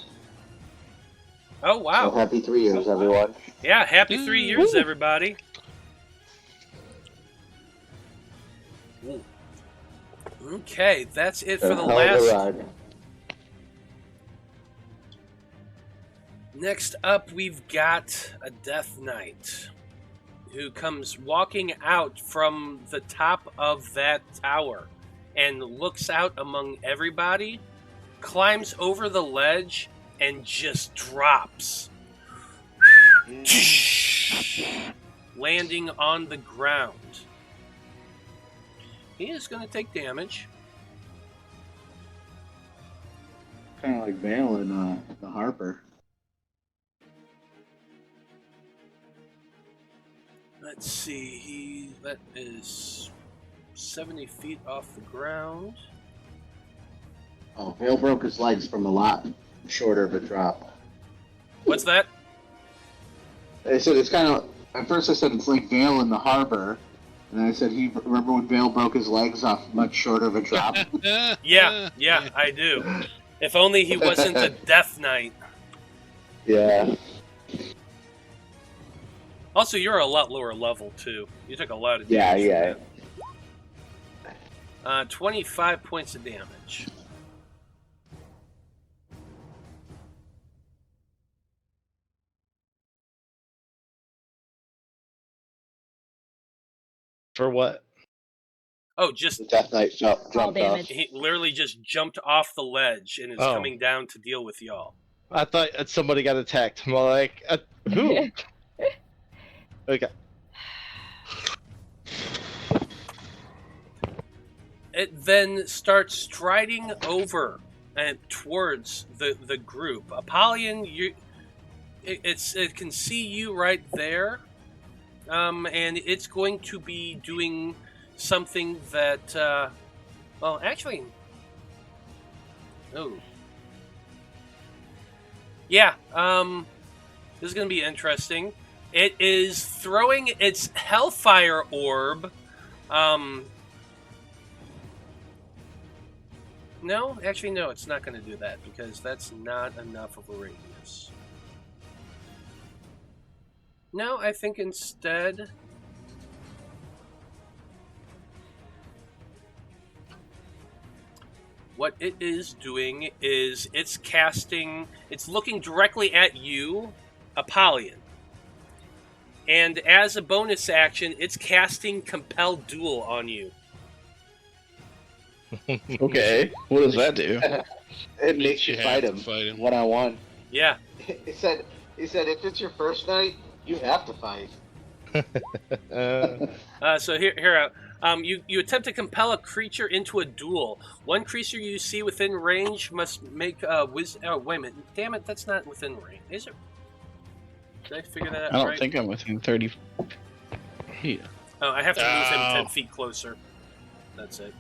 Oh, wow. So happy 3 years, everyone. Yeah, happy 3 years, everybody. Ooh. Okay, that's it for the last. Next up, we've got a Death Knight who comes walking out from the top of that tower and looks out among everybody, climbs over the ledge, and just drops, landing on the ground. He is going to take damage. Kind of like Vale and the Harper. Let's see. That is 70 feet off the ground. Oh, Veil broke his legs from a lot shorter of a drop. What's that? I said it's kind of. At first, I said it's like Veil in the harbor, and then I said remember when Veil broke his legs off much shorter of a drop. Yeah, I do. If only he wasn't a Death Knight. Yeah. Also, you're a lot lower level too. You took a lot of damage. Yeah. 25 points of damage. For what? Oh, just The Death Knight jumped off. damage. he literally just jumped off the ledge and is Oh. coming down to deal with y'all. I thought somebody got attacked. I'm like, who? Okay. It then starts striding over and towards the group. Apollyon, it can see you right there, and it's going to be doing something that, well, actually, oh, yeah, this is going to be interesting. It is throwing its Hellfire Orb. No, actually, no, it's not going to do that because that's not enough of a radius. No, I think instead... what it is doing is it's looking directly at you, Apollyon. And as a bonus action, it's casting Compel Duel on you. Okay, what does that do? It makes you fight him one-on-one. Yeah. He said if it's your first night, you have to fight. So here, you attempt to compel a creature into a duel. One creature you see within range must make a wisdom. Oh, wait a minute! Damn it, that's not within range, is it? Did I figure that out I don't right? think I'm within 30 feet. Oh, I have to move him 10 feet closer. That's it.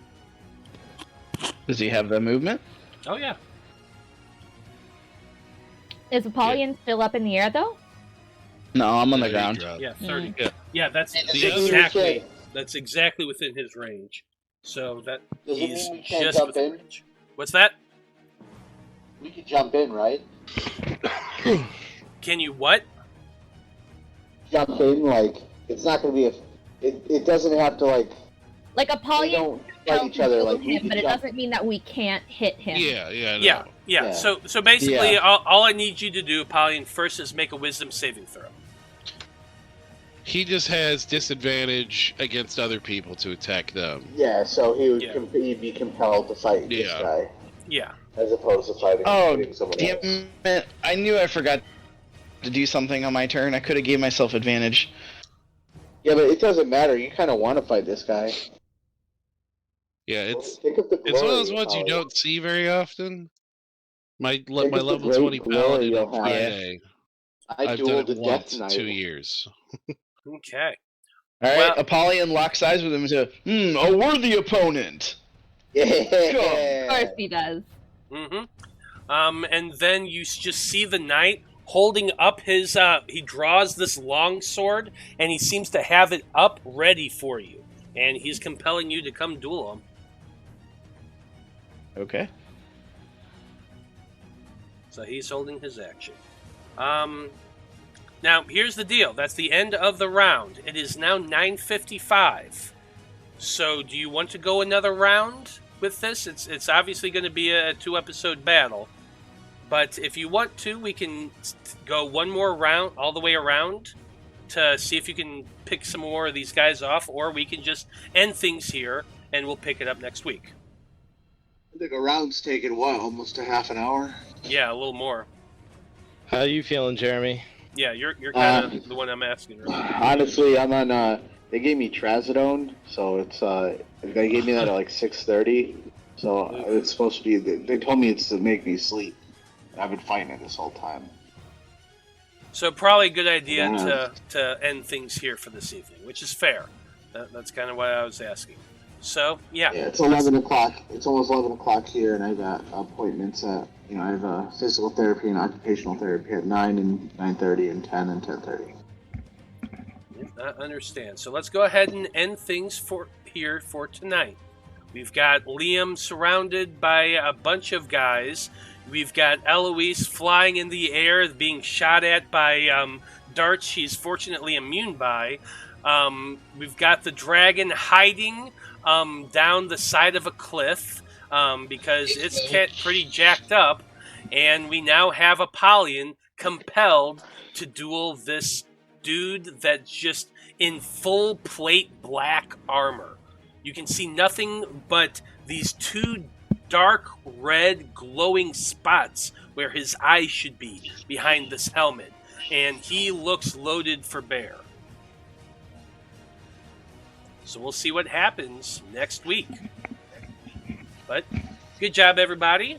Does he have the movement? Oh yeah. Is Apollyon still up in the air though? No, I'm on the ground. Yeah, 30. Yeah. Yeah, that's The exactly within his range. So that Does it he's mean we can't just jump within in? range. What's that? We could jump in, right? Can you what? Jump in, like it's not going to be it doesn't have to like Like they Apollyon don't fight each other like we him, can but it jump. doesn't mean that we can't hit him. Yeah, no. Yeah. Yeah. So basically, Yeah. all I need you to do, Apollyon, first is make a Wisdom saving throw. He just has disadvantage against other people to attack them. Yeah, so he would Yeah. he'd be compelled to fight this Yeah. guy Yeah. as opposed to fighting someone else. Damn it. I knew I forgot to do something on my turn. I could have gave myself advantage. Yeah, but it doesn't matter. You kind of want to fight this guy. Yeah, it's Think of the one of those glory, ones you Holly. don't see very often. My Think of the level great 20 glory paladin you'll on have. Friday. I I've done dueled it the Death once in Knight. 2 years. Okay. Alright, Well- Apollyon locks eyes with him and says, a worthy opponent. Of Yeah. course he does. Mm-hmm. And then you just see the knight holding up his. He draws this long sword, and he seems to have it up ready for you, and he's compelling you to come duel him. Okay. So he's holding his action. Now, here's the deal. That's the end of the round. It is now 9:55. So do you want to go another round with this? It's obviously going to be a 2-episode battle. But if you want to, we can go one more round all the way around to see if you can pick some more of these guys off, or we can just end things here and we'll pick it up next week. I think a round's taken almost a half an hour. Yeah, a little more. How you feeling, Jeremy? Yeah, you're kind of the one I'm asking. Right? Honestly, I'm on. They gave me trazodone, so it's they gave me that at like 6:30. So it's supposed to be. They told me it's to make me sleep. I've been fighting it this whole time. So probably a good idea to end things here for this evening, which is fair. That's kind of why I was asking. So, yeah. Yeah, it's 11 o'clock. It's almost 11 o'clock here, and I got appointments at, I have physical therapy and occupational therapy at 9 and 9:30 and 10 and 10:30. I understand. So let's go ahead and end things here for tonight. We've got Liam surrounded by a bunch of guys. We've got Eloise flying in the air, being shot at by darts she's fortunately immune by. We've got the dragon hiding down the side of a cliff because it's pretty jacked up. And we now have Apollyon compelled to duel this dude that's just in full plate black armor. You can see nothing but these two dark red glowing spots where his eyes should be behind this helmet, and he looks loaded for bear. So we'll see what happens next week. But good job, everybody.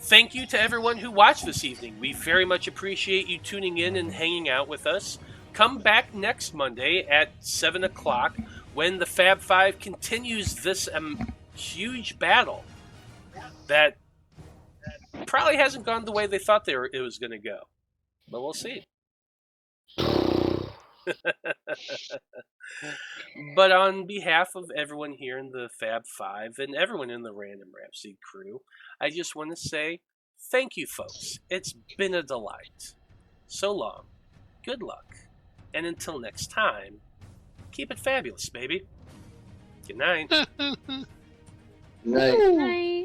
Thank you to everyone who watched this evening. We very much appreciate you tuning in and hanging out with us. Come back next Monday at 7 o'clock when the Faab Five continues this huge battle that probably hasn't gone the way they thought it was going to go. But we'll see. But on behalf of everyone here in the Faab Five and everyone in the Random Rhapsody crew, I just want to say thank you, folks. It's been a delight. So long. Good luck. And until next time, keep it fabulous, baby. Good night. Night. Night.